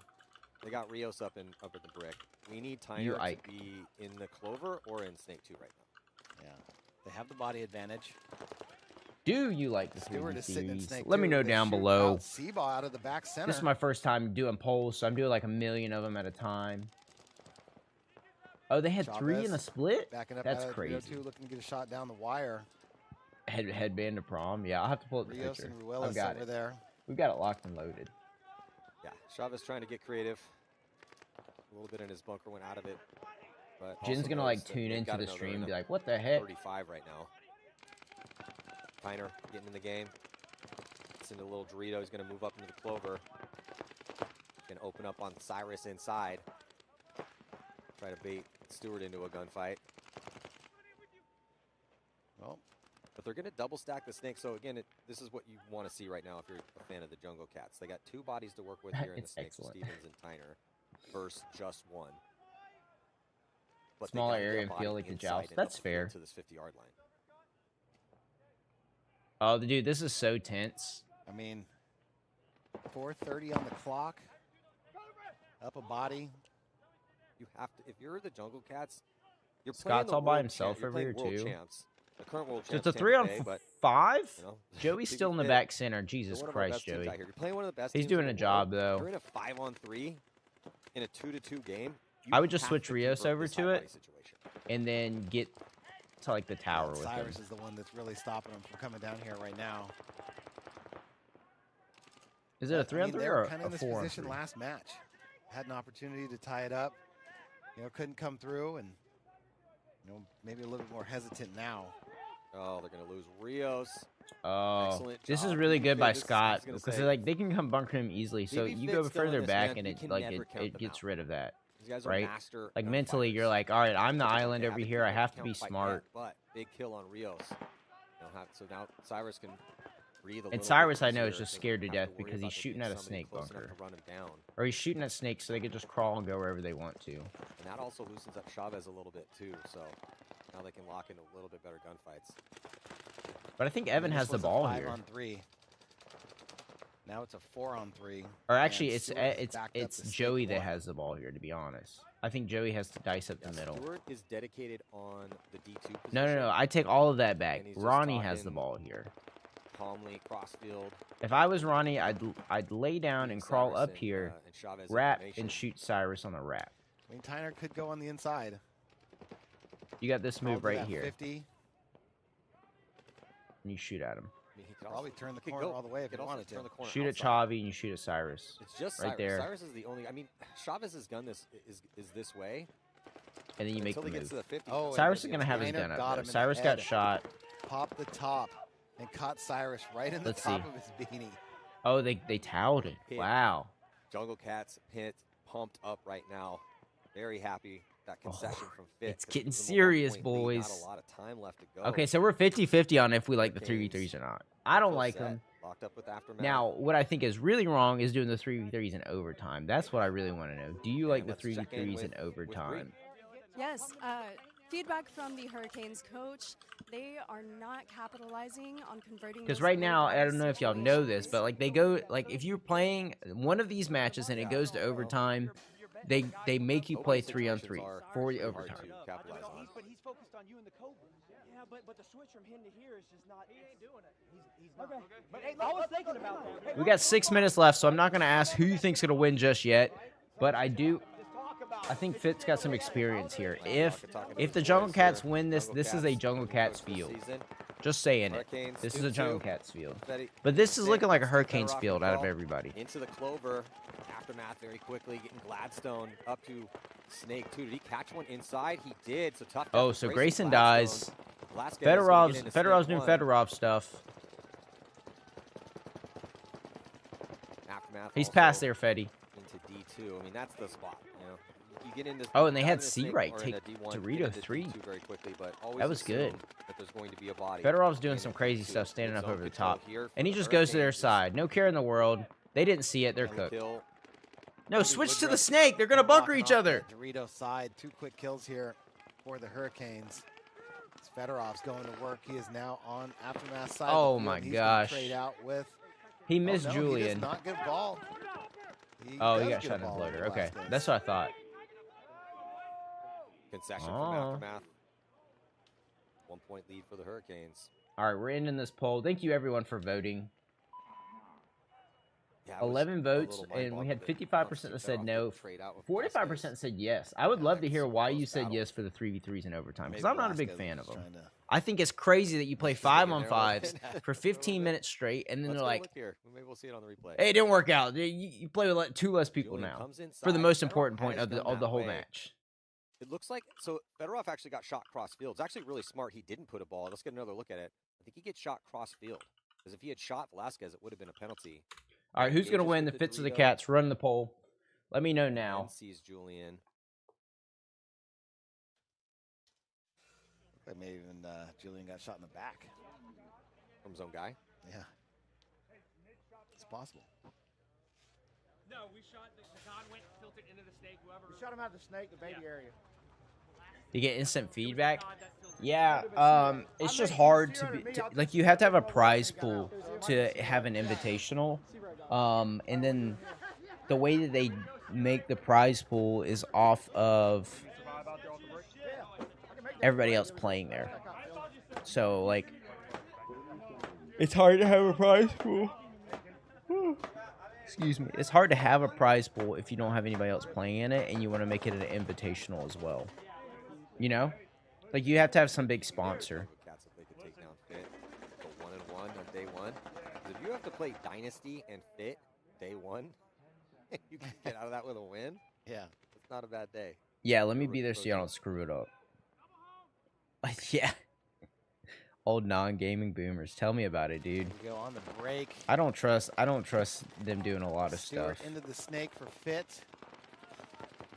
They got Rios up at the brick. We need You Tyner Ike. to be in the Clover or in Snake 2 right now. Yeah, they have the body advantage. Do you like the Stewart is sitting in 3v3s? Snake Let me 2. know They down shoot below. out Seaball out of the back center. This is my first time doing polls, so I'm doing like a million of them at a time. Oh, they had 3 in a Chavez split? backing up That's out of crazy. 302, looking to get a shot down the wire. Headband to prom. Yeah, I'll have to pull up the Rios picture. and I've Ruelas got over it. there. We've got it locked and loaded. Yeah, Chavez trying to get creative. A little bit in his bunker, went out of it. But Jin's also gonna knows like that tune they've into gotta the know they're stream in and be a like, what the heck? 35 right now. Tyner getting in the game. It's into little Dorito. He's going to move up into the Clover. Going to open up on Cyrus inside. Try to bait Stewart into a gunfight. Well, but they're going to double stack the Snake. So again, this is what you want to see right now if you're a fan of the Jungle Cats. They got 2 bodies to work with here in the It's Snake, excellent. Stevens and Tyner, versus just 1. But they Smaller gotta get a area and body feel like the inside joust. and That's upfield fair. to this 50-yard line. Oh, dude, this is so tense. I mean, 4:30 on the clock. Up a body. You have to, if you're the Jungle Cats, you're Scott's playing the all by world himself you're over here, playing world too. Champs. The current world So champs. it's a Tampa 3 on Bay, but, 5? you know, Joey's Big still in the Fit, back center. they're Jesus one of our Christ, best teams Joey. out here. You're playing one of the best He's teams in doing the a job, world. though. You're in a 5-on-3 in a 2-2 game. You I would just have switch to Rios convert over this to high it body situation. and then get to like the tower with him. Cyrus is the one that's really stopping him from coming down here right now. Is it a 3 on 3 they or were a kind of in this 4 on position 3? last match. Had an opportunity to tie it up. You know, couldn't come through, and you know, maybe a little bit more hesitant now. Oh, they're going to lose Rios. Oh, Excellent this is job. really BB good by Fit, Scott gonna because say, like they can come bunker him easily. So BB you go Fit's still in further this, back man. and You it can like never count it them gets out. rid of that. These guys are Right? master Like gunfighters. mentally, you're like, all right, I'm the island They over have here. I keep have that to be count fight smart. yet, but big kill on Rios. So now Cyrus can breathe a And little Cyrus, bit I know, is easier, just doesn't scared to have death worry because about he's there shooting being at a somebody snake close enough bunker. to run him down. Or he's shooting at snakes so they can just crawl and go wherever they want to. And that also loosens up Chavez a little bit too. So now they can lock into a little bit better gunfights. But I think Evan This has the was a ball 5 here. on 3. Now it's a 4-on-3. Or actually, it's Joey that has the ball here, to be honest. I think Joey has to dice up the middle. Stewart is dedicated on the D2 position. No. I take all of that back. Ronnie has the ball here. Calmly crossfield. If I was Ronnie, I'd lay down and crawl up here, wrap, and shoot Cyrus on the wrap. I mean, Tyner could go on the inside. You got this move right here. 50. And you shoot at him. I mean, he could probably turn the corner all the way if he wanted to. Shoot at Chavi and you shoot at Cyrus. It's just right there. Cyrus is the only. I mean, Chavez's gun is this way. And then you make the move. Oh, Cyrus is gonna have his gun up there. Cyrus got shot. Popped the top and caught Cyrus right in the top of his beanie. Oh, they toweled it. Wow. Jungle Cat's pit pumped up right now. Very happy. That concession from Fit. It's getting serious, boys. Not a lot of time left to go. Okay, so we're 50-50 on if we like the 3v3s or not. I don't like them. Locked up with Aftermath. Now, what I think is really wrong is doing the 3v3s in overtime. That's what I really want to know. Do you like the 3v3s in overtime? Yes. Feedback from the Hurricanes coach, they are not capitalizing on converting. Because right now, I don't know if y'all know this, but like they go, like if you're playing one of these matches and it goes to overtime, they make you play 3-on-3 for the overtime. But he's focused on you and the Cobra. Yeah, but the switch from him to here is just not. He ain't doing it. He's not. Okay. But hey, I was thinking about that. We got 6 minutes left, so I'm not going to ask who you think's going to win just yet, but I think Fit's got some experience here. If the Jungle Cats win this, this is a Jungle Cats field. Just saying it. This is a Jungle Cats field. But this is looking like a Hurricanes field out of everybody. Into the Clover. Aftermath very quickly, getting Gladstone up to Snake 2. Did he catch one inside? He did. So tough. Oh, so Grayson dies. Fedorov's doing Fedorov stuff. Aftermath. He's past there, Fetty. Into D2. I mean, that's the spot. You know, you get into. Oh, and they had C-Right take Dorito 3. Very quickly, but that was good. That there's going to be a body. Fedorov's doing some crazy stuff, standing up over the top, and he just goes to their side. No care in the world. They didn't see it. They're cooked. No, switch to the Snake. They're going to bunker each other. Dorito side. 2 quick kills here for the Hurricanes. Fedorov's going to work. He is now on Aftermath's side. Oh, my gosh. Trade out with... He missed Julian. He does not get ball. He got shot in the floater. Okay, that's what I thought. Concession from Aftermath. 1 point lead for the Hurricanes. All right, we're ending this poll. Thank you, everyone, for voting. 11 votes, and we had 55% that said no, 45% said yes. I would love to hear why you said yes for the 3v3s in overtime, because I'm not a big fan of them. I think it's crazy that you play 5-on-5s for 15 minutes straight, and then they're like, maybe we'll see it on the replay. Hey, it didn't work out. You play with 2 less people now for the most important point of the whole match. It looks like, so Fedorov actually got shot cross field. It's actually really smart. He didn't put a ball. Let's get another look at it. I think he gets shot cross field, because if he had shot Velasquez, it would have been a penalty. All right, who's going to win the Fits of the Cats? Run the poll. Let me know now. Sees Julian. Like maybe even Julian got shot in the back. From his own guy? Yeah. It's possible. No, we shot the gun went tilted into the Snake. Whoever. We shot him out of the Snake, the baby area. You get instant feedback? Yeah, it's just hard to like, you have to have a prize pool to have an invitational. And then the way that they make the prize pool is off of everybody else playing there. So, like, it's hard to have a prize pool. Excuse me. It's hard to have a prize pool if you don't have anybody else playing in it and you want to make it an invitational as well. You know? Like, you have to have some big sponsor. Cats if they could take down Fit. Go 1-1 on day 1. If you have to play Dynasty and Fit day 1, you can get out of that with a win. Yeah. It's not a bad day. Yeah, let me be there so you don't screw it up. Yeah. Old non-gaming boomers. Tell me about it, dude. We go on the break. I don't trust them doing a lot of stuff. Into the Snake for Fit.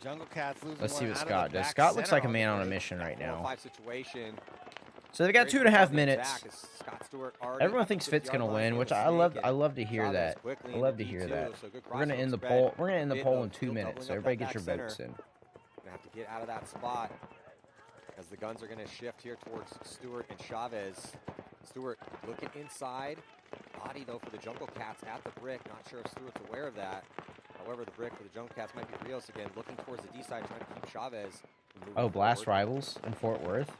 Jungle Cats losing. Let's see what Scott does. Scott looks like a man on a mission right now. 4-5 situation. So they got 2.5 minutes. Everyone thinks Fit's gonna win, which I love to hear that. I love to hear that. We're gonna end the poll. We're gonna end the poll in 2 minutes. So everybody get your votes in. Gonna have to get out of that spot as the guns are gonna shift here towards Stewart and Chavez. Stewart looking inside. body, though, for the Jungle Cats at the brick. Not sure if Stewart's aware of that. However, the brick for the Jungle Cats might be Rios again, looking towards the D side, trying to keep Chavez. Oh, Blast Rivals in Fort Worth?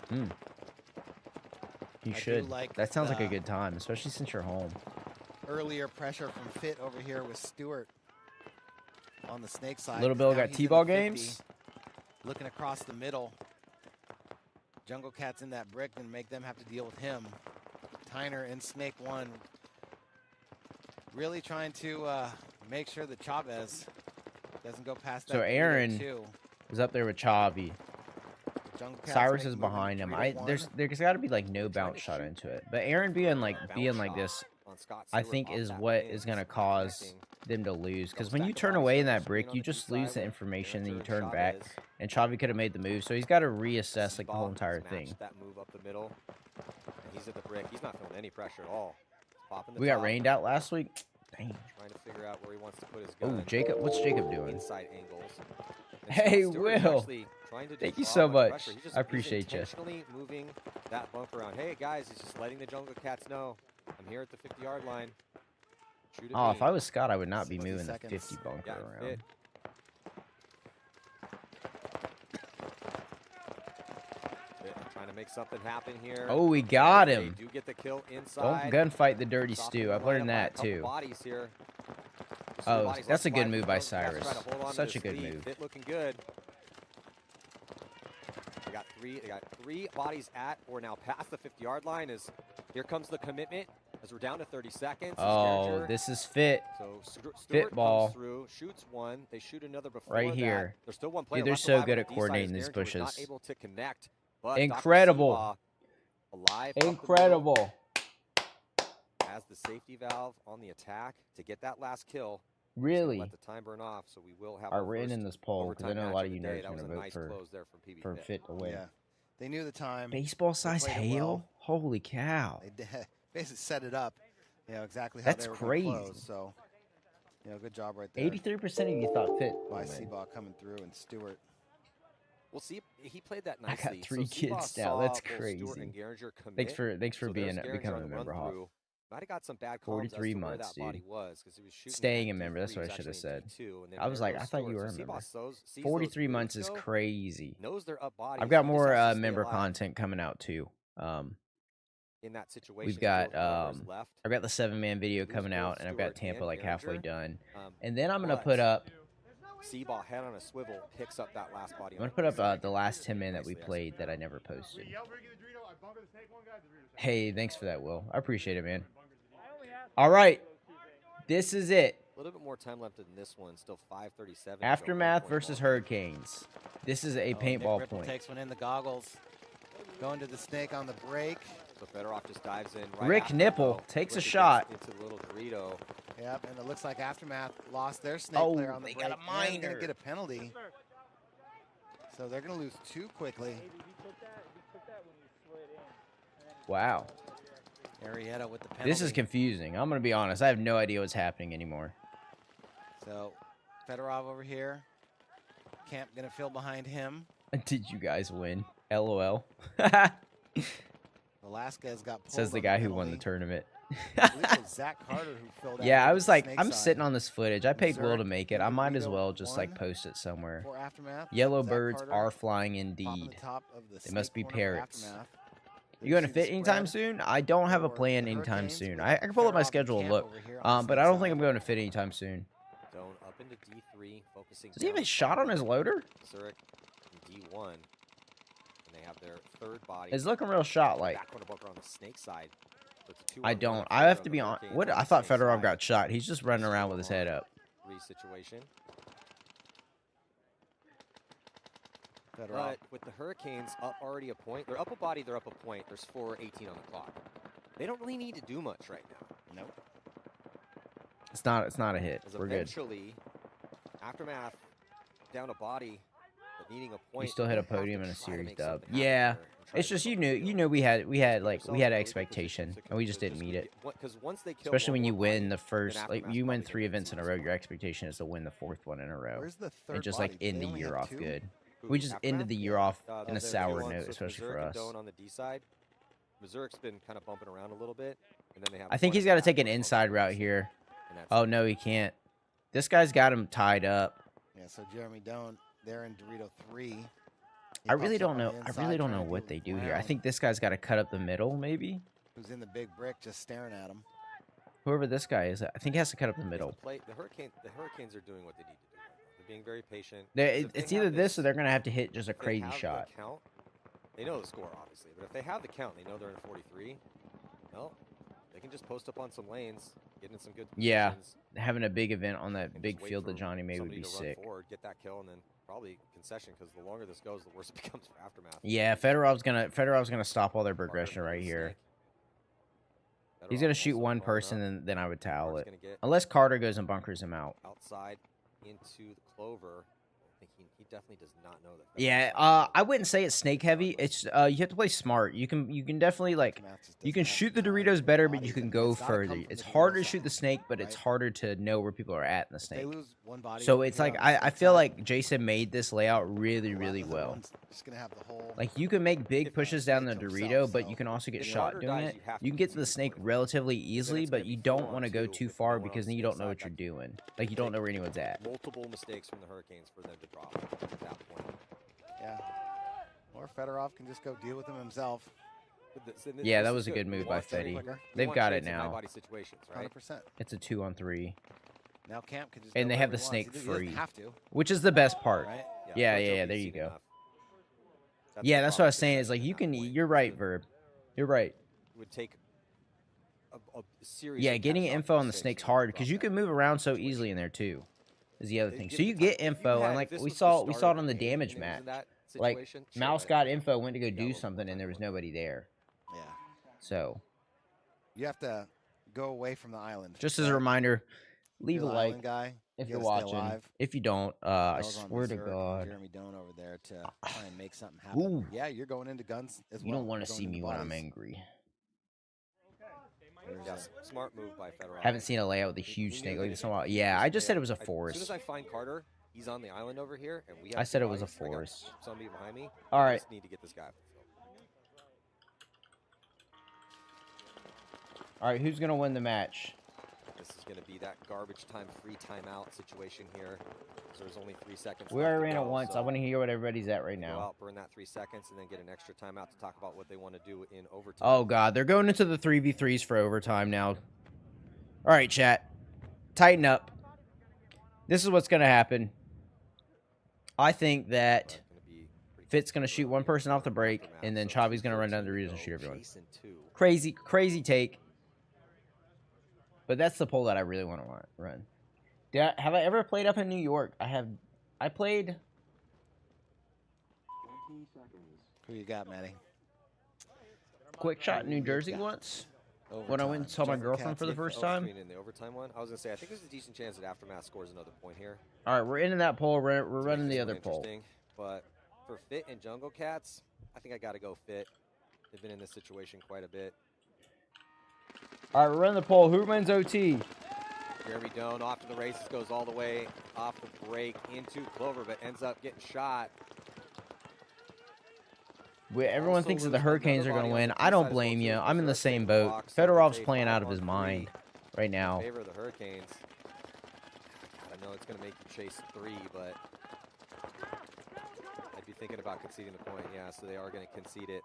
You should. Like that sounds like a good time, especially since you're home. Earlier pressure from Fit over here with Stewart on the snake side. Little Bill got T-ball games. Looking across the middle. Jungle Cat's in that brick and make them have to deal with him. Tyner in Snake 1. Really trying to make sure that Chavez doesn't go past that. So Aaron is up there with Chavi. Cyrus is behind him. There's got to be like no bounce shot into it. But Aaron being like this, I think is what is gonna cause them to lose. Because when you turn away in that brick, you just lose the information, then you turn back. And Chavi could have made the move, so he's got to reassess like the whole entire thing. That move up the middle. He's at the brick. He's not feeling any pressure at all. We got rained out last week. Dang. Trying to figure out where he wants to put his gun. Oh, Jacob, what's Jacob doing? Inside angles. Hey, Will. Thank you so much. I appreciate you. Intentionally moving that bump around. Hey guys, he's just letting the Jungle Cats know I'm here at the 50-yard line. Oh, if I was Scott, I would not be moving the 50 bunker around. Trying to make something happen here. Oh, we got him. They do get the kill inside. Don't gunfight the dirty stew. I've learned that too. Oh, that's a good move by Cyrus. Such a good move. Fit looking good. They got three bodies at or now past the 50-yard line. As here comes the commitment. As we're down to 30 seconds. Oh, this is Fit. So Fit ball. Comes through, shoots one. They shoot another before right here. There's still one player. Dude, they're so good at coordinating these bushes. Not able to connect, but incredible. Alive. Incredible. Has the safety valve on the attack to get that last kill. Really? Let the time burn off, so we will have. I ran in this poll because I know a lot of you nerds are going to vote for Fit to win. Yeah. They knew the time. Baseball size hail? Well. Holy cow. They basically set it up. You know, exactly how they were crazy. Close, so, you know, good job right there. 83% of you thought Fit. By Seaball coming through and Stewart. Well, see, he played that nicely. I got 3 kids now. That's crazy. Thanks for becoming a member, Hawk. Might have got some bad 43 months, dude. Staying a member. That's what I should have said. I was like, I thought you were a member. 43 months is crazy. I've got more member content coming out too. In that situation, we've got I've got the 7-man video coming out, and I've got Tampa like halfway done, and then I'm gonna put up. Seaball head on a swivel picks up that last body. I'm gonna put up the last 10-man that we played that I never posted. Hey, thanks for that, Will. I appreciate it, man. All right, this is it. A little bit more time left in this one. Still 5:37. Aftermath versus Hurricanes. This is a paintball point. Takes one in the goggles. Going to the snake on the break. So Fedorov just dives in. Rick Nipple takes a shot. Into the little Dorito. Yep, and it looks like Aftermath lost their snake player on the break. They got a minor. They're going to get a penalty. So they're going to lose 2 quickly. Wow. Arrieta with the penalty. This is confusing. I'm going to be honest. I have no idea what's happening anymore. So Fedorov over here. Camp going to fill behind him. Did you guys win? LOL. Velasquez got pulled. Says the guy who won the tournament. I believe it was Zach Carter who filled out. Yeah, I was like, I'm sitting on this footage. I paid Will to make it. I might as well just like post it somewhere. Yellow birds are flying indeed. They must be parrots. You going to Fit anytime soon? I don't have a plan anytime soon. I can pull up my schedule and look, but I don't think I'm going to Fit anytime soon. Up into D3, focusing. Does he have a shot on his loader? Zurich D1. And they have their third body. It's looking real shot-like. On the snake side. I don't. I have to be on. What? I thought Fedorov got shot. He's just running around with his head up. Situation. But with the Hurricanes up already a point, they're up a body, they're up a point. There's 4:18 on the clock. They don't really need to do much right now. Nope. It's not a hit. We're good. Eventually, Aftermath down a body, but needing a point. You still hit a podium in a series dub. Yeah. It's just you knew we had an expectation and we just didn't meet it. Especially when you win the first, like you win 3 events in a row, your expectation is to win the 4th one in a row. And just like end the year off good. We just ended the year off in a sour note, especially for us. Missouri's been kind of bumping around a little bit, and then they have. I think he's got to take an inside route here. Oh no, he can't. This guy's got him tied up. Yeah, so Jeremy Doan, they're in Dorito 3. I really don't know. I really don't know what they do here. I think this guy's got to cut up the middle, maybe. Who's in the big brick, just staring at him. Whoever this guy is, I think he has to cut up the middle. The Hurricanes are doing what they need to do. They're being very patient. It's either this or they're gonna have to hit just a crazy shot. They know the score, obviously, but if they have the count, they know they're in 43. Well, they can just post up on some lanes, get in some good positions. Yeah, having a big event on that big field that Johnny made would be sick. Forward, get that kill, and then probably concession, because the longer this goes, the worse it becomes for Aftermath. Yeah, Fedorov's gonna stop all their progression right here. He's gonna shoot one person, and then I would towel it, unless Carter goes and bunkers him out. Outside into the clover. I think he definitely does not know that. Yeah, I wouldn't say it's snake heavy. It's you have to play smart. You can definitely you can shoot the Doritos better, but you can go further. It's harder to shoot the snake, but it's harder to know where people are at in the snake. So it's like I feel like Jason made this layout really well. Like you can make big pushes down the Dorito, but you can also get shot doing it. You can get to the snake relatively easily, but you don't want to go too far because then you don't know what you're doing. Like you don't know where anyone's at. Multiple mistakes from the Hurricanes for them to drop at that point. Yeah. Or Fedorov can just go deal with him himself. Yeah, that was a good move by Fetty. They've got it now. 100%. It's a 2-on-3. Now Camp can just and they have the snake free, which is the best part. Right? Yeah, there you go. Yeah, that's what I was saying. Is like you can. You're right, Verb. You're right. Would take a series. Yeah, getting info on the snake's hard because you can move around so easily in there too. Is the other thing. So you get info, and like we saw it on the damage match. Like Mouse got info, went to go do something, and there was nobody there. Yeah. So you have to go away from the island. Just as a reminder, leave a like guy, if you're watching. If you don't, I swear to God. Jeremy Doan over there to try and make something happen. Ooh. Yeah, you're going into guns as well. You don't want to see me when I'm angry. Smart move by Fedorov. Haven't seen a layout with a huge snake like this in a while. Yeah, I just said it was a forest. As soon as I find Carter, he's on the island over here, and we have I said it was a forest. Somebody behind me. All right. I just need to get this guy. All right, who's gonna win the match? This is gonna be that garbage time, free timeout situation here. There's only 3 seconds. We already ran it once. I want to hear what everybody's at right now. Go out, burn that 3 seconds, and then get an extra timeout to talk about what they want to do in overtime. Oh God, they're going into the 3v3s for overtime now. All right, chat, tighten up. This is what's gonna happen. I think that Fit's gonna shoot one person off the break, and then Chavi's gonna run down the Doritos and shoot everyone. Crazy take. But that's the poll that I really want to run. Have I ever played up in New York? I have. I played. 20 seconds. Who you got, Matty? Quick shot in New Jersey once. When I went and saw my girlfriend for the first time. In the overtime one, I was gonna say I think there's a decent chance that Aftermath scores another point here. All right, we're into that poll. We're running the other poll. But for Fit and Jungle Cats, I think I got to go Fit. They've been in this situation quite a bit. All right, we're running the poll. Who wins OT? Jeremy Doan off to the races, goes all the way off the break into Clover, but ends up getting shot. Everyone thinks that the Hurricanes are going to win. I don't blame you. I'm in the same boat. Fedorov's playing out of his mind right now. In favor of the Hurricanes. I know it's going to make you chase 3, but I'd be thinking about conceding the point. Yeah, so they are going to concede it.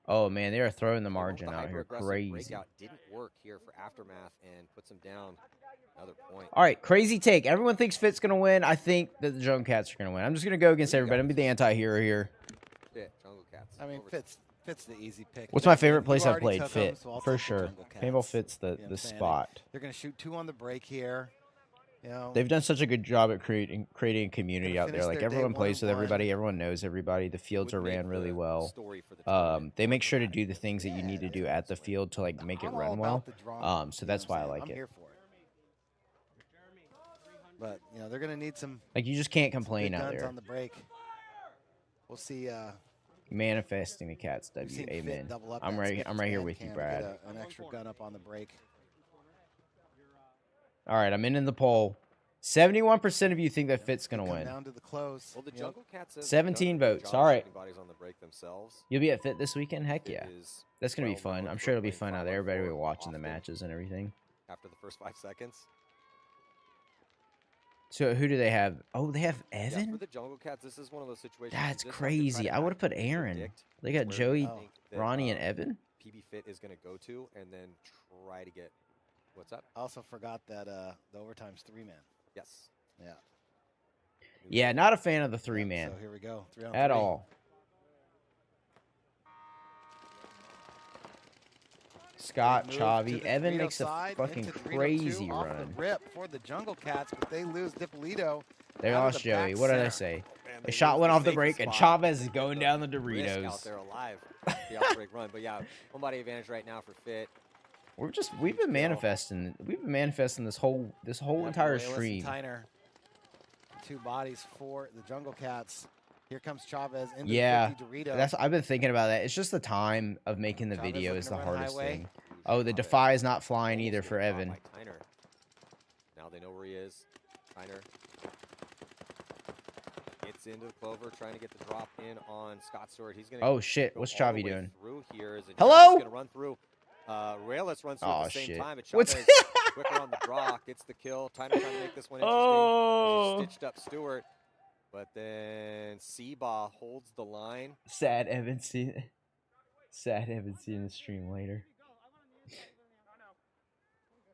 Oh man, they are throwing the margin out here. Crazy. Breakout didn't work here for Aftermath and puts them down another point. All right, crazy take. Everyone thinks Fit's going to win. I think that the Jungle Cats are going to win. I'm just going to go against everybody. I'm going to be the anti-hero here. Fit, Jungle Cats. I mean, Fit's the easy pick. What's my favorite place I've played? Fit, for sure. Paintball Fit's the spot. They're going to shoot 2 on the break here. You know, they've done such a good job at creating a community out there. Like everyone plays with everybody, everyone knows everybody. The fields are ran really well. They make sure to do the things that you need to do at the field to like make it run well. So that's why I like it. Here for it. But you know they're gonna need some. Like you just can't complain out there. On the break. We'll see. Manifesting the Cats. Amen. I'm right here with you, Brad. An extra gun up on the break. All right, I'm in the poll. 71% of you think that Fit's going to win. Down to the close. Well, the Jungle Cats have 17 votes. All right. Bodies on the break themselves. You'll be at Fit this weekend? Heck yeah. That's going to be fun. I'm sure it'll be fun out there. Everybody will be watching the matches and everything. After the first 5 seconds. So who do they have? Oh, they have Evan? Yeah, for the Jungle Cats, this is one of those situations. That's crazy. I would have put Aaron. They got Joey, Ronnie, and Evan. PB Fit is going to go to and then try to get. What's up? I also forgot that the overtime's 3-man. Yes. Yeah. Yeah, not a fan of the 3-man. So here we go. 3 on 3. At all. Scott, Chavi, Evan makes a fucking crazy run. Off the rip for the Jungle Cats, but they lose Dippolito. They lost Joey. What did I say? A shot went off the break, and Chavez is going down the Doritos. Out there alive. The outbreak run, but yeah, one body advantage right now for Fit. We've been manifesting this whole entire stream. Tyner, 2 bodies for the Jungle Cats. Here comes Chavez into the 50 Dorito. I've been thinking about that. It's just the time of making the video is the hardest thing. Oh, the Defy is not flying either for Evan. Now they know where he is. Tyner gets into the clover, trying to get the drop in on Scott Stewart. He's gonna. Oh shit! What's Chavi doing? Hello. Gonna run through. Rayless runs through at the same time. But Chavez quicker on the draw, gets the kill. Tyner trying to make this one interesting. He stitched up Stewart. But then Seba holds the line. Sad Evan seeing the stream later.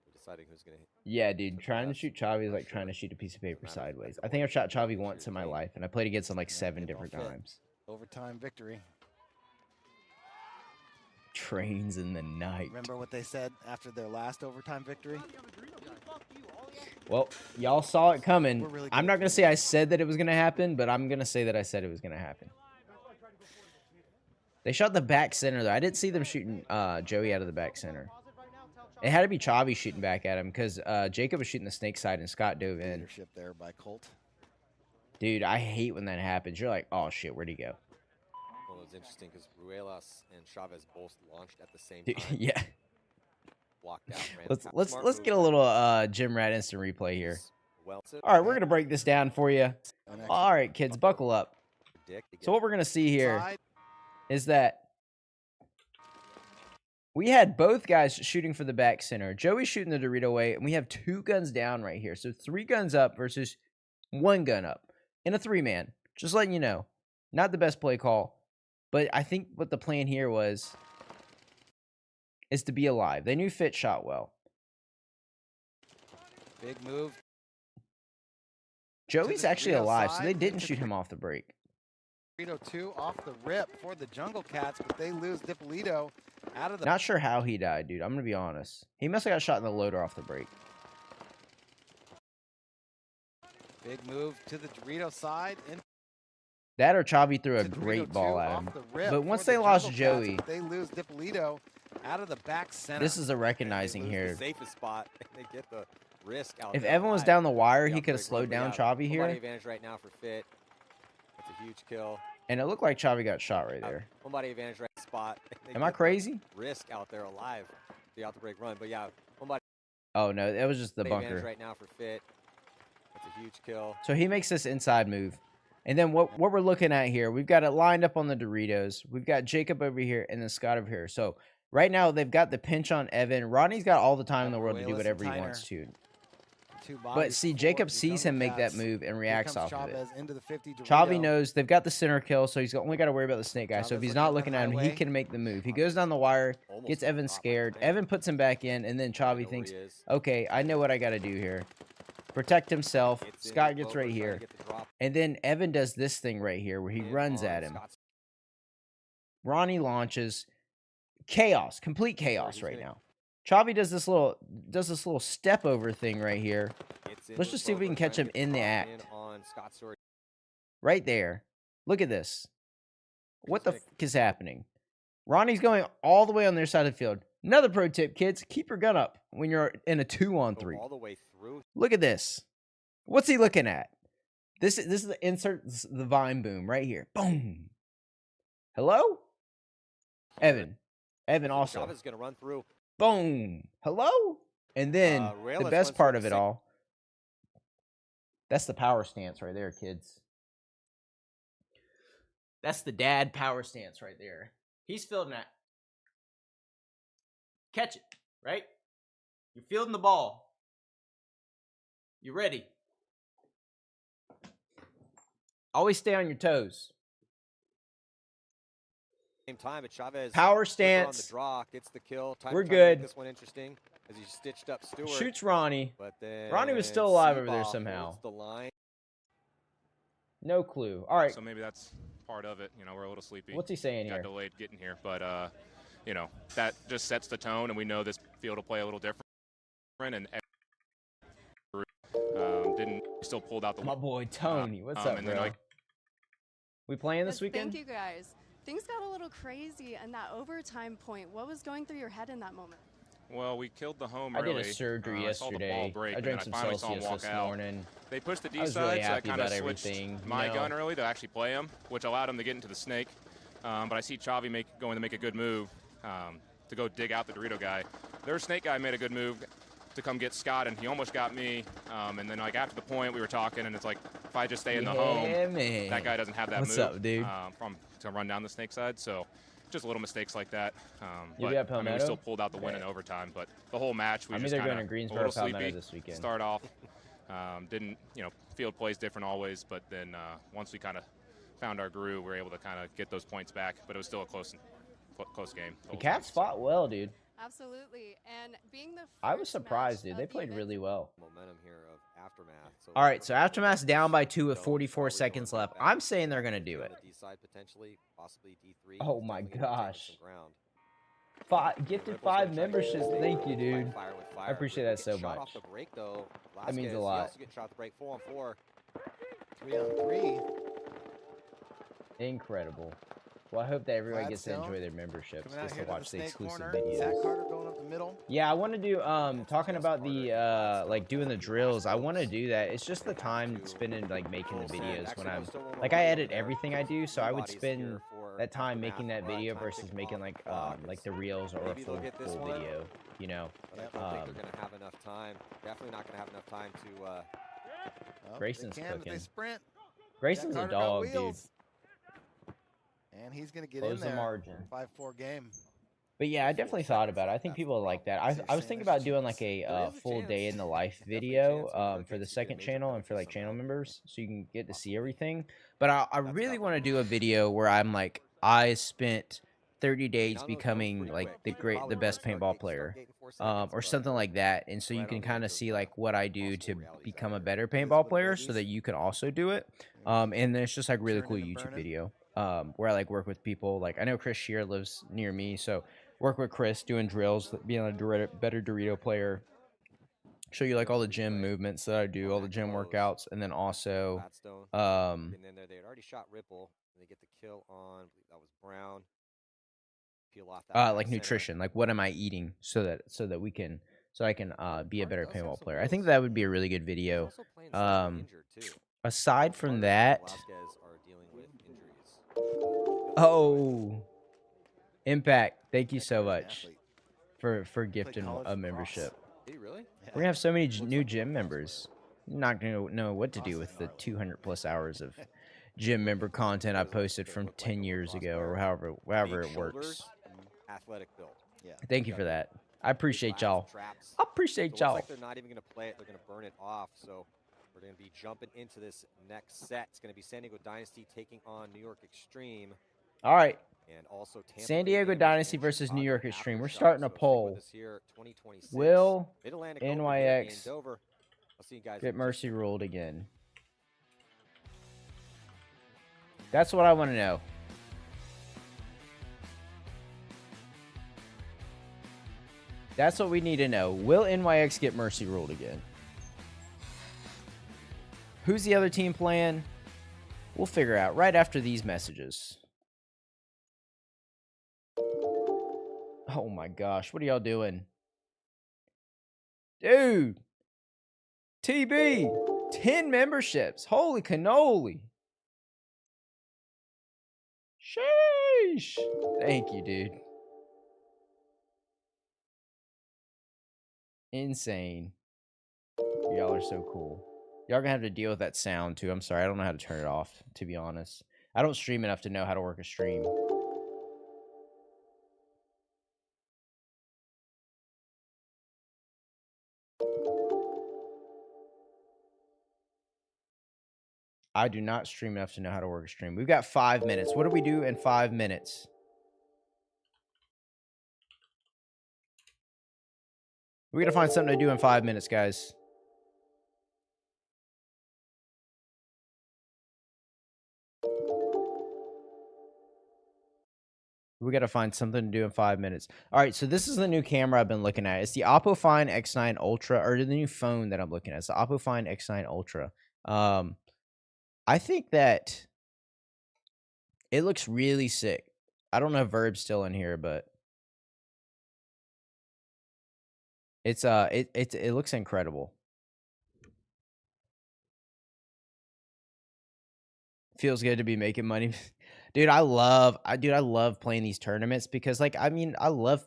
We're deciding who's gonna hit. Yeah, dude, trying to shoot Chavi is like trying to shoot a piece of paper sideways. I think I've shot Chavi once in my life, and I played against him like 7 different times. Overtime victory. Trains in the night. Remember what they said after their last overtime victory? Well, y'all saw it coming. I'm not going to say I said that it was going to happen, but I'm going to say that I said it was going to happen. They shot the back center, though. I didn't see them shooting Joey out of the back center. It had to be Chavi shooting back at him because Jacob was shooting the snake side and Scott dove in. Leadership there by Colt. Dude, I hate when that happens. You're like, oh, shit, where'd he go? Well, it was interesting because Ruelas and Chavez both launched at the same time. Yeah. Walked out, let's get a little Jim Rat instant replay here. All right, we're gonna break this down for you. All right, kids, buckle up. So what we're gonna see here is that we had both guys shooting for the back center. Joey shooting the Dorito way, and we have 2 guns down right here. So 3 guns up versus 1 gun up in a 3-man. Just letting you know, not the best play call, but I think what the plan here was is to be alive. They knew Fit shot well. Big move. Joey's actually alive, so they didn't shoot him off the break. Dorito 2 off the rip for the Jungle Cats, but they lose Dippolito out of the... Not sure how he died, dude. I'm going to be honest. He must have got shot in the loader off the break. Big move to the Dorito side. That or Chavi threw a great ball at him. But once they lost Joey... They lose Dippolito out of the back center. This is a recognizing here. The safest spot. They get the risk out. If Evan was down the wire, he could have slowed down Chavi here. Advantage right now for Fit. That's a huge kill. And it looked like Chavi got shot right there. One body advantage right spot. Am I crazy? Risk out there alive. The out the break run, but yeah, one body. Oh no, it was just the bunker. Right now for Fit. That's a huge kill. So he makes this inside move. And then what we're looking at here, we've got it lined up on the Doritos. We've got Jacob over here and then Scott over here. So right now they've got the pinch on Evan. Ronnie's got all the time in the world to do whatever he wants to. But see, Jacob sees him make that move and reacts off of it. Chavi knows they've got the center kill, so he's only got to worry about the snake guy. So if he's not looking at him, he can make the move. He goes down the wire, gets Evan scared. Evan puts him back in, and then Chavi thinks, okay, I know what I got to do here. Protect himself. Scott gets right here. And then Evan does this thing right here where he runs at him. Ronnie launches. Chaos. Complete chaos right now. Chavi does this little step over thing right here. Let's just see if we can catch him in the act. Right there. Look at this. What the fuck is happening? Ronnie's going all the way on their side of the field. Another pro tip, kids. Keep your gun up when you're in a 2-on-3. All the way through. Look at this. What's he looking at? This is the insert, the vine boom right here. Boom. Hello? Evan. Evan also. Chava's gonna run through. Boom. Hello? And then the best part of it all. That's the power stance right there, kids. That's the dad power stance right there. He's fielding that. Catch it, right? You're fielding the ball. You ready? Always stay on your toes. Same time, but Chavez power stance on the draw, gets the kill. We're good. This one interesting as he stitched up Stewart. Shoots Ronnie. But then Ronnie was still alive over there somehow. The line. No clue. All right. So maybe that's part of it. You know, we're a little sleepy. What's he saying here? Got delayed getting here, but you know, that just sets the tone, and we know this field will play a little different. And still pulled out the. My boy Tony, what's up, bro? We playing this weekend? Thank you, guys. Things got a little crazy, and that overtime point. What was going through your head in that moment? Well, we killed the home I early. did a surgery yesterday. Break, I drank some Celsius this morning. They pushed the D I was side, really so I happy kind of about switched everything. my gun early to actually play him, which allowed him to get into the snake. But I see Chavi going to make a good move to go dig out the Dorito guy. Their snake guy made a good move to come get Scott, and he almost got me. And then, like, after the point, we were talking, and it's like, if I just stay in the home, man. that guy doesn't have that What's move up, dude? to run down the snake side. So just little mistakes like that. You but, got I mean, we still pulled out the win in overtime. But the whole match, we just kind of a little sleepy this weekend. Start off. Didn't, you know, field plays different always. But then once we kind of found our groove, we were able to kind of get those points back. But it was still a close game. The Cats fought well, dude. Absolutely, and being the I was surprised, dude. They played really well. Momentum here of Aftermath. So all right, so Aftermath's down by 2 with 44 seconds left. I'm saying they're gonna do it. Oh my gosh! Gifted 5 memberships. Thank you, dude. I appreciate that so much. That means a lot. 3-on-3. Incredible. Well, I hope that everyone gets to enjoy their memberships just to watch the exclusive videos. Zach Carter going up the middle. Yeah, I want to do talking about the like doing the drills. I want to do that. It's just the time spending like making the videos when I'm like I edit everything I do, so I would spend that time making that video versus making like the reels or a full video. You know. I don't think they're gonna have enough time. Definitely not gonna have enough time to. Grayson's cooking. Sprint. Grayson's a dog, dude. And he's going to get Close in there. the margin. 5-4 game. But yeah, I definitely thought about it. I think people like that. I was thinking about doing like a full day in the life video for the second channel and for like channel members, so you can get to see everything. But I really want to do a video where I'm like, I spent 30 days becoming like the best paintball player, or something like that. And so you can kind of see like what I do to become a better paintball player, so that you can also do it. And then it's just like really cool YouTube video. Where I like work with people. Like I know Chris Shear lives near me, so work with Chris doing drills, being a better Dorito player. Show you like all the gym movements that I do, all the gym workouts, and then also and then they had already shot Ripple. And they get the kill on. I believe that was Brown. Peel off that like nutrition, like what am I eating, so I can be a better paintball player. I think that would be a really good video. Aside from that. Oh, Impact! Thank you so much for gifting a membership. Did he really? We're gonna have so many new gym members. I'm not gonna know what to do with the 200+ hours of gym member content I posted from 10 years ago, or however it works. Athletic build. Yeah. Thank you for that. I appreciate y'all. I appreciate y'all. Like they're not even gonna play it. They're gonna burn it off. So we're going to be jumping into this next set. It's going to be San Diego Dynasty taking on New York Extreme. All right. And also San Diego Dynasty versus New York Extreme. We're starting a poll. Will NYX get mercy ruled again? That's what I want to know. That's what we need to know. Will NYX get mercy ruled again? Who's the other team playing? We'll figure out right after these messages. Oh my gosh, what are y'all doing? Dude! TB! 10 memberships. Holy cannoli. Sheesh. Thank you, dude. Insane. Y'all are so cool. Y'all gonna have to deal with that sound too. I'm sorry, I don't know how to turn it off, to be honest. I don't stream enough to know how to work a stream. I do not stream enough to know how to work a stream. We've got 5 minutes. What do we do in 5 minutes? We gotta find something to do in 5 minutes, guys. We got to find something to do in 5 minutes. All right, so this is the new camera I've been looking at. It's the Oppo Find X9 Ultra, or the new phone that I'm looking at. It's the Oppo Find X9 Ultra. I think that it looks really sick. I don't know if Verb's still in here, but it looks incredible. Feels good to be making money. Dude, I love playing these tournaments because, like, I mean, I love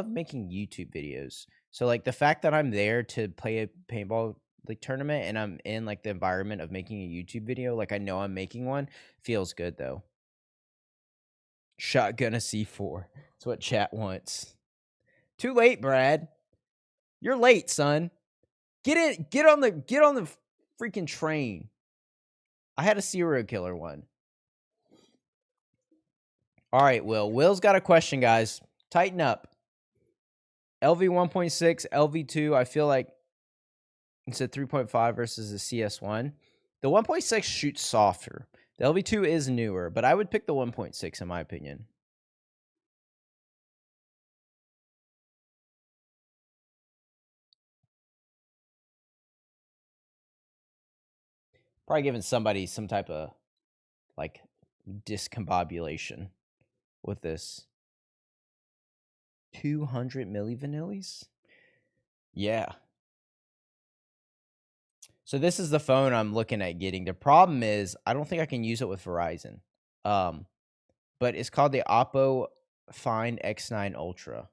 making YouTube videos. So, like, the fact that I'm there to play a paintball like tournament and I'm in like the environment of making a YouTube video, like I know I'm making one, feels good though. Shotgun a C4. That's what chat wants. Too late, Brad. You're late, son. Get on the freaking train. I had a serial killer one. All right, Will. Will's got a question, guys. Tighten up. LV 1.6, LV2, I feel like it's a 3.5 versus the CS1. The 1.6 shoots softer. The LV2 is newer, but I would pick the 1.6 in my opinion. Probably giving somebody some type of like discombobulation with this. 200 millivanillis? Yeah. So this is the phone I'm looking at getting. The problem is I don't think I can use it with Verizon. But it's called the Oppo Find X9 Ultra.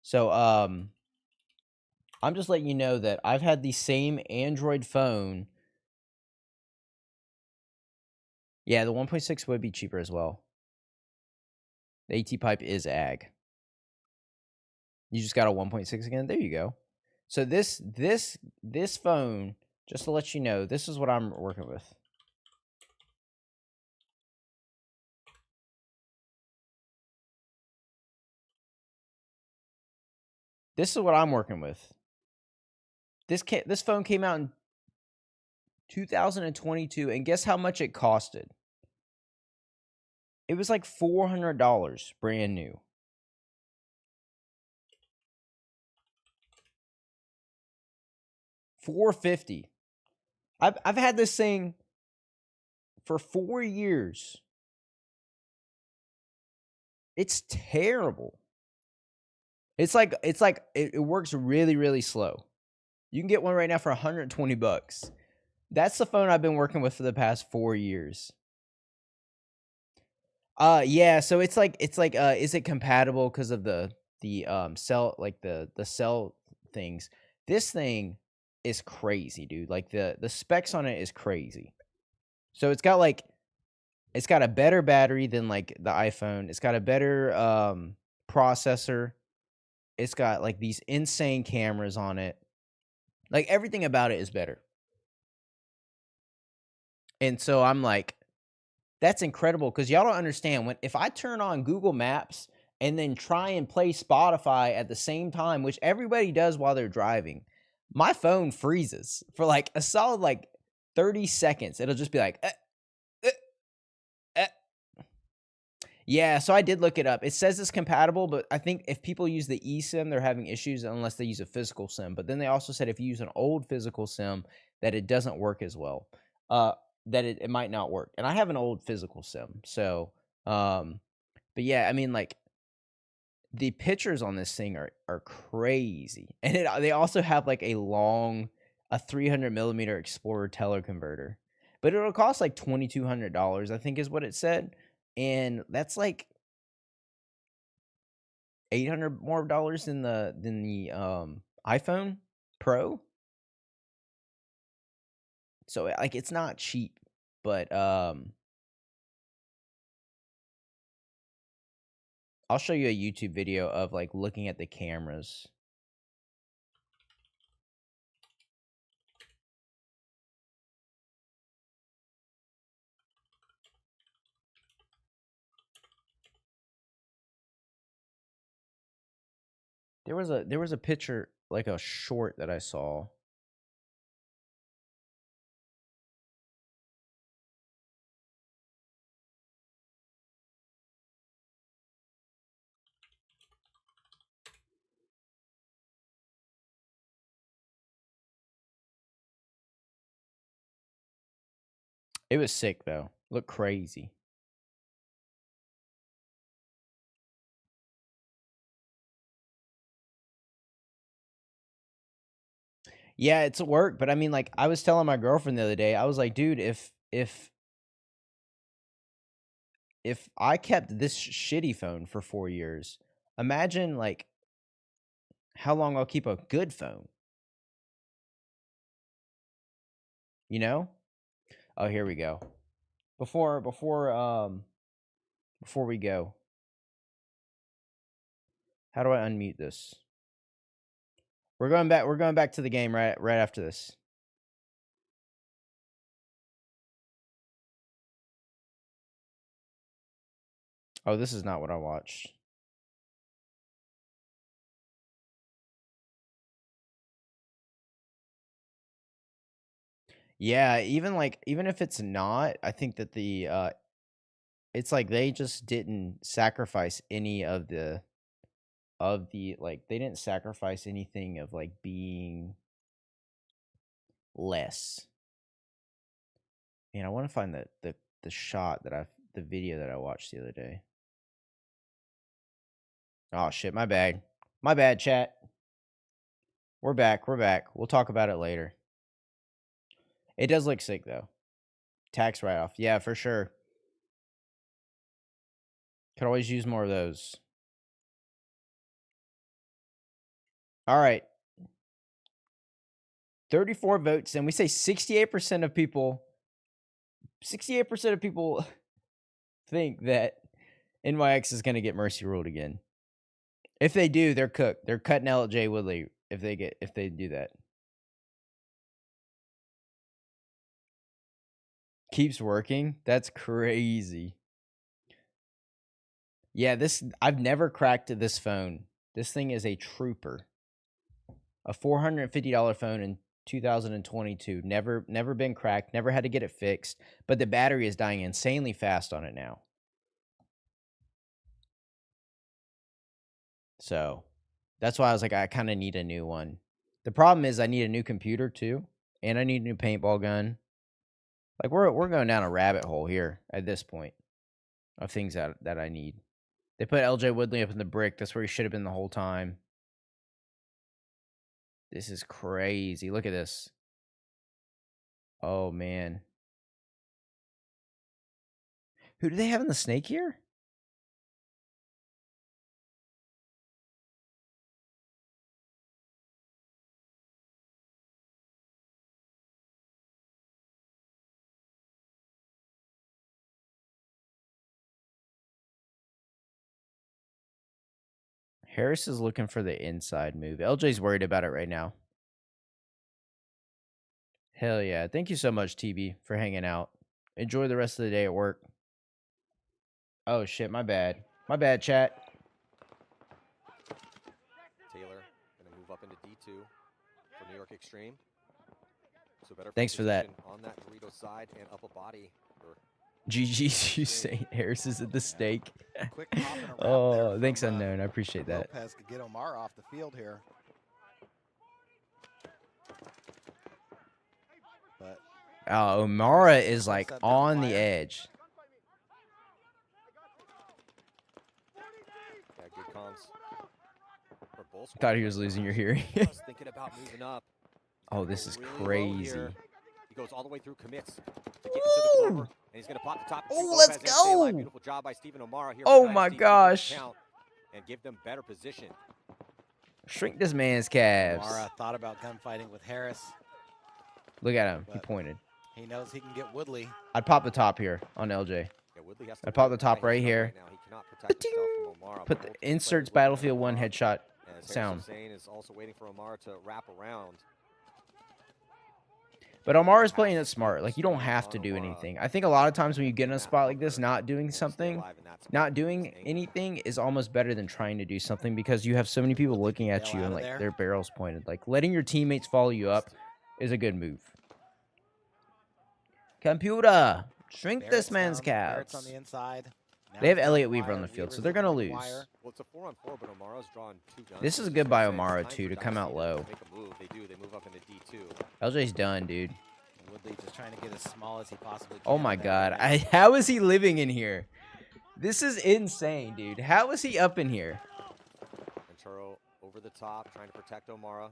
So I'm just letting you know that I've had the same Android phone. Yeah, the 1.6 would be cheaper as well. The AT pipe is ag. You just got a 1.6 again. There you go. So this phone, just to let you know, this is what I'm working with. This is what I'm working with. This phone came out in 2022, and guess how much it costed? It was like $400, brand new. $450. I've had this thing for 4 years. It's terrible. It's like it works really, really slow. You can get one right now for $120. That's the phone I've been working with for the past 4 years. Yeah, so it's like is it compatible because of the cell, like the cell things. This thing is crazy, dude. Like the specs on it is crazy. So it's got a better battery than like the iPhone. It's got a better processor. It's got like these insane cameras on it. Like everything about it is better. And so I'm like, that's incredible because y'all don't understand if I turn on Google Maps and then try and play Spotify at the same time, which everybody does while they're driving, my phone freezes for like a solid like 30 seconds. It'll just be like, Yeah, so I did look it up. It says it's compatible, but I think if people use the eSIM, they're having issues unless they use a physical SIM. But then they also said if you use an old physical SIM, that it doesn't work as well. That it might not work. And I have an old physical SIM. So, but yeah, I mean, like, the pictures on this thing are crazy. And they also have, like, a 300mm Explorer teleconverter. But it'll cost, like, $2,200, I think is what it said. And that's like $800 more than the iPhone Pro. So like it's not cheap, but I'll show you a YouTube video of like looking at the cameras. There was a picture, like a short that I saw. It was sick though. Looked crazy. Yeah, it's work, but I mean, like, I was telling my girlfriend the other day, I was like, dude, if I kept this shitty phone for 4 years, imagine like how long I'll keep a good phone. You know? Oh, here we go. Before we go, how do I unmute this? We're going back to the game right after this. Oh, this is not what I watched. Yeah, even if it's not, I think that the it's like they just didn't sacrifice any of the like they didn't sacrifice anything of like being less. Man, I want to find the shot that the video that I watched the other day. Oh shit, my bad. My bad, chat. We're back. We'll talk about it later. It does look sick though. Tax write-off. Yeah, for sure. Could always use more of those. All right. 34 votes, and we say 68% of people think that NYX is going to get mercy ruled again. If they do, they're cooked. They're cutting LJ Woodley if they do that. Keeps working? That's crazy. Yeah, I've never cracked this phone. This thing is a trooper. A $450 phone in 2022. Never been cracked. Never had to get it fixed. But the battery is dying insanely fast on it now. So that's why I was like, I kind of need a new one. The problem is I need a new computer too. And I need a new paintball gun. Like we're going down a rabbit hole here at this point of things that I need. They put LJ Woodley up in the brick. That's where he should have been the whole time. This is crazy. Look at this. Oh, man. Who do they have in the snake here? Harris is looking for the inside move. LJ's worried about it right now. Hell yeah. Thank you so much, TB, for hanging out. Enjoy the rest of the day at work. Oh, shit. My bad. My bad, chat. Taylor going to move up into D2 for New York Extreme. So better Thanks for that. On that Dorito side and up a body. GG's, you say Harris is at the stake. Oh, thanks, Unknown. I appreciate that. Lopez could get Omar off the field here. But Omara is like on the edge. Yeah, good comms. Thought he was losing your hearing. Thinking about moving up. Oh, this is crazy. He goes all the way through commits. To get into the clover, and he's going to pop the top. Oh, let's go. Beautiful job by Stephen O'Mara here. Oh, my gosh. And give them better position. Shrink this man's calves. O'Mara thought about gunfighting with Harris. Look at him. He pointed. He knows he can get Woodley. I'd pop the top here on LJ. I'd pop the top right here. Put the inserts Battlefield 1 headshot sound. Is also waiting for Omar to wrap around. But Omar is playing it smart. Like, you don't have to do anything. I think a lot of times when you get in a spot like this, not doing anything is almost better than trying to do something, because you have so many people looking at you and like their barrels pointed. Like, letting your teammates follow you up is a good move. Computer, shrink this man's calves. On the inside. They have Elliott Weaver on the field, so they're going to lose. Well, it's a 4-on-4, but Omara's drawn 2 guns. This is good by Omara, too, to come out low. Make a move. They move up into D2. LJ's done, dude. Woodley just trying to get as small as he possibly can. Oh, my God. How is he living in here? This is insane, dude. How is he up in here? Arturo over the top, trying to protect Omara.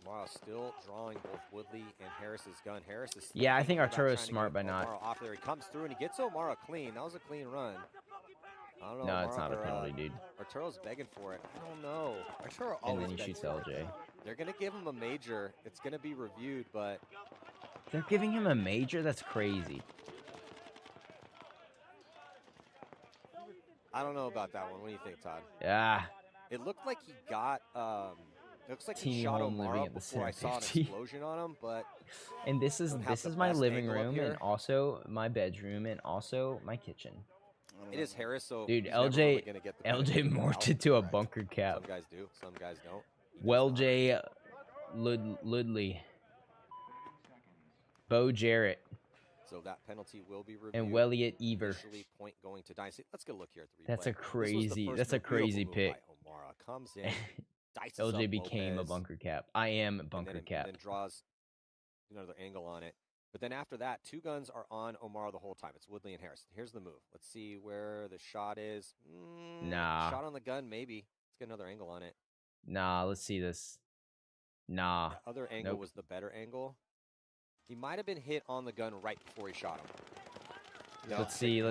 Omara still drawing both Woodley and Harris's gun. Harris is... Yeah, I think Arturo's smart by not... Omara off there. He comes through, and he gets Omara clean. That was a clean run. I don't know. No, Omara, it's not a penalty, dude. Arturo's begging for it. I don't know. Arturo and then he shoots LJ. They're going to give him a major. It's going to be reviewed, but... They're giving him a major? That's crazy. I don't know about that one. What do you think, Todd? Yeah. It looked like he got... It looks like he shot Omara before I saw an explosion on him, but... And this is my living room, and also my bedroom, and also my kitchen. It is Harris, so... Dude, LJ morphed into a bunker cap. Some guys do, some guys don't. Well-J Ludley. Bo Jarrett. So that penalty will be reviewed. And Welliot Ever. Point going to Dynasty. Let's get a look here at the replay. That's a crazy pick. Omara comes in. LJ became a bunker cap. I am bunker cap. And then draws another angle on it. But then after that, 2 guns are on Omar the whole time. It's Woodley and Harris. Here's the move. Let's see where the shot is. Nah. Shot on the gun, maybe. Let's get another angle on it. Nah, let's see this. Nah. The other angle was the better angle. He might have been hit on the gun right before he shot him. No, let's see.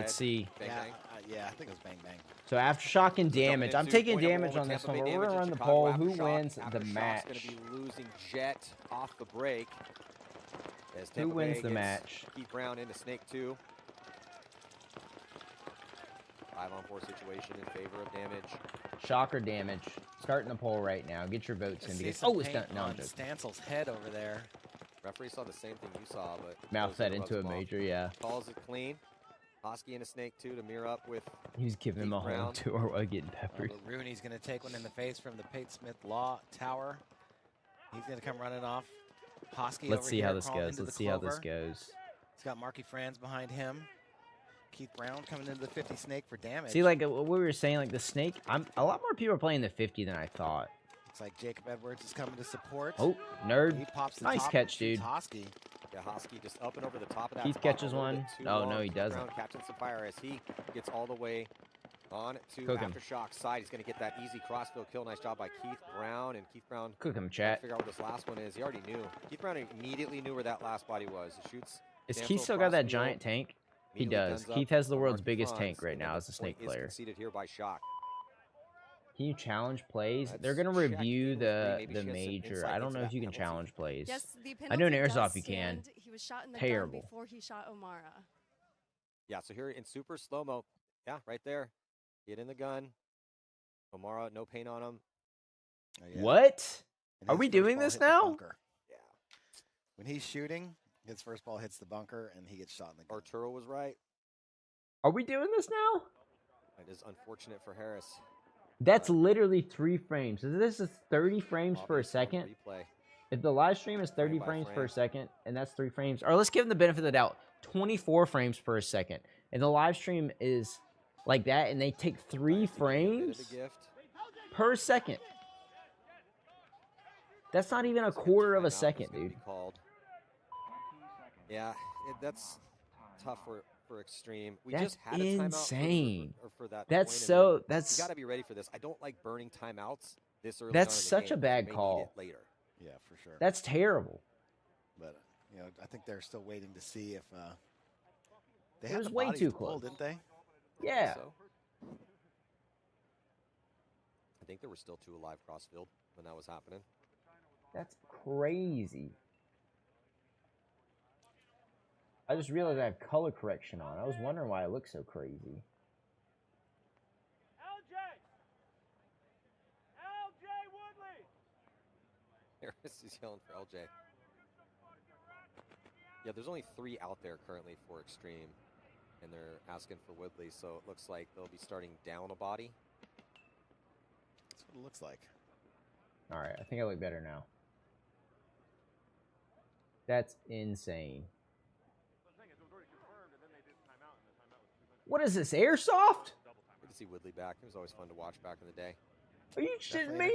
Bang, bang. Yeah, I think it was bang, bang. So Aftershock and damage. I'm taking damage on this one, but we're going to run the poll. Who wins the match? Going to be losing Jet off the break. Who wins the match? Keith Brown into Snake 2. 5-on-4 situation in favor of damage. Shock or damage? Starting the poll right now. Get your votes in. Because, it's done. No, I'm joking. Stansel's head over there. Referee saw the same thing you saw, but... Mouth that into a major, yeah. Calls it clean. Hosky and a Snake 2 to mirror up with... He's giving him a home tour while getting peppered. Rooney's going to take one in the face from the Pate Smith Law Tower. He's going to come running off. Hosky Let's see how this goes. Let's see how this goes. He's got Marky Franz behind him. Keith Brown coming into the 50 Snake for damage. See, like what we were saying, like the Snake, a lot more people are playing the 50 than I thought. Looks like Jacob Edwards is coming to support. Oh, nerd. He pops the nice top catch, dude. Hosky. Yeah, Hosky just up and over the top of that. Keith catches one. Oh, no, he doesn't. Brown catching some fire as he gets all the way on to Cook him. Aftershock side. He's going to get that easy crossfield kill. Nice job by Keith Brown. And Keith Brown. Cook him, chat. Figure out what this last one is. He already knew. Keith Brown immediately knew where that last body was. He shoots. Is Keith still got that giant tank? He does. Keith has the world's biggest tank right now as a Snake player. Conceded here by Shock. Can you challenge plays? They're going to review the major. I don't know if you can challenge plays. Yes, the I know in penalty Airsoft does you can. stand. He was shot in the Terrible. gun before he shot Omara. Yeah, so here in super slow-mo. Yeah, right there. Get in the gun. Omara, no paint on him. Oh, yeah. What? Are we doing this now? Yeah. When he's shooting, his first ball hits the bunker, and he gets shot in the gun. Arturo was right. Are we doing this now? It is unfortunate for Harris. That's literally 3 frames. So this is 30 frames per second. Replay. If the live stream is 30 frames per second, and that's 3 frames, or let's give him the benefit of the doubt, 24 frames per second, and the live stream is like that, and they take 3 frames per second. That's not even a quarter of a second, dude. Yeah, that's tough for Extreme. We That's just had a timeout insane. for that. That's you that's. got to be ready for this. I don't like burning timeouts this early. That's on in the such game. a bad You may call. need it later. Yeah, for sure. That's terrible. But you know, I think they're still waiting to see if they It had was the way bodies too to pull, close. didn't they? Yeah. I think there were still 2 alive crossfield when that was happening. That's crazy. I just realized I have color correction on. I was wondering why it looks so crazy. LJ Woodley. Harris is yelling for LJ. Yeah, there's only 3 out there currently for Extreme, and they're asking for Woodley, so it looks like they'll be starting down a body. That's what it looks like. All right, I think I look better now. That's insane. What is this, airsoft? Good to see Woodley back. It was always fun to watch back in the day. Are you shitting me?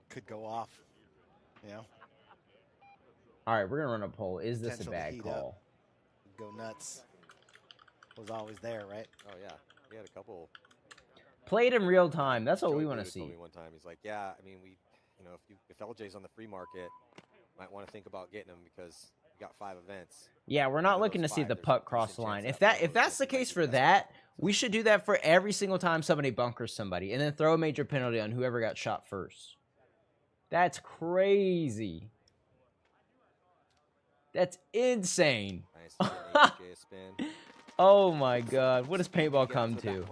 Could go off. You know. All right, we're gonna run a poll. Is this a bad call? Go nuts. Was always there, right? Oh yeah, we had a couple. Play it in real time. That's what we want to see. Told me one time, he's like, yeah, I mean, if LJ's on the free market, might want to think about getting him because we got 5 events. Yeah, we're not looking to see the puck cross the line. If that's the case for that, we should do that for every single time somebody bunkers somebody, and then throw a major penalty on whoever got shot first. That's crazy. That's insane. Oh my God, what does paintball come to?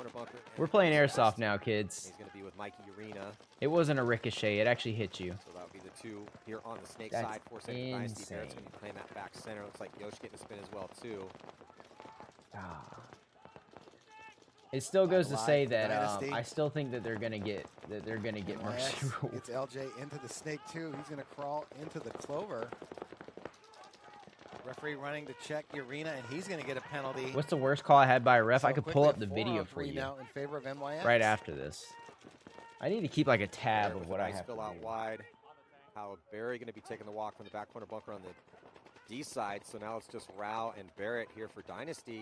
We're playing airsoft now, kids. He's going to be with Mikey Urena. It wasn't a ricochet, it actually hit you. So that would be the 2 here on the snake side. 4 second Dynasty. Barrett's going to be playing that back center. Looks like Yosh getting a spin as well, too. It still goes to say that I still think that they're gonna get mercy rule. It's LJ into the snake too. He's gonna crawl into the clover. Referee running to check Urena, and he's gonna get a penalty. What's the worst call I had by a ref? I could pull up the video for you. Now in favor of NYX. Right after this. I need to keep like a tab of what I have to do. Out wide. How Barry gonna be taking the walk from the back corner bunker on the D side. So now it's just Rao and Barrett here for Dynasty.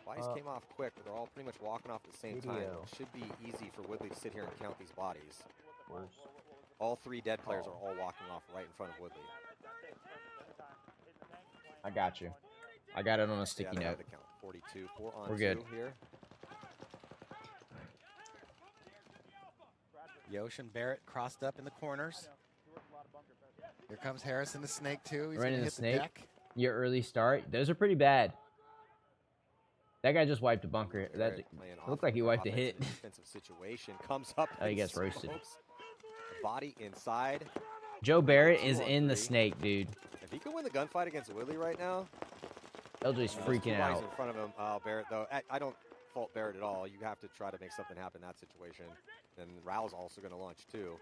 Bodies came off quick, but they're all pretty much walking off at the same time. It should be easy for Woodley to sit here and count these bodies. All 3 dead players are all walking off right in front of Woodley. I got you. I got it on a sticky note. 42, 4 on We're good. 2 here. Yosh and Barrett crossed up in the corners. Here comes Harris in the snake too. He's right in the hit snake. The deck. Your early start. Those are pretty bad. That guy just wiped a bunker. That looked like he wiped a hit. Defensive situation comes up. Oh, he gets roasted. Body inside. Joe Barrett is in the snake, dude. If he can win the gunfight against Woodley right now, LJ's freaking out. In front of him, Barrett though. I don't fault Barrett at all. You have to try to make something happen in that situation. And Rao's also going to launch too,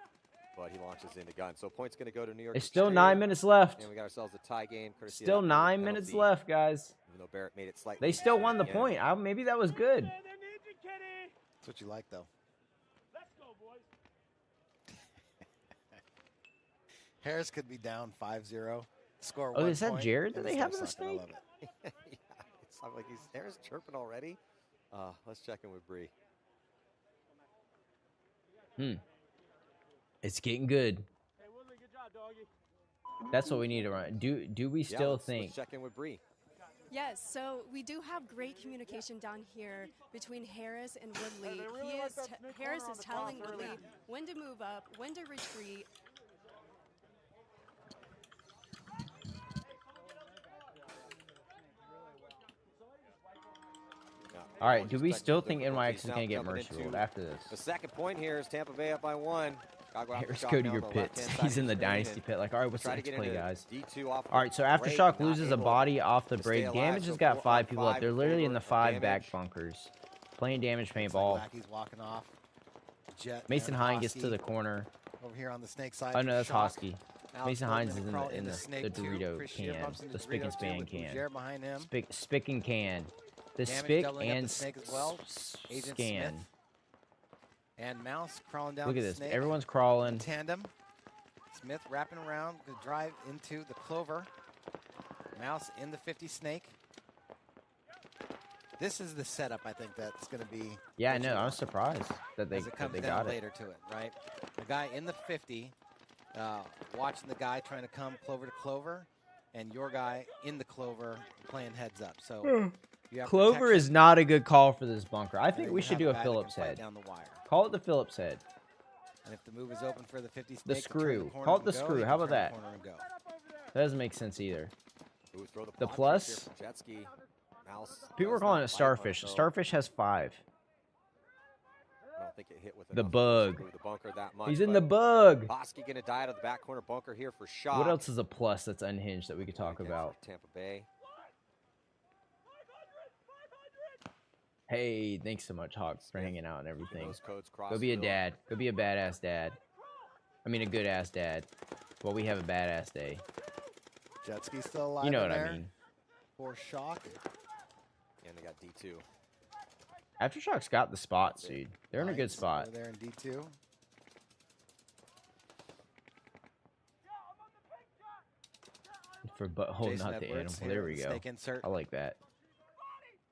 but he launches into gun. So points going to go to New York. There's still 9 minutes left. And we got ourselves a tie game. Still 9 minutes left, guys. Even though Barrett made it slightly. They still won the point. Maybe that was good. That's what you like, though. Let's go, boys. Harris could be down 5-0. Score. Oh, is that Jared that they have in the snake? Yeah, it's like he's Harris chirping already. Let's check in with Bree. It's getting good. Hey, Woodley, good job, doggy. That's what we need to run. Do we still think? Let's check in with Bree. Yes, so we do have great communication down here between Harris and Woodley. Harris is telling Woodley when to move up, when to retreat. All right, do we still think NYX is going to get mercy ruled after this? The second point here is Tampa Bay up by 1. Harris, go to your pits. He's in the Dynasty pit. Like, all right, what's the next play, guys? All right, so Aftershock loses a body off the break. Damage has got 5 people up. They're literally in the 5 back bunkers. Playing damage paintball. Walking off. Mason Hine gets to the corner. Over here on the snake side. Oh, no, that's Hosky. Mason Hines is in the Dorito can. The Spick and Span can. Spick and can. The Spick and Scan. And Mouse crawling down. Look at the this. snake. Everyone's crawling. In tandem. Smith wrapping around to drive into the clover. Mouse in the 50 snake. This is the setup, I think, that's going to be. Yeah, I know. I was surprised that they got it. Later to it, right? The guy in the 50, watching the guy trying to come clover to clover, and your guy in the clover playing heads up. So. Clover is not a good call for this bunker. I think we should do a Phillips head. Down the wire. Call it the Phillips head. And if the move is open for the 50 snake, the screw. Call it the screw. How about that? That doesn't make sense either. Ooh, throw The plus. Jetski. Mouse People are calling it starfish. Starfish has 5. I don't think it hit with The enough bug. to move the bunker that much, He's in the bug. Hosky gonna die out of the back corner bunker here for shot. What else is a plus that's unhinged that we could talk about? Tampa Bay. Hey, thanks so much, Hawk, for hanging out and everything. Go be a dad. Go be a badass dad. I mean, a good ass dad. Well, we have a badass day. Jetski still alive. You know what I mean. For Shock. And they got D2. Aftershock's got the spots, dude. They're in a good spot. They're in D2. For holding out the animal. There we go. I like that.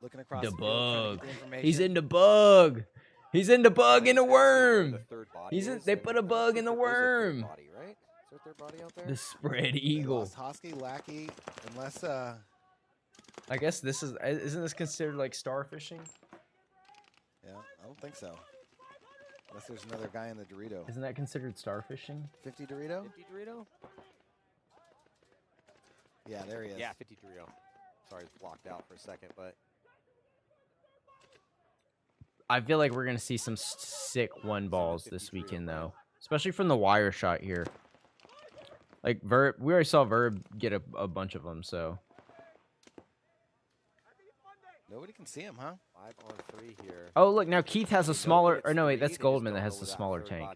Looking across the the bug. Field, He's in the bug. He's in the bug in the worm. He's in. They put a bug in the worm. Body, right? Is there a third body out there? The spread eagle. Hosky, Lackey, unless I guess this is. Isn't this considered like starfishing? Yeah, I don't think so. Unless there's another guy in the Dorito. Isn't that considered starfishing? 50 Dorito? 50 Dorito? Yeah, there he is. Yeah, 50 Dorito. Sorry, it's blocked out for a second, but I feel like we're gonna see some sick 1 balls this weekend, though, especially from the wire shot here. Like Verb, we already saw Verb get a bunch of them, so. Nobody can see him, huh? 5 on 3 here. Oh, look, now Keith has a smaller, or no, wait, that's Goldman that has the smaller tank.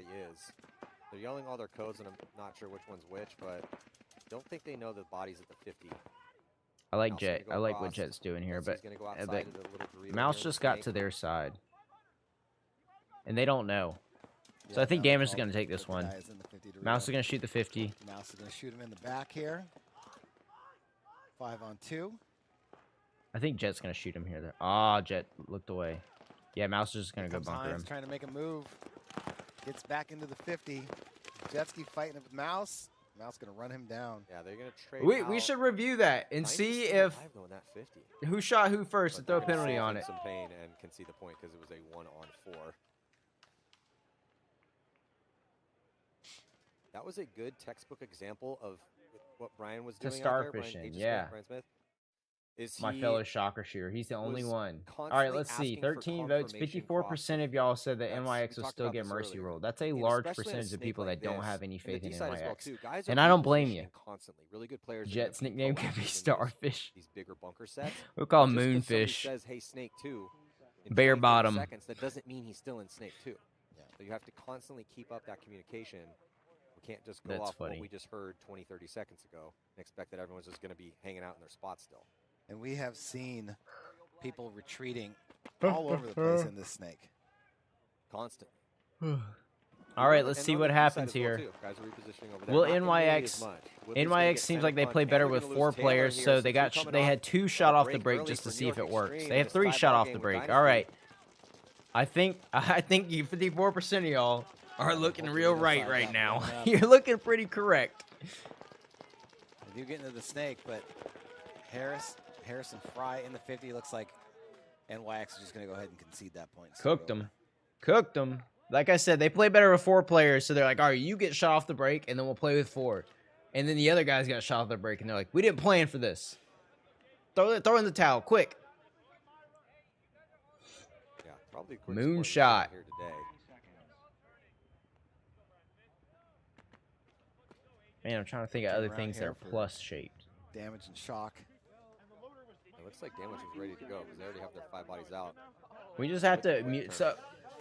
They're yelling all their codes, and I'm not sure which one's which, but don't think they know the body's at the 50. I like Jet. I like what Jet's doing here, but Mouse just got to their side. And they don't know. So I think Damage is going to take this one. Mouse is going to shoot the 50. Mouse is going to shoot him in the back here. 5 on 2. I think Jet's going to shoot him here. Ah, Jet looked away. Yeah, Mouse is just going to go bunker him. Trying to make a move. Gets back into the 50. Jetski fighting with Mouse. Mouse going to run him down. Yeah, they're going to trade We should review that and see if who shot who first and throw a penalty on it. Some pain and can see the point because it was a 1 on 4. That was a good textbook example of what Brian was doing. Starfishing, yeah. Brian Smith. Is my fellow shocker shooter. He's the only one. All right, let's see. 13 votes. 54% of y'all said that NYX will still get mercy rolled. That's a large percentage of people that don't have any faith in NYX. And I don't blame you. Really good players. Jet's nickname could be Starfish. These bigger bunker sets. We'll call him Moonfish. Says, hey, Snake 2. Bare bottom. That doesn't mean he's still in Snake 2. Yeah. So you have to constantly keep up that communication. We can't just go off what we just heard 20, 30 seconds ago and expect that everyone's just going to be hanging out in their spot still. And we have seen people retreating all over the place in this snake. Constant. All right, let's see what happens here. Will NYX seems like they play better with 4 players, so they had 2 shot off the break just to see if it works. They have 3 shot off the break. All right. I think 54% of y'all are looking real right now. You're looking pretty correct. They do get into the snake, but Harrison Fry in the 50 looks like NYX is just going to go ahead and concede that point. Cooked them. Like I said, they play better with 4 players, so they're like, all right, you get shot off the break, and then we'll play with 4. And then the other guys got shot off the break, and they're like, we didn't plan for this. Throw in the towel, quick. Yeah, probably Moonshot. Here today. Man, I'm trying to think of other things that are plus shaped. Damage and Shock. It looks like Damage is ready to go because they already have their 5 bodies out. We just have to mute. So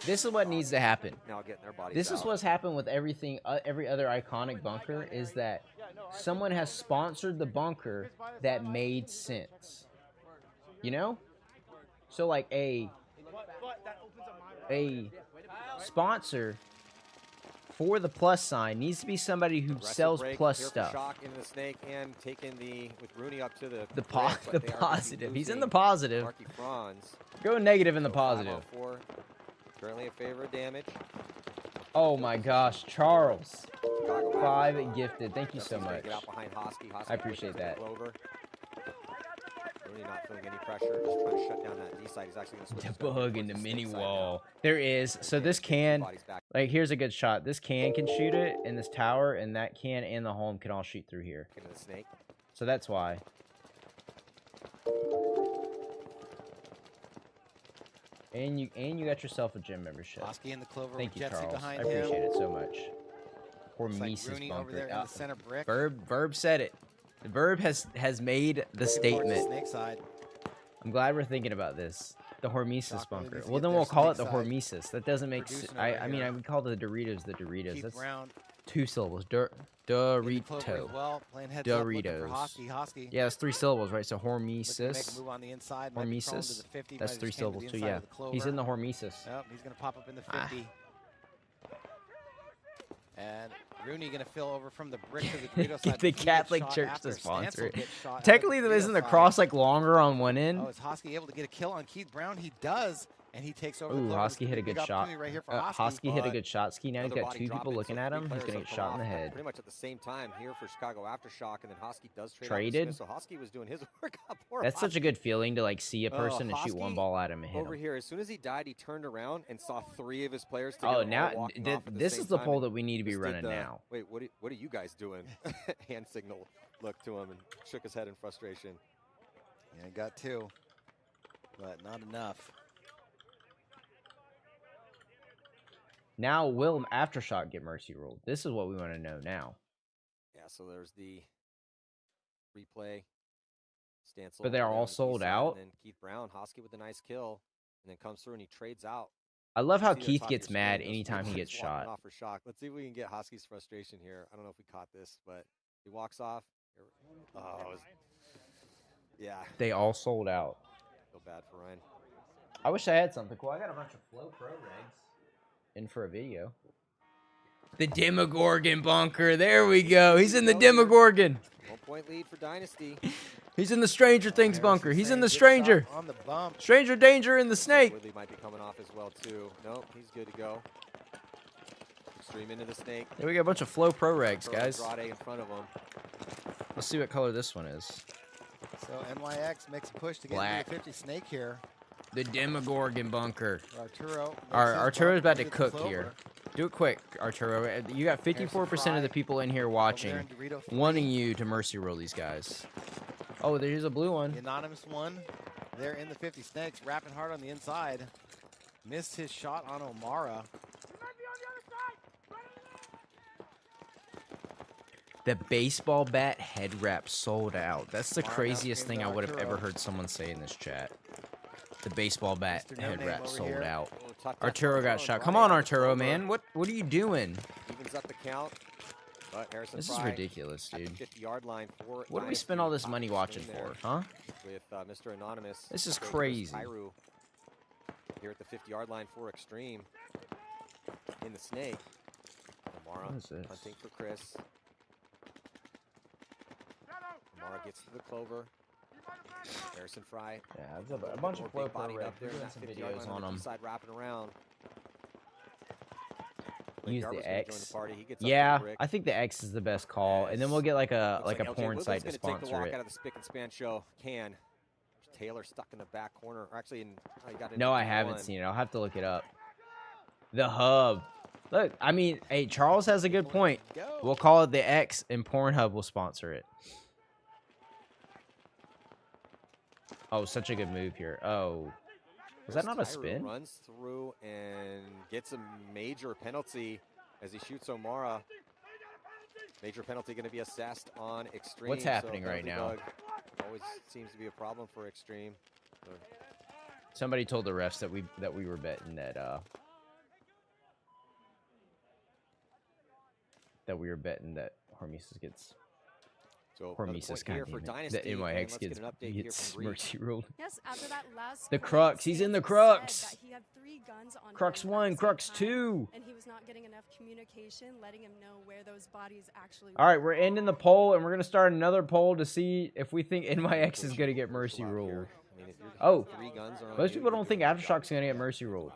this is what needs to happen. Now getting their bodies This is what's happened with everything, every other iconic bunker is that someone has sponsored the bunker that made sense. You know? So like a sponsor for the plus sign needs to be somebody who sells plus stuff. Shock into the snake and taking with Rooney up to the positive. He's in the positive. Marky Franz. Go negative in the positive. Currently in favor of Damage. Oh my gosh, Charles. 5 gifted. Thank you so much. Get out behind Hosky. I appreciate that. Definitely not feeling any pressure. Just trying to shut down that D side. He's actually going to switch. Debug in the mini wall. There is. So this can, like, here's a good shot. This can shoot it in this tower, and that can and the home can all shoot through here. Into the snake. So that's why. And you got yourself a gym membership. Hosky in the clover. Thank you, Jetsy Charles. behind I appreciate him. it so much. Hormesis Like bunker. Over there in the center brick. Verb said it. The Verb has made the statement. Snake side. I'm glad we're thinking about this. The Hormesis bunker. Well, then we'll call it the Hormesis. That doesn't make sense. I mean, I would call the Doritos the Doritos. That's Brown. 2 syllables. Dorito. Well, playing heads Doritos. Hosky. Yeah, it's 3 syllables, right? So Hormesis. Move on the inside. Hormesis. That's 3 syllables too. Yeah, he's in the Hormesis. Yep, he's gonna pop up in the 50. And Rooney gonna fill over from the brick to the Dorito side. The Catholic Church to sponsor it. Technically, isn't the cross like longer on one end? Oh, is Hosky able to get a kill on Keith Brown? He does. And he takes over. Ooh, Hosky hit a good shot. Hosky hit a good shot. Ski now he's got 2 people looking at him. He's gonna get shot in the head. Pretty much at the same time here for Chicago Aftershock, and then Hosky does traded. So Hosky was doing his work. That's such a good feeling to like see a person and shoot one ball at him and hit him. Over here, as soon as he died, he turned around and saw 3 of his players. Oh, now this is the poll that we need to be running now. Wait, what are you guys doing? Hand signal, looked to him and shook his head in frustration. Yeah, got 2, but not enough. Now, will Aftershock get mercy ruled? This is what we want to know now. Yeah, so there's the replay. Stancil, but they're all sold out. And then Keith Brown, Hosky with a nice kill, and then comes through and he trades out. I love how Keith gets mad anytime he gets shot. Off for shock. Let's see if we can get Hosky's frustration here. I don't know if we caught this, but he walks off. Oh, yeah. They all sold out. Feel bad for Ryan. I wish I had something cool. I got a bunch of Flow Pro regs in for a video. The Demogorgon bunker. There we go. He's in the Demogorgon. 1 point lead for Dynasty. He's in the Stranger Things bunker. He's in the Stranger. On the bump. Stranger danger in the snake. Woodley might be coming off as well too. Nope, he's good to go. Extreme into the snake. There we got a bunch of Flow Pro regs, guys. In front of him. Let's see what color this one is. So NYX makes a push to get into the 50 snake here. The Demogorgon bunker. Arturo. Arturo's about to cook here. Do it quick, Arturo. You got 54% of the people in here watching, wanting you to mercy roll these guys. Oh, there's a blue one. The anonymous one. They're in the 50 snakes, wrapping hard on the inside. Missed his shot on O'Mara. The baseball bat head wrap sold out. That's the craziest thing I would have ever heard someone say in this chat. The baseball bat head wrap sold out. Arturo got shot. Come on, Arturo, man. What are you doing? Evens up the count. This is ridiculous, dude. 50-yard line for what do we spend all this money watching for, huh? With Mr. Anonymous. This is crazy. Here at the 50-yard line for Extreme. In the snake. O'Mara hunting for Chris. O'Mara gets to the clover. Harrison Fry. Yeah, there's a bunch of Flow Pro regs. We're doing some videos on them. Side wrapping around. Use the X. Yeah, I think the X is the best call, and then we'll get like a porn site to sponsor take the walk it. Out of the Spick and Span show. Taylor stuck in the back corner. Or actually, no, I haven't seen it. I'll have to look it up. The hub. Look, I mean, hey, Charles has a good point. We'll call it the X, and Pornhub will sponsor it. Oh, such a good move here. Oh. Was that not a spin? Runs through and gets a major penalty as he shoots O'Mara. Major penalty going to be assessed on Extreme. What's happening right now? Always seems to be a problem for Extreme. Somebody told the refs that we were betting that Hormesis gets. So Hormesis kind of that NYX gets mercy ruled. Yes, after that last the Crux, he's in the Crux. He had 3 guns on Crux 1, Crux 2. And he was not getting enough communication, letting him know where those bodies actually were. All right, we're ending the poll, and we're gonna start another poll to see if we think NYX is gonna get mercy ruled. Oh, most people don't think Aftershock's gonna get mercy ruled.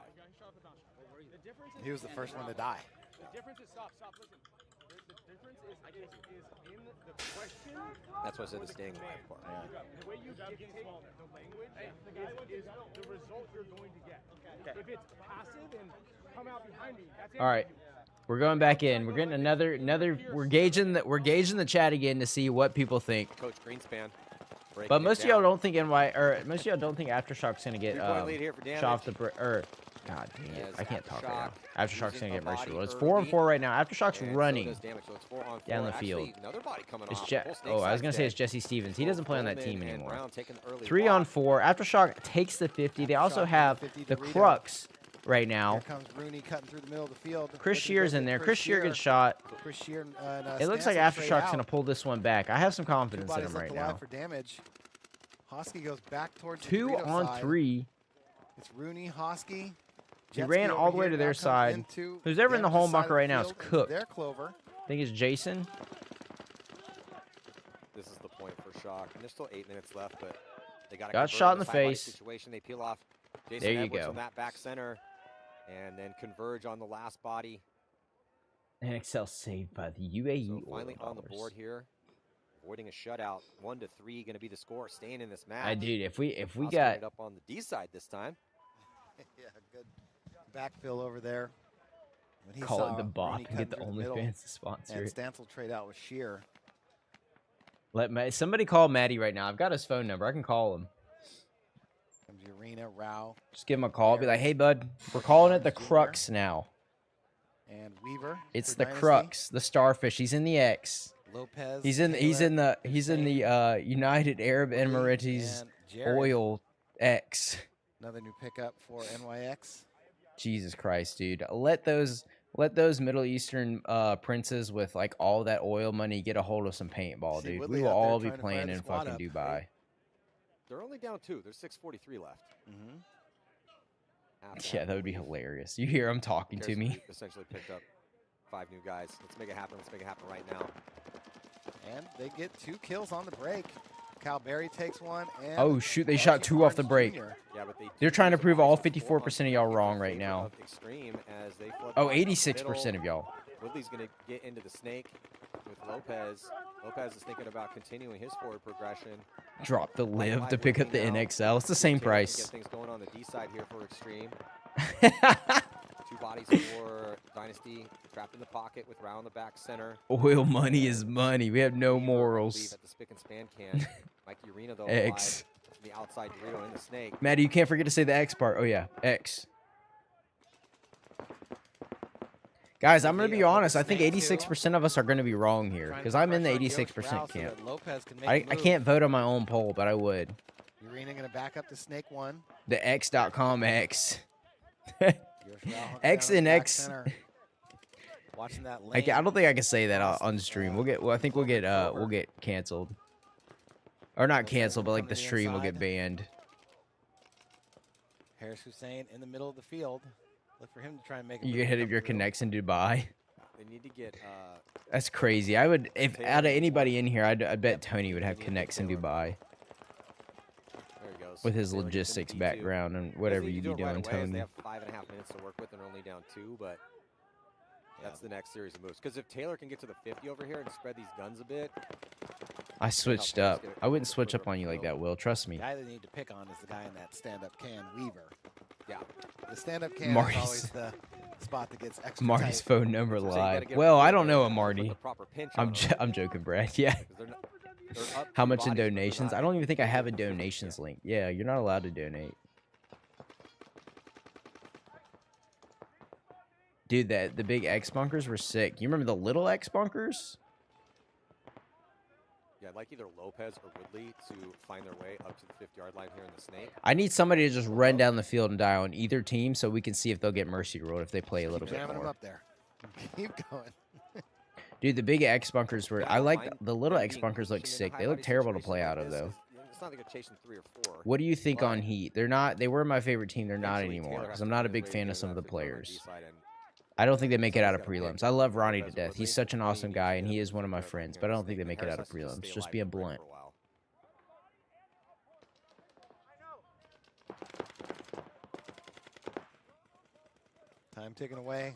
He was the first one to die. That's what I said, the staying alive part. Yeah. The way you dictate the language is the result you're going to get. Okay. If it's passive and come out behind me, that's it. All right. We're going back in. We're getting another. We're gauging the chat again to see what people think. Coach Greenspan. But most of y'all don't think most of y'all don't think Aftershock's gonna get shot off the God dang it. I can't talk right now. Aftershock's gonna get mercy roll. It's 4-on-4 right now. Aftershock's running down the field. It's I was gonna say it's Jesse Stevens. He doesn't play on that team anymore. 3-on-4. Aftershock takes the 50. They also have the Crux right now. Here comes Rooney cutting through the middle of the field. Chris Shear's in there. Chris Shear gets shot. Chris Shear, it looks like Aftershock's gonna pull this one back. I have some confidence in him right now. For damage. Hosky goes back towards 2-on-3. It's Rooney, Hosky. He ran all the way to their side. Who's ever in the home bunker right now is cooked. Clover. I think it's Jason. This is the point for Shock, and there's still 8 minutes left, but they got shot in the face. Situation. They peel off Jason there you Edwards go. From that back center, and then converge on the last body. NXL saved by the UAE. So finally on the board here, avoiding a shutout. 1-3 going to be the score. Staying in this match. Dude, if we Oscar got it up on the D side this time. Yeah, good backfill over there. When he call saw it the bop and get the middle, OnlyFans to sponsor and it. Stantz will trade out with Shear. Somebody call Maddie right now. I've got his phone number. I can call him. Comes Urena, Rao. Just give him a call. Be like, hey, bud, we're calling it the Crux now. And Weaver. It's the Dynasty. Crux, the starfish. He's in the X. Lopez. He's in the United Arab Emirates Oil X. Another new pickup for NYX. Jesus Christ, dude. Let those Middle Eastern princes with like all that oil money get a hold of some paintball, dude. We will all be playing in fucking Dubai. They're only down 2. There's 6:43 left. Yeah, that would be hilarious. You hear him talking to me. Essentially picked up 5 new guys. Let's make it happen. Let's make it happen right now. And they get 2 kills on the break. Cal Berry takes one. And oh, shoot. They shot 2 off the break. Yeah, but they're trying to prove all 54% of y'all wrong right now. Oh, 86% of y'all. Woodley's going to get into the snake with Lopez. Lopez is thinking about continuing his forward progression. Drop the live to pick up the NXL. It's the same price. Get things going on the D side here for Extreme. 2 bodies for Dynasty, trapped in the pocket with Rao in the back center. Oil money is money. We have no morals. At the spick and span can. Mikey Arena though. X. The outside Dorito in the snake. Maddie, you can't forget to say the X part. Oh yeah, X. Guys, I'm going to be honest. I think 86% of us are going to be wrong here because I'm in the 86% camp. I can't vote on my own poll, but I would. Urena going to back up to Snake 1. The X.com X. X and X. Watching that I don't think I can say that on stream. I think we'll get canceled. Or not canceled, but like the stream will get banned. Harris Hussein in the middle of the field. Look for him to try and make. You get hit of your connects in Dubai. They need to get. That's crazy. I would, if out of anybody in here, I bet Tony would have connects in Dubai. There he goes. With his logistics background and whatever you be doing, Tony. They have 5.5 minutes to work with and only down 2, but that's the next series of moves. Because if Taylor can get to the 50 over here and spread these guns a bit. I switched up. I wouldn't switch up on you like that, Will. Trust me. The guy they need to pick on is the guy in that stand-up can, Weaver. Yeah. The stand-up can Marty's, is always the spot that gets extra Marty's tight. phone number live. Well, I don't know a Marty. I'm joking, Brad. Yeah. How much in donations? I don't even think I have a donations link. Yeah, you're not allowed to donate. Dude, the big X bunkers were sick. You remember the little X bunkers? Yeah, I'd like either Lopez or Woodley to find their way up to the 50-yard line here in the snake. I need somebody to just run down the field and die on either team so we can see if they'll get mercy rolled if they play a little bit more. Them up there. Keep going. Dude, the big X bunkers were. I like the little X bunkers look sick. They look terrible to play out of though. It's not like you're chasing 3 or 4. What do you think on Heat? They're not. They were my favorite team. They're not anymore because I'm not a big fan of some of the players. I don't think they make it out of prelims. I love Ronnie to death. He's such an awesome guy, and he is one of my friends, but I don't think they make it out of prelims. Just being blunt. Time ticking away.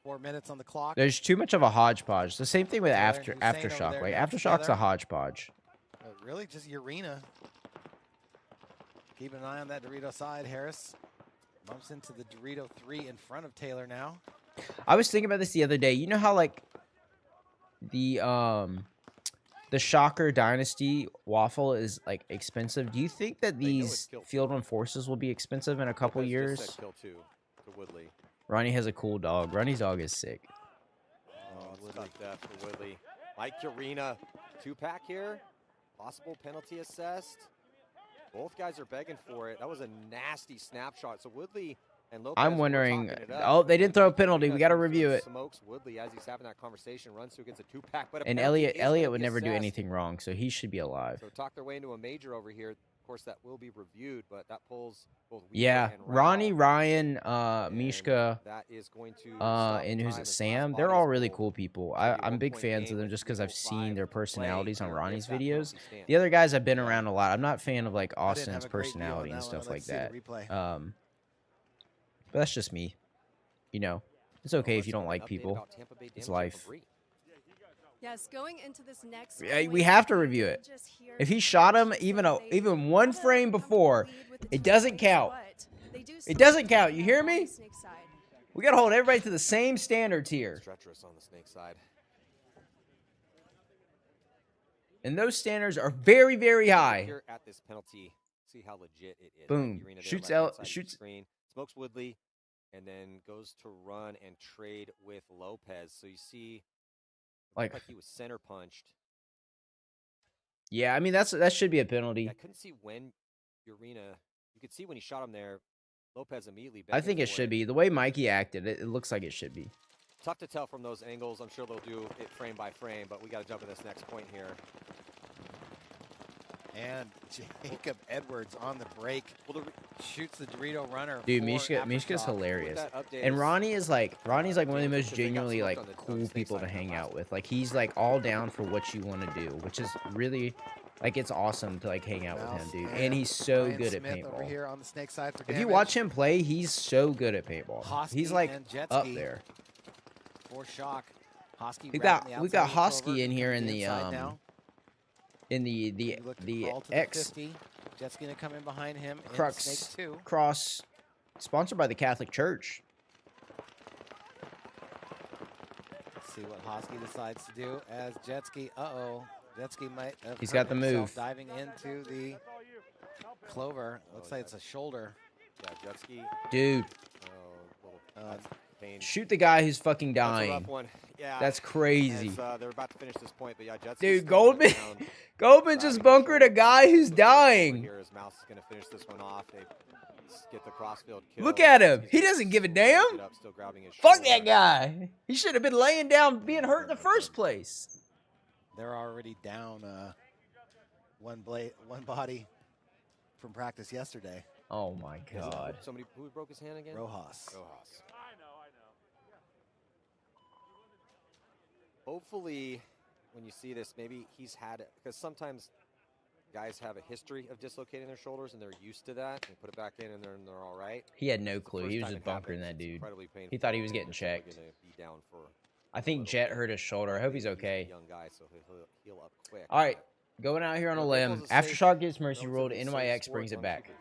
4 minutes on the clock. There's too much of a hodgepodge. The same thing with Aftershock. Like, Aftershock's a hodgepodge. But really, just Urena. Keep an eye on that Dorito side. Harris bumps into the Dorito 3 in front of Taylor now. I was thinking about this the other day. You know how, like, the Shocker Dynasty waffle is, like, expensive? Do you think that these Field 1 Forces will be expensive in a couple years? Ronnie has a cool dog. Ronnie's dog is sick. Oh, it's tough death for Woodley. Mike Urena, 2-pack here. Possible penalty assessed. Both guys are begging for it. That was a nasty snapshot. So Woodley and Lopez. I'm wondering. Oh, they didn't throw a penalty. We got to review it. Smokes Woodley as he's having that conversation. Runs through, gets a 2-pack. But and Elliott would never do anything wrong, so he should be alive. So talk their way into a major over here. Of course, that will be reviewed, but that pulls both. Yeah, Ronnie, Ryan, Mishka, that is going to and who's it? Sam. They're all really cool people. I'm big fans of them just because I've seen their personalities on Ronnie's videos. The other guys I've been around a lot. I'm not a fan of like Austin's personality and stuff like that. But that's just me. You know, it's okay if you don't like people. It's life. Yes, going into this next we have to review it. If he shot him even one frame before, it doesn't count. It doesn't count. You hear me? We got to hold everybody to the same standards here. Treacherous on the snake side. And those standards are very, very high. Here at this penalty, see how legit it is. Boom. Shoots out. Shoots. Screen. Smokes Woodley, and then goes to run and trade with Lopez. So you see. Like he was center punched. Yeah, I mean that should be a penalty. I couldn't see when Urena. You could see when he shot him there. Lopez immediately. I think it should be the way Mikey acted. It looks like it should be. Tough to tell from those angles. I'm sure they'll do it frame by frame, but we got to jump to this next point here. And Jacob Edwards on the break shoots the Dorito runner. Dude, Mishka's hilarious. And Ronnie's like one of the most genuinely like cool people to hang out with. Like he's like all down for what you want to do, which is really like it's awesome to like hang out with him, dude. And he's so good at paintball. Over here on the snake side for if you watch him play, he's so good at paintball. He's like up there. For Shock. Hosky we got Hosky in here in the in the X. Jet's gonna come in behind him. Cross, sponsored by the Catholic Church. Let's see what Hosky decides to do as Jetski. Jetski might have He's got the move. Diving into the clover. Looks like it's a shoulder. Yeah, Jetski. Dude. Shoot the guy who's fucking dying. That's a rough one. Yeah, that's crazy. They're about to finish this point, but yeah, Jetski's dude, Goldman just bunkered a guy who's dying. Here, his mouse is gonna finish this one off. They get the crossfield kill. Look at him. He doesn't give a damn. Fuck that guy. He should have been laying down, being hurt in the first place. They're already down one body from practice yesterday. Oh my God. Somebody who broke his hand again? Rojas. I know. Hopefully, when you see this, maybe he's had it, because sometimes guys have a history of dislocating their shoulders and they're used to that. They put it back in and they're all right. He had no clue. He was just bunkering that dude. He thought he was getting checked. I think Jet hurt his shoulder. I hope he's okay. Young guy, so he'll heal up quick. All right, going out here on a limb. Aftershock gets mercy ruled. NYX brings it back.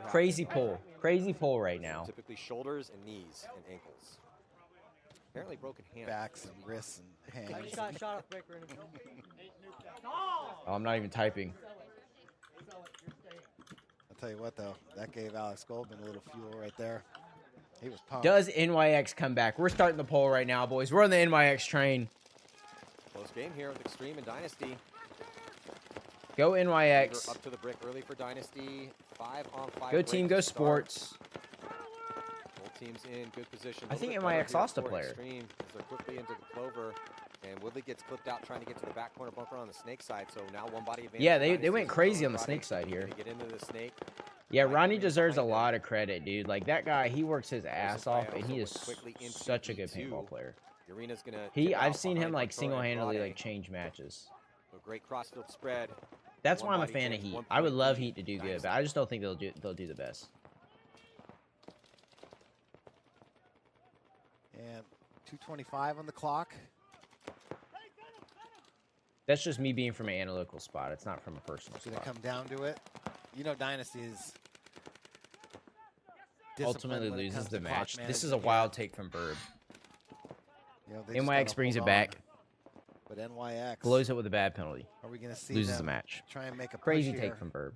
Crazy pull. Crazy pull right now. Typically shoulders and knees and ankles. Apparently broken hands. Backs and wrists and hands. Oh, I'm not even typing. I'll tell you what, though. That gave Alex Goldman a little fuel right there. He was pumped. Does NYX come back? We're starting the poll right now, boys. We're on the NYX train. Close game here with Extreme and Dynasty. Go NYX. Up to the brick early for Dynasty. 5-on-5. Go team, go sports. Both teams in good position. I think NYX lost a player. Extreme as they're quickly into the clover. And Woodley gets clipped out trying to get to the back corner bunker on the snake side. So now one body advantage. Yeah, they went crazy on the snake side here. Get into the snake. Yeah, Ronnie deserves a lot of credit, dude. Like, that guy, he works his ass off, and he is such a good paintball player. I've seen him, like, single-handedly, like, change matches. Great crossfield spread. That's why I'm a fan of Heat. I would love Heat to do good, but I just don't think they'll do the best. And 2:25 on the clock. That's just me being from an analytical spot. It's not from a personal It's going spot. to come down to it. You know, Dynasty is ultimately loses the match. This is a wild take from Burb. You know, NYX brings it back. But NYX blows it with a bad penalty. Are we going to see loses the match? Try and make a crazy take from Burb.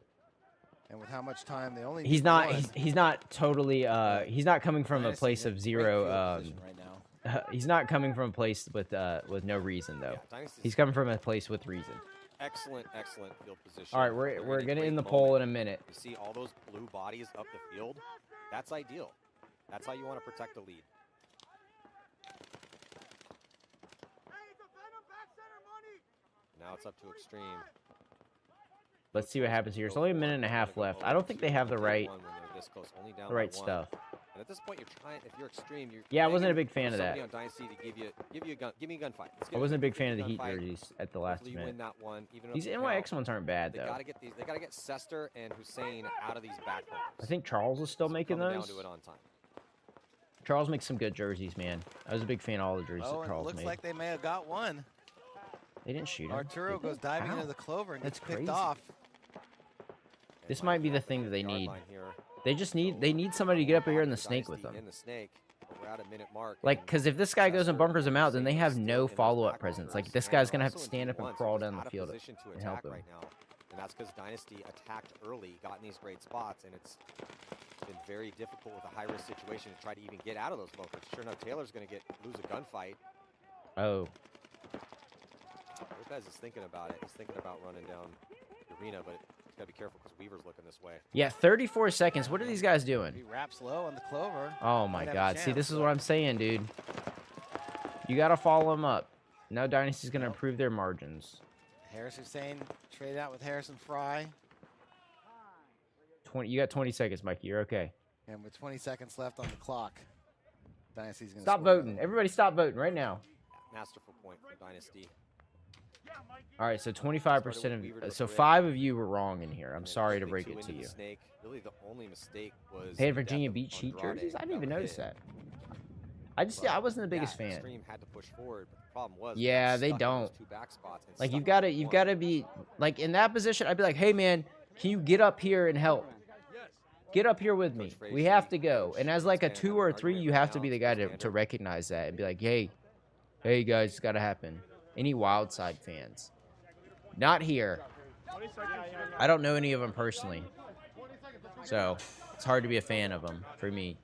And with how much time they only he's not totally he's not coming from a place of zero he's not coming from a place with no reason though. He's coming from a place with reason. Excellent field position. All right, we're gonna end the poll in a minute. You see all those blue bodies up the field? That's ideal. That's how you want to protect the lead. Now it's up to Extreme. Let's see what happens here. It's only a minute and a half left. I don't think they have the right stuff. And at this point, you're trying. If you're Extreme, yeah, I wasn't a big fan of that. On Dynasty to give me a gunfight. I wasn't a big fan of the Heat jerseys at the last minute. Win that one, even these NYX ones aren't bad though. They gotta get Sester and Hussein out of these back holes. I think Charles is still making those. Down to it on time. Charles makes some good jerseys, man. I was a big fan of all the jerseys that Charles made. Looks like they may have got one. They didn't shoot him. Arturo goes diving into the clover and gets picked crazy. Off. This might be the thing that they need. They just need somebody to get up here in the snake with them. Like, because if this guy goes and bunkers him out, then they have no follow-up presence. Like, this guy's gonna have to stand up and crawl down the field and help him. Right now. And that's because Dynasty attacked early, got in these great spots, and it's been very difficult with a high-risk situation to try to even get out of those bunkers. Sure enough, Taylor's going to lose a gunfight. Oh. Lopez is thinking about it. He's thinking about running down the arena, but he's got to be careful because Weaver's looking this way. Yeah, 34 seconds. What are these guys doing? He wraps low on the clover. Oh, my God. See, this is what I'm saying, dude. You got to follow him up. Now Dynasty's going to improve their margins. Harris Hussein traded out with Harrison Fry. You got 20 seconds, Mikey. You're okay. And with 20 seconds left on the clock, Dynasty's going to stop voting. Everybody stop voting right now. Masterful point for Dynasty. All right, so 25% of so 5 of you were wrong in here. I'm sorry to break it to you. Really, the only mistake was they had Virginia Beach Heat jerseys. I didn't even notice that. I wasn't the biggest fan. Had to push forward, but the problem was they don't. Like you've got to be like in that position. I'd be like, hey man, can you get up here and help? Get up here with me. We have to go. And as like a 2 or 3, you have to be the guy to recognize that and be like, hey guys, it's got to happen. Any Wild Side fans? Not here. I don't know any of them personally, so it's hard to be a fan of them for me.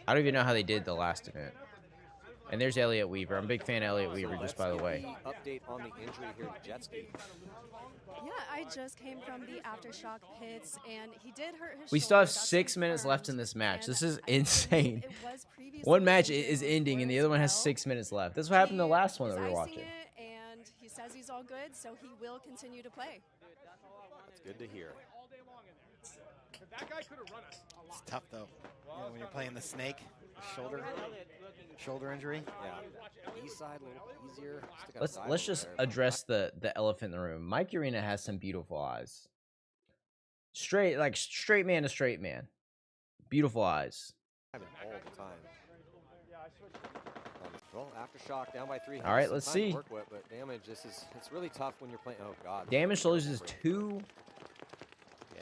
I don't even know how they did the last event. And there's Elliot Weaver. I'm a big fan of Elliot Weaver, just by the way. Update on the injury here to Jetski. Yeah, I just came from the Aftershock pits, and he did hurt his We still have 6 minutes left in this match. This is insane. One match is ending, and the other one has 6 minutes left. That's what happened in the last one that we were watching. And he says he's all good, so he will continue to play. That's good to hear. That guy could have run us. It's tough though. You know, when you're playing the snake, shoulder injury. Yeah. East side a little easier. Let's just address the elephant in the room. Mike Urena has some beautiful eyes. Straight man to straight man. Beautiful eyes. All the time. Well, Aftershock down by 3. All right, let's see. Work with, but damage. It's really tough when you're playing. Oh God. Damage loses 2.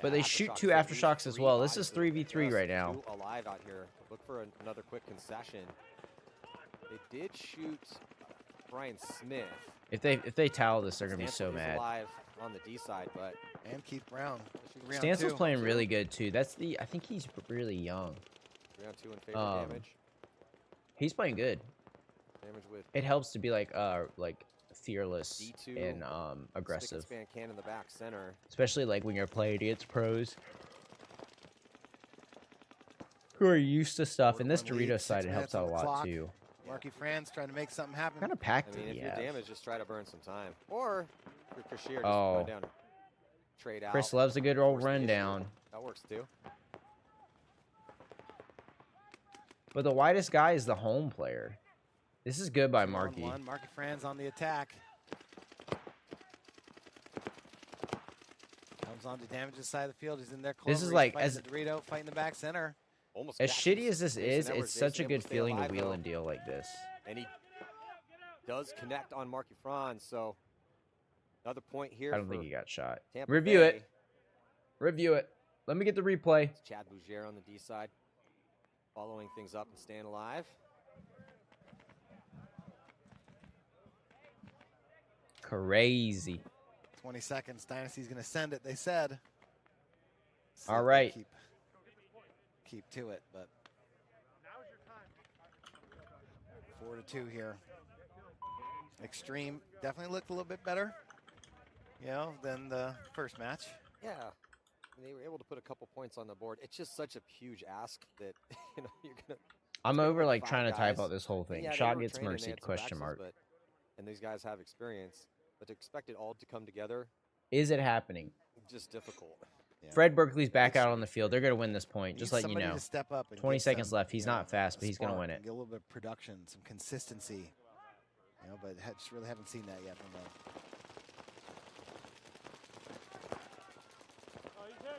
But they shoot 2 Aftershocks as well. This is 3v3 right now. Alive out here. Look for another quick concession. They did shoot Brian Smith. If they towel this, they're gonna be so mad. Alive on the D side, but and Keith Brown. Stansel's playing really good too. I think he's really young. Round 2 in favor of damage. He's playing good. Damage with. It helps to be like fearless D2, and aggressive. Span can in the back center. Especially like when you're playing against pros who are used to stuff. And this Dorito side, it helps out a lot too. Marky Franz trying to make something happen. Kind of packed. I mean, if you're damaged, just try to burn some time. Or if you're Cashier, just run down, trade out. Chris loves a good old rundown. That works too. But the widest guy is the home player. This is good by Marky. Marky Franz on the attack. Comes on to damage the side of the field. He's in there. This is like as Dorito fighting the back center. Almost as shitty as this is, it's such a good feeling to wheel and deal like this. And he does connect on Marky Franz, so another point here. I don't think he got shot. Tampa Review Bay. it. Review it. Let me get the replay. It's Chad Bougier on the D side, following things up and staying alive. Crazy. 20 seconds. Dynasty's going to send it, they said. All right. Keep to it, but 4-2 here. Extreme definitely looked a little bit better, you know, than the first match. Yeah, and they were able to put a couple points on the board. It's just such a huge ask that, you know, you're gonna. I'm over like trying to type out this whole thing. Yeah, Shot gets mercy? Question mark. And these guys have experience, but to expect it all to come together. Is it happening? Just difficult. Yeah. Fred Berkeley's back out on the field. They're going to win this point. Just letting you know. To step up and 20 seconds left. He's not fast, but he's going to win it. Get a little bit of production, some consistency. You know, but just really haven't seen that yet from them.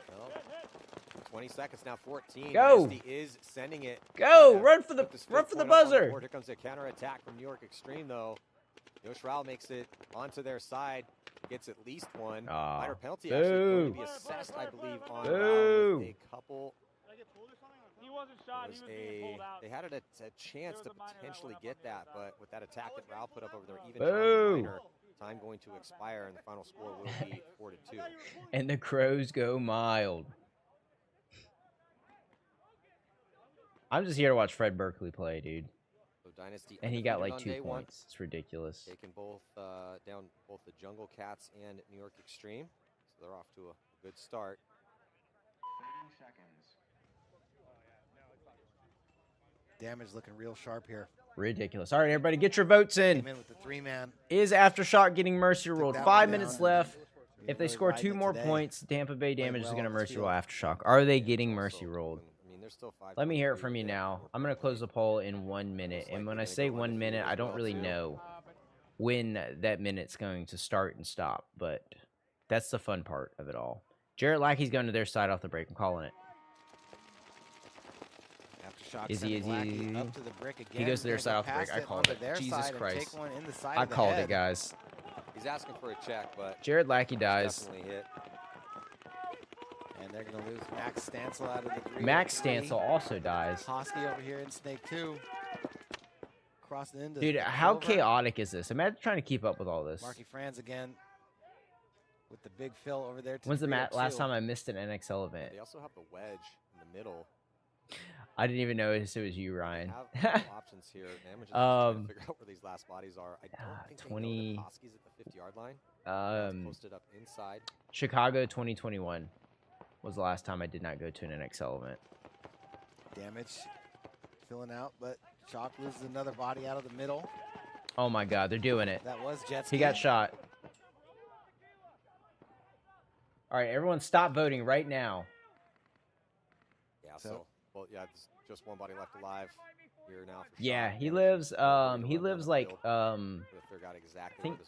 Well, 20 seconds now, 14. Go. Dynasty is sending it. Go. Run for the buzzer. Here comes a counterattack from New York Extreme, though. Yosh Rao makes it onto their side. Gets at least one. Minor penalty actually going to be assessed, I believe, on Rao with a couple. He wasn't shot. He was being pulled out. They had a chance to potentially get that, but with that attack that Rao put up over there, even minor, time going to expire, and the final score will be 4-2. And the Crows go mild. I'm just here to watch Fred Berkeley play, dude. So Dynasty, and he got like 2 points. It's ridiculous. Taking both down both the Jungle Cats and New York Extreme, so they're off to a good start. 30 seconds. Damage looking real sharp here. Ridiculous. All right, everybody, get your votes in. Came in with the 3-man. Is Aftershock getting mercy ruled? 5 minutes left. If they score 2 more points, Tampa Bay Damage is going to mercy rule Aftershock. Are they getting mercy ruled? Let me hear it from you now. I'm going to close the poll in 1 minute. And when I say 1 minute, I don't really know when that minute's going to start and stop. But that's the fun part of it all. Jarrett Lackey's going to their side off the break. I'm calling it. Is he up to the brick again. He goes to their side off the break. I called it. Jesus Christ. I called it, guys. He's asking for a check, but Jared Lackey dies. Definitely hit. And they're going to lose Max Stansel out of the 3. Max Stansel also dies. Hosky over here in Snake 2. Crossing into. Dude, how chaotic is this? Imagine trying to keep up with all this. Marky Franz again with the big fill over there. When's the last time I missed an NXL event? They also have the wedge in the middle. I didn't even notice it was you, Ryan. Have options here. Just trying to figure out where these last bodies are. I don't think 20. They know that Hosky's at the 50-yard line. Posted up inside. Chicago 2021 was the last time I did not go to an NXL event. Damage filling out, but Shock loses another body out of the middle. Oh my God, they're doing it. That was Jetski. He got shot. All right, everyone, stop voting right now. Yeah. So well, yeah, there's just one body left alive here now. Yeah, he lives. He lives like I think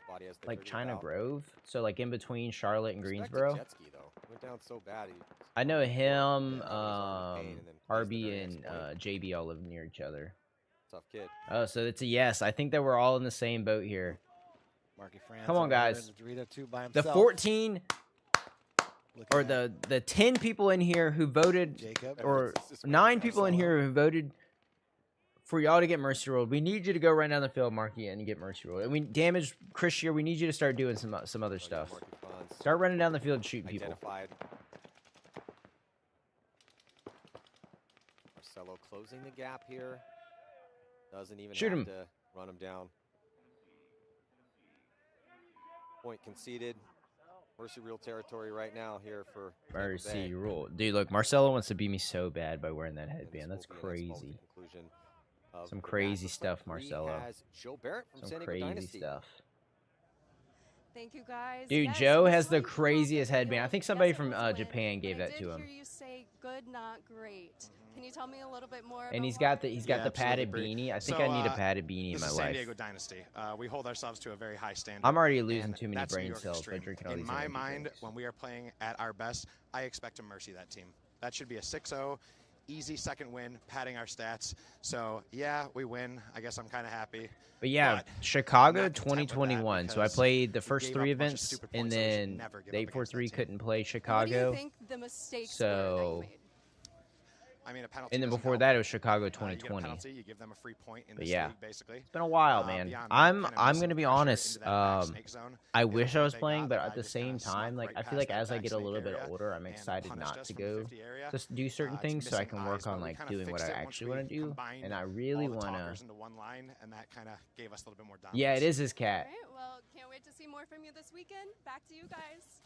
like China Grove, so like in between Charlotte and Greensboro. Jetski, though. Went down so bad. I know him. RB and JB all live near each other. Tough kid. Oh, so it's a yes. I think that we're all in the same boat here. Marky Franz. Come on, guys. The 14. Or the 10 people in here who voted, Jacob, or 9 people in here who voted for y'all to get mercy ruled. We need you to go right down the field, Marky, and get mercy ruled. And we damaged Chris Shear. We need you to start doing some other stuff. Start running down the field and shooting people. Marcelo closing the gap here. Doesn't even Shoot have him. to run him down. Point conceded. Mercy rule territory right now here for Mercy rule. Dude, look, Marcelo wants to beat me so bad by wearing that headband. That's crazy. Some crazy stuff, Marcelo. Some crazy stuff. Thank you, guys. Dude, yes, Joe has the craziest headband. I think somebody from Japan gave that to him. I did hear you say good, not great. Can you tell me a little bit more? And he's got the padded beanie. I think I need a padded beanie in my life. San Diego Dynasty. We hold ourselves to a very high standard. I'm already losing too many brain cells by drinking all these. In my mind, when we are playing at our best, I expect to mercy that team. That should be a 6-0. easy second win, padding our stats. So yeah, we win. I guess I'm kind of happy. But yeah, Chicago 2021. So I played the first 3 events, and then the 843 couldn't play Chicago. What do you think the mistakes were that you made? I mean, a penalty. And then before that, it was Chicago 2020. You get a penalty, you give them a free point in this yeah, league, basically. It's been a while, man. I'm gonna be honest. I wish I was playing, but at the same time, like I feel like as I get a little bit older, I'm excited not to go just do certain things so I can work on like doing what I actually want to do. And I really want to. Yeah, it is his cat. All right, well, can't wait to see more from you this weekend. Back to you guys.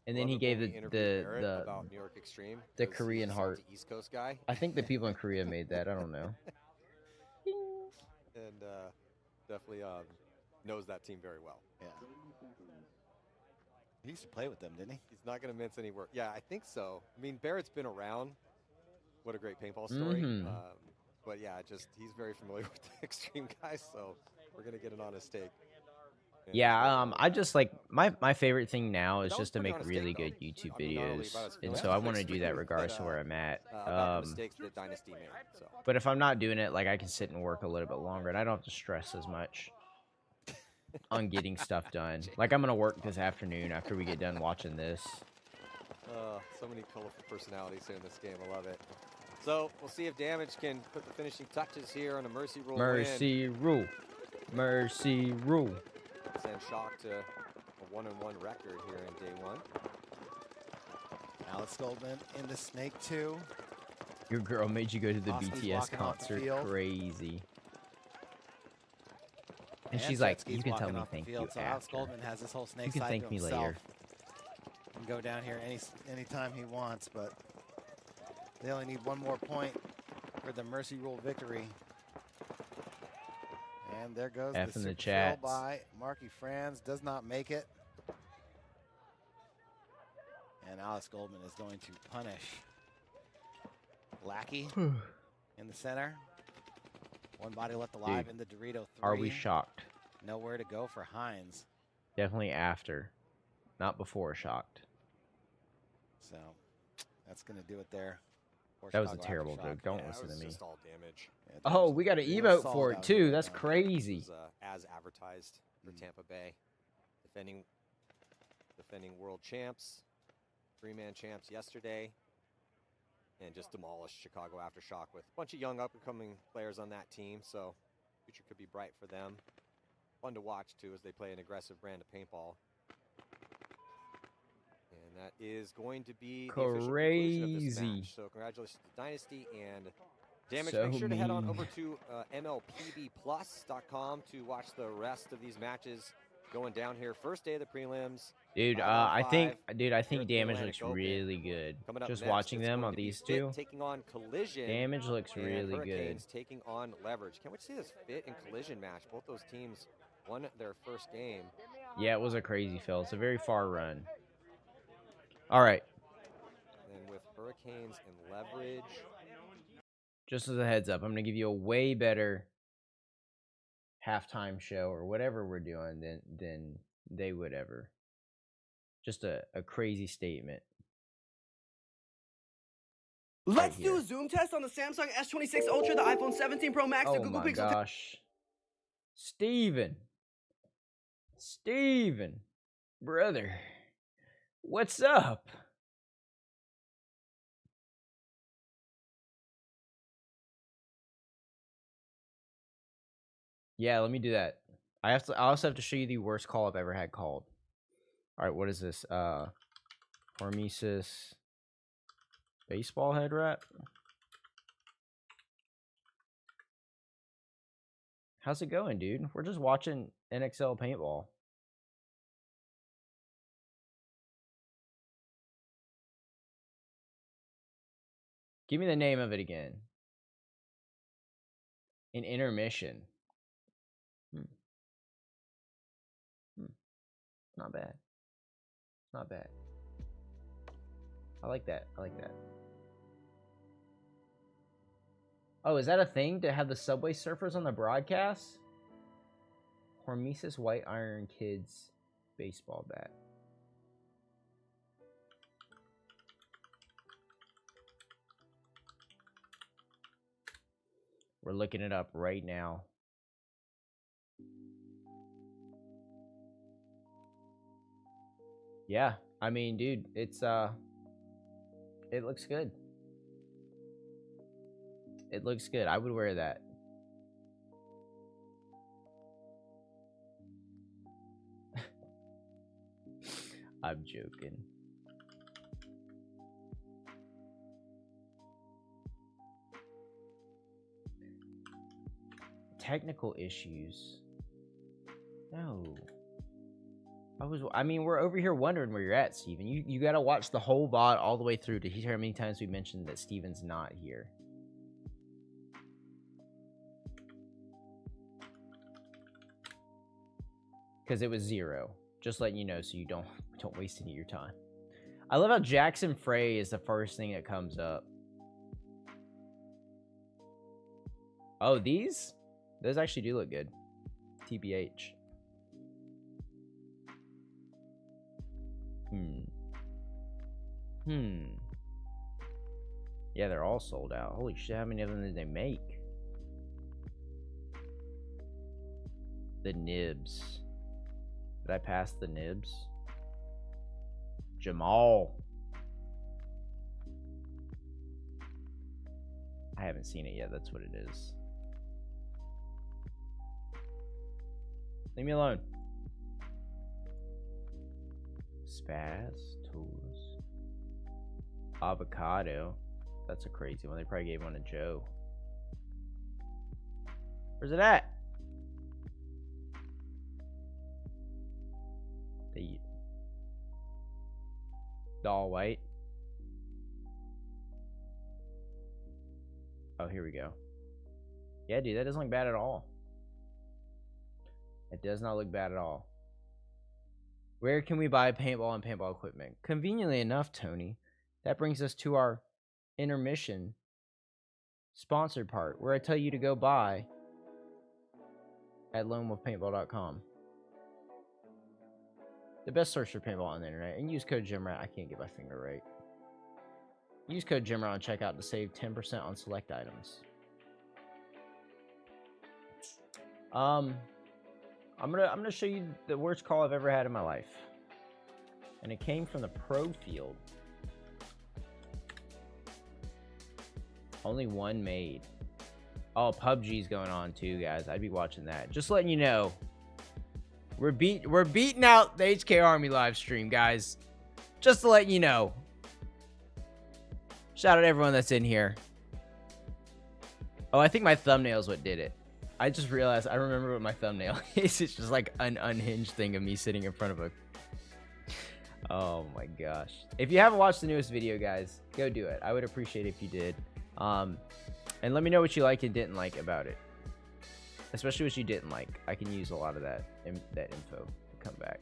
And then he gave the about New York Extreme, the Korean heart. East Coast guy. I think the people in Korea made that. I don't know. And definitely knows that team very well. Yeah. He used to play with them, didn't he? He's not going to mince any word. Yeah, I think so. I mean, Barrett's been around. What a great paintball story. But yeah, just he's very familiar with the Extreme guys, so we're going to get an honest take. Yeah, I just like my favorite thing now is just to make really good YouTube videos, and so I want to do that regardless of where I'm at. But if I'm not doing it, like I can sit and work a little bit longer, and I don't have to stress as much on getting stuff done. Like I'm gonna work this afternoon after we get done watching this. So many colorful personalities here in this game. I love it. So we'll see if Damage can put the finishing touches here on a Mercy Rule. Mercy Rule. Mercy Rule. Send Shock to a 1-1 record here in day 1. Alex Goldman in the Snake 2. Your girl made you go to the Oski's BTS concert. Crazy. And she's like, you can tell me thank you so Alex Goldman has this whole Snake you can side thank to me himself. later. Can go down here anytime he wants, but they only need one more point for the Mercy Rule victory. And there goes F the in the super chats. fill by Marky Franz. Does not make it. And Alex Goldman is going to punish Lackey in the center. One body left alive in the Dorito 3. Are we shocked? Nowhere to go for Hines. Definitely after, not before shocked. So that's going to do it there. That was a terrible joke. Don't listen to me. Just all damage. Oh, we got an emote for it too. That's crazy. As advertised for Tampa Bay, defending world champs, 3-man champs yesterday, and just demolished Chicago Aftershock with a bunch of young up-and-coming players on that team. So future could be bright for them. Fun to watch too as they play an aggressive brand of paintball. And that is going to be the official conclusion of this match. So congratulations to Dynasty and Damage. Make sure to head on over to MLPBplus.com to watch the rest of these matches going down here. First day of the prelims. Dude, I think Damage looks really good. Just watching them on these two. Taking on Collision. Damage looks really good. Taking on Leverage. Can't wait to see this Fit and Collision match. Both those teams won their first game. Yeah, it was a crazy fill. It's a very far run. All right. And with Hurricanes and Leverage. Just as a heads up, I'm going to give you a way better halftime show or whatever we're doing than they would ever. Just a crazy statement. Let's do a zoom test on the Samsung S26 Ultra, the iPhone 17 Pro Max, the Google Pixel. Oh my gosh. Steven, brother, what's up? Yeah, let me do that. I also have to show you the worst call I've ever had called. All right, what is this? Hormesis baseball head wrap. How's it going, dude? We're just watching NXL paintball. Give me the name of it again. An intermission. Not bad. Not bad. I like that. I like that. Oh, is that a thing to have the Subway Surfers on the broadcast? Hormesis White Iron Kids baseball bat. We're looking it up right now. Yeah, I mean, dude, it's it looks good. It looks good. I would wear that. I'm joking. Technical issues. No. I mean, we're over here wondering where you're at, Steven. You gotta watch the whole VOD all the way through to hear how many times we mentioned that Steven's not here. Because it was 0. Just letting you know so you don't waste any of your time. I love how Jackson Frey is the first thing that comes up. Oh, these? Those actually do look good. TBH. Yeah, they're all sold out. Holy shit, how many of them did they make? The nibs. Did I pass the nibs? Jamal. I haven't seen it yet. That's what it is. Leave me alone. Spaz. Tools. Avocado. That's a crazy one. They probably gave one to Joe. Where's it at? The all white. Oh, here we go. Yeah, dude, that doesn't look bad at all. It does not look bad at all. Where can we buy paintball and paintball equipment? Conveniently enough, Tony, that brings us to our intermission sponsored part, where I tell you to go buy at lonewolfpaintball.com. The best source for paintball on the internet. And use code GYMRAT. I can't get my finger right. Use code GYMRAT on checkout to save 10% on select items. I'm gonna show you the worst call I've ever had in my life. And it came from the pro field. Only one made. Oh, PUBG's going on too, guys. I'd be watching that. Just letting you know. We're beating out the HK Army live stream, guys. Just to let you know. Shout out to everyone that's in here. Oh, I think my thumbnail is what did it. I just realized I remember what my thumbnail is. It's just like an unhinged thing of me sitting in front of a... Oh my gosh. If you haven't watched the newest video, guys, go do it. I would appreciate it if you did. And let me know what you liked and didn't like about it. Especially what you didn't like. I can use a lot of that info to come back.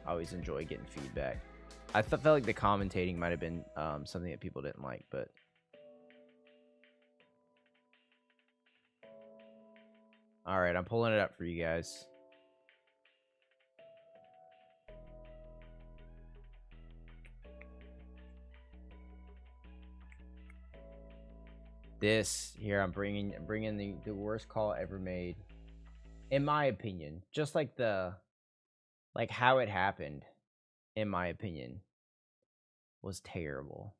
I always enjoy getting feedback. I felt like the commentating might have been something that people didn't like, but... Alright, I'm pulling it up for you guys. This here, I'm bringing the worst call ever made, in my opinion. Just like how it happened, in my opinion, was terrible.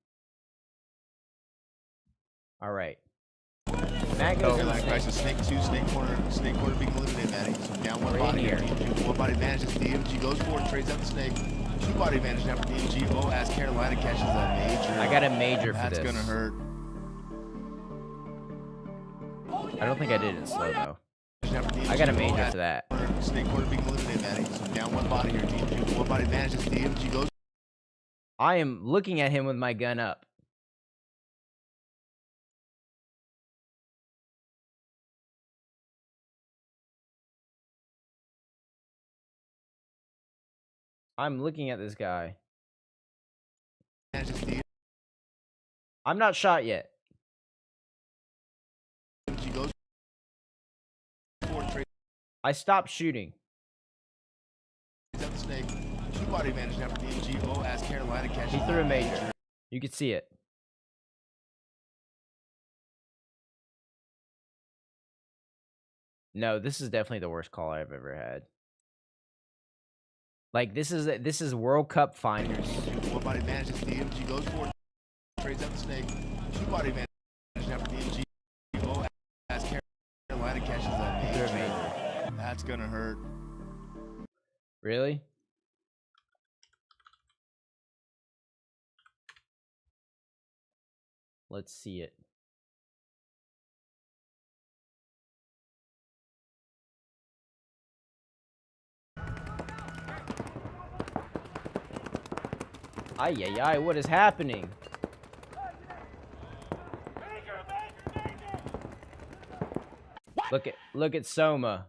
All right. Matt goes in snake 2, snake corner being eliminated, Matty. So down one body here. One body advantage as DMG goes forward, trades out the snake. 2 body advantage now for DMG. Oh, as Carolina catches a major. I got a major for this. That's gonna hurt. I don't think I did it slow though. I got a major for that. Snake corner being eliminated, Matty. So down one body here. DMG, one body advantage as DMG goes. I am looking at him with my gun up. I'm looking at this guy. I'm not shot yet. I stopped shooting. He threw a major. You could see it. No, this is definitely the worst call I've ever had. Like, this is World Cup finals. One body manages DMG, goes for it, trades out the snake. Two body manages after DMG. Oh, as Carolina catches that. That's gonna hurt. Really? Let's see it. Ay, ay, ay, what is happening? Look at Soma.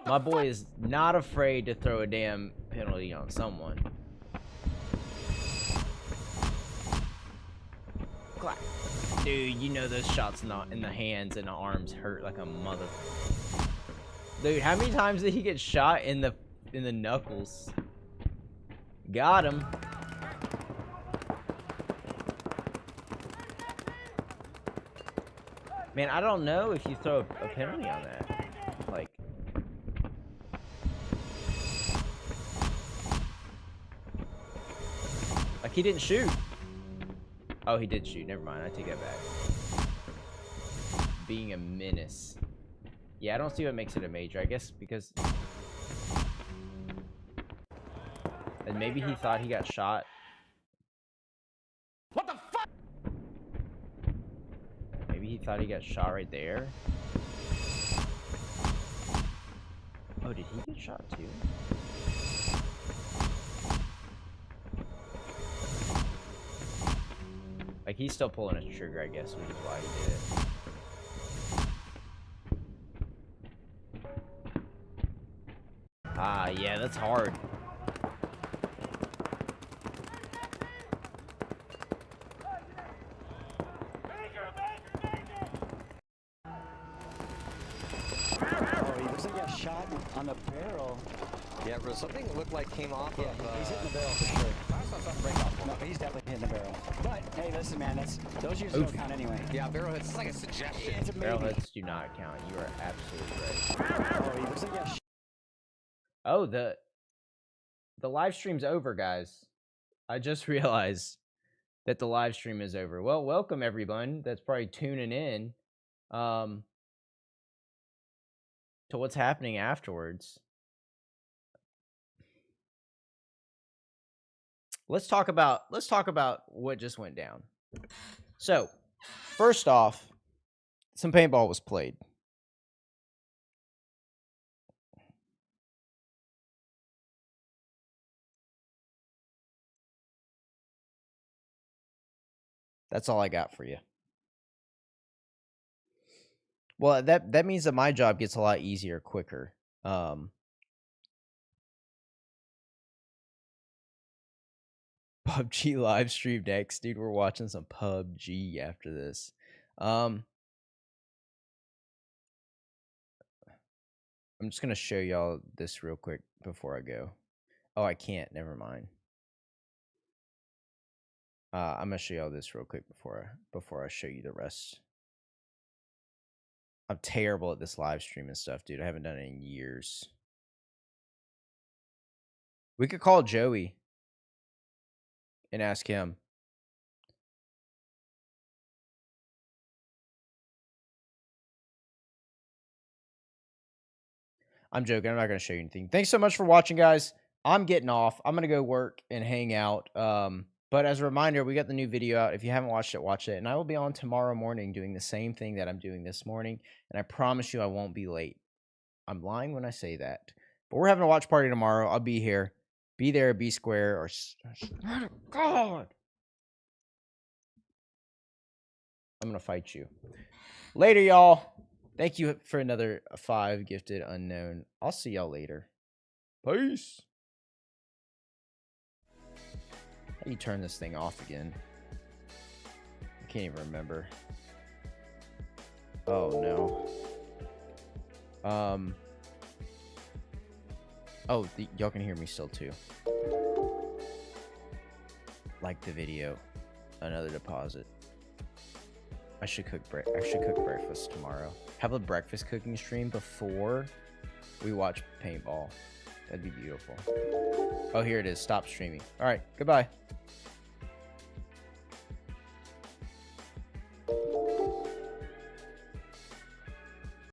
My boy is not afraid to throw a damn penalty on someone. Clap. Dude, you know those shots not in the hands and the arms hurt like a mother. Dude, how many times did he get shot in the knuckles? Got him. Man, I don't know if you throw a penalty on that. Like he didn't shoot. Oh, he did shoot. Never mind. I take that back. Being a menace. Yeah, I don't see what makes it a major. I guess because... And maybe he thought he got shot. What the fuck? Maybe he thought he got shot right there. Oh, did he get shot too? Like, he's still pulling his trigger, I guess, which is why he did it. Ah, yeah, that's hard. Shot on the barrel. Yeah, bro, something looked like came off of... he's hitting the barrel for sure. No, he's definitely hitting the barrel. But, hey, listen, man, those usually don't count anyway. Yeah, barrel hits. It's like a suggestion. It's a barrel hits do not count. You are absolutely right. Oh, he looks like a oh, the live stream's over, guys. I just realized that the live stream is over. Well, welcome, everyone that's probably tuning in. To what's happening afterwards. Let's talk about what just went down. So, first off, some paintball was played. That's all I got for you. Well, that means that my job gets a lot easier, quicker. PUBG live stream next, dude. We're watching some PUBG after this. I'm just gonna show y'all this real quick before I go. Oh, I can't. Never mind. I'm gonna show y'all this real quick before I show you the rest. I'm terrible at this live stream and stuff, dude. I haven't done it in years. We could call Joey and ask him. I'm joking. I'm not going to show you anything. Thanks so much for watching, guys. I'm getting off. I'm going to go work and hang out. But as a reminder, we got the new video out. If you haven't watched it, watch it. And I will be on tomorrow morning doing the same thing that I'm doing this morning. And I promise you I won't be late. I'm lying when I say that. But we're having a watch party tomorrow. I'll be here. Be there, be square, or... God! I'm going to fight you. Later, y'all. Thank you for another 5 gifted unknown. I'll see y'all later. Peace. How do you turn this thing off again? I can't even remember. Oh, no. Oh, y'all can hear me still, too. Like the video. Another deposit. I should cook breakfast tomorrow. Have a breakfast cooking stream before we watch paintball. That'd be beautiful. Oh, here it is. Stop streaming. All right. Goodbye.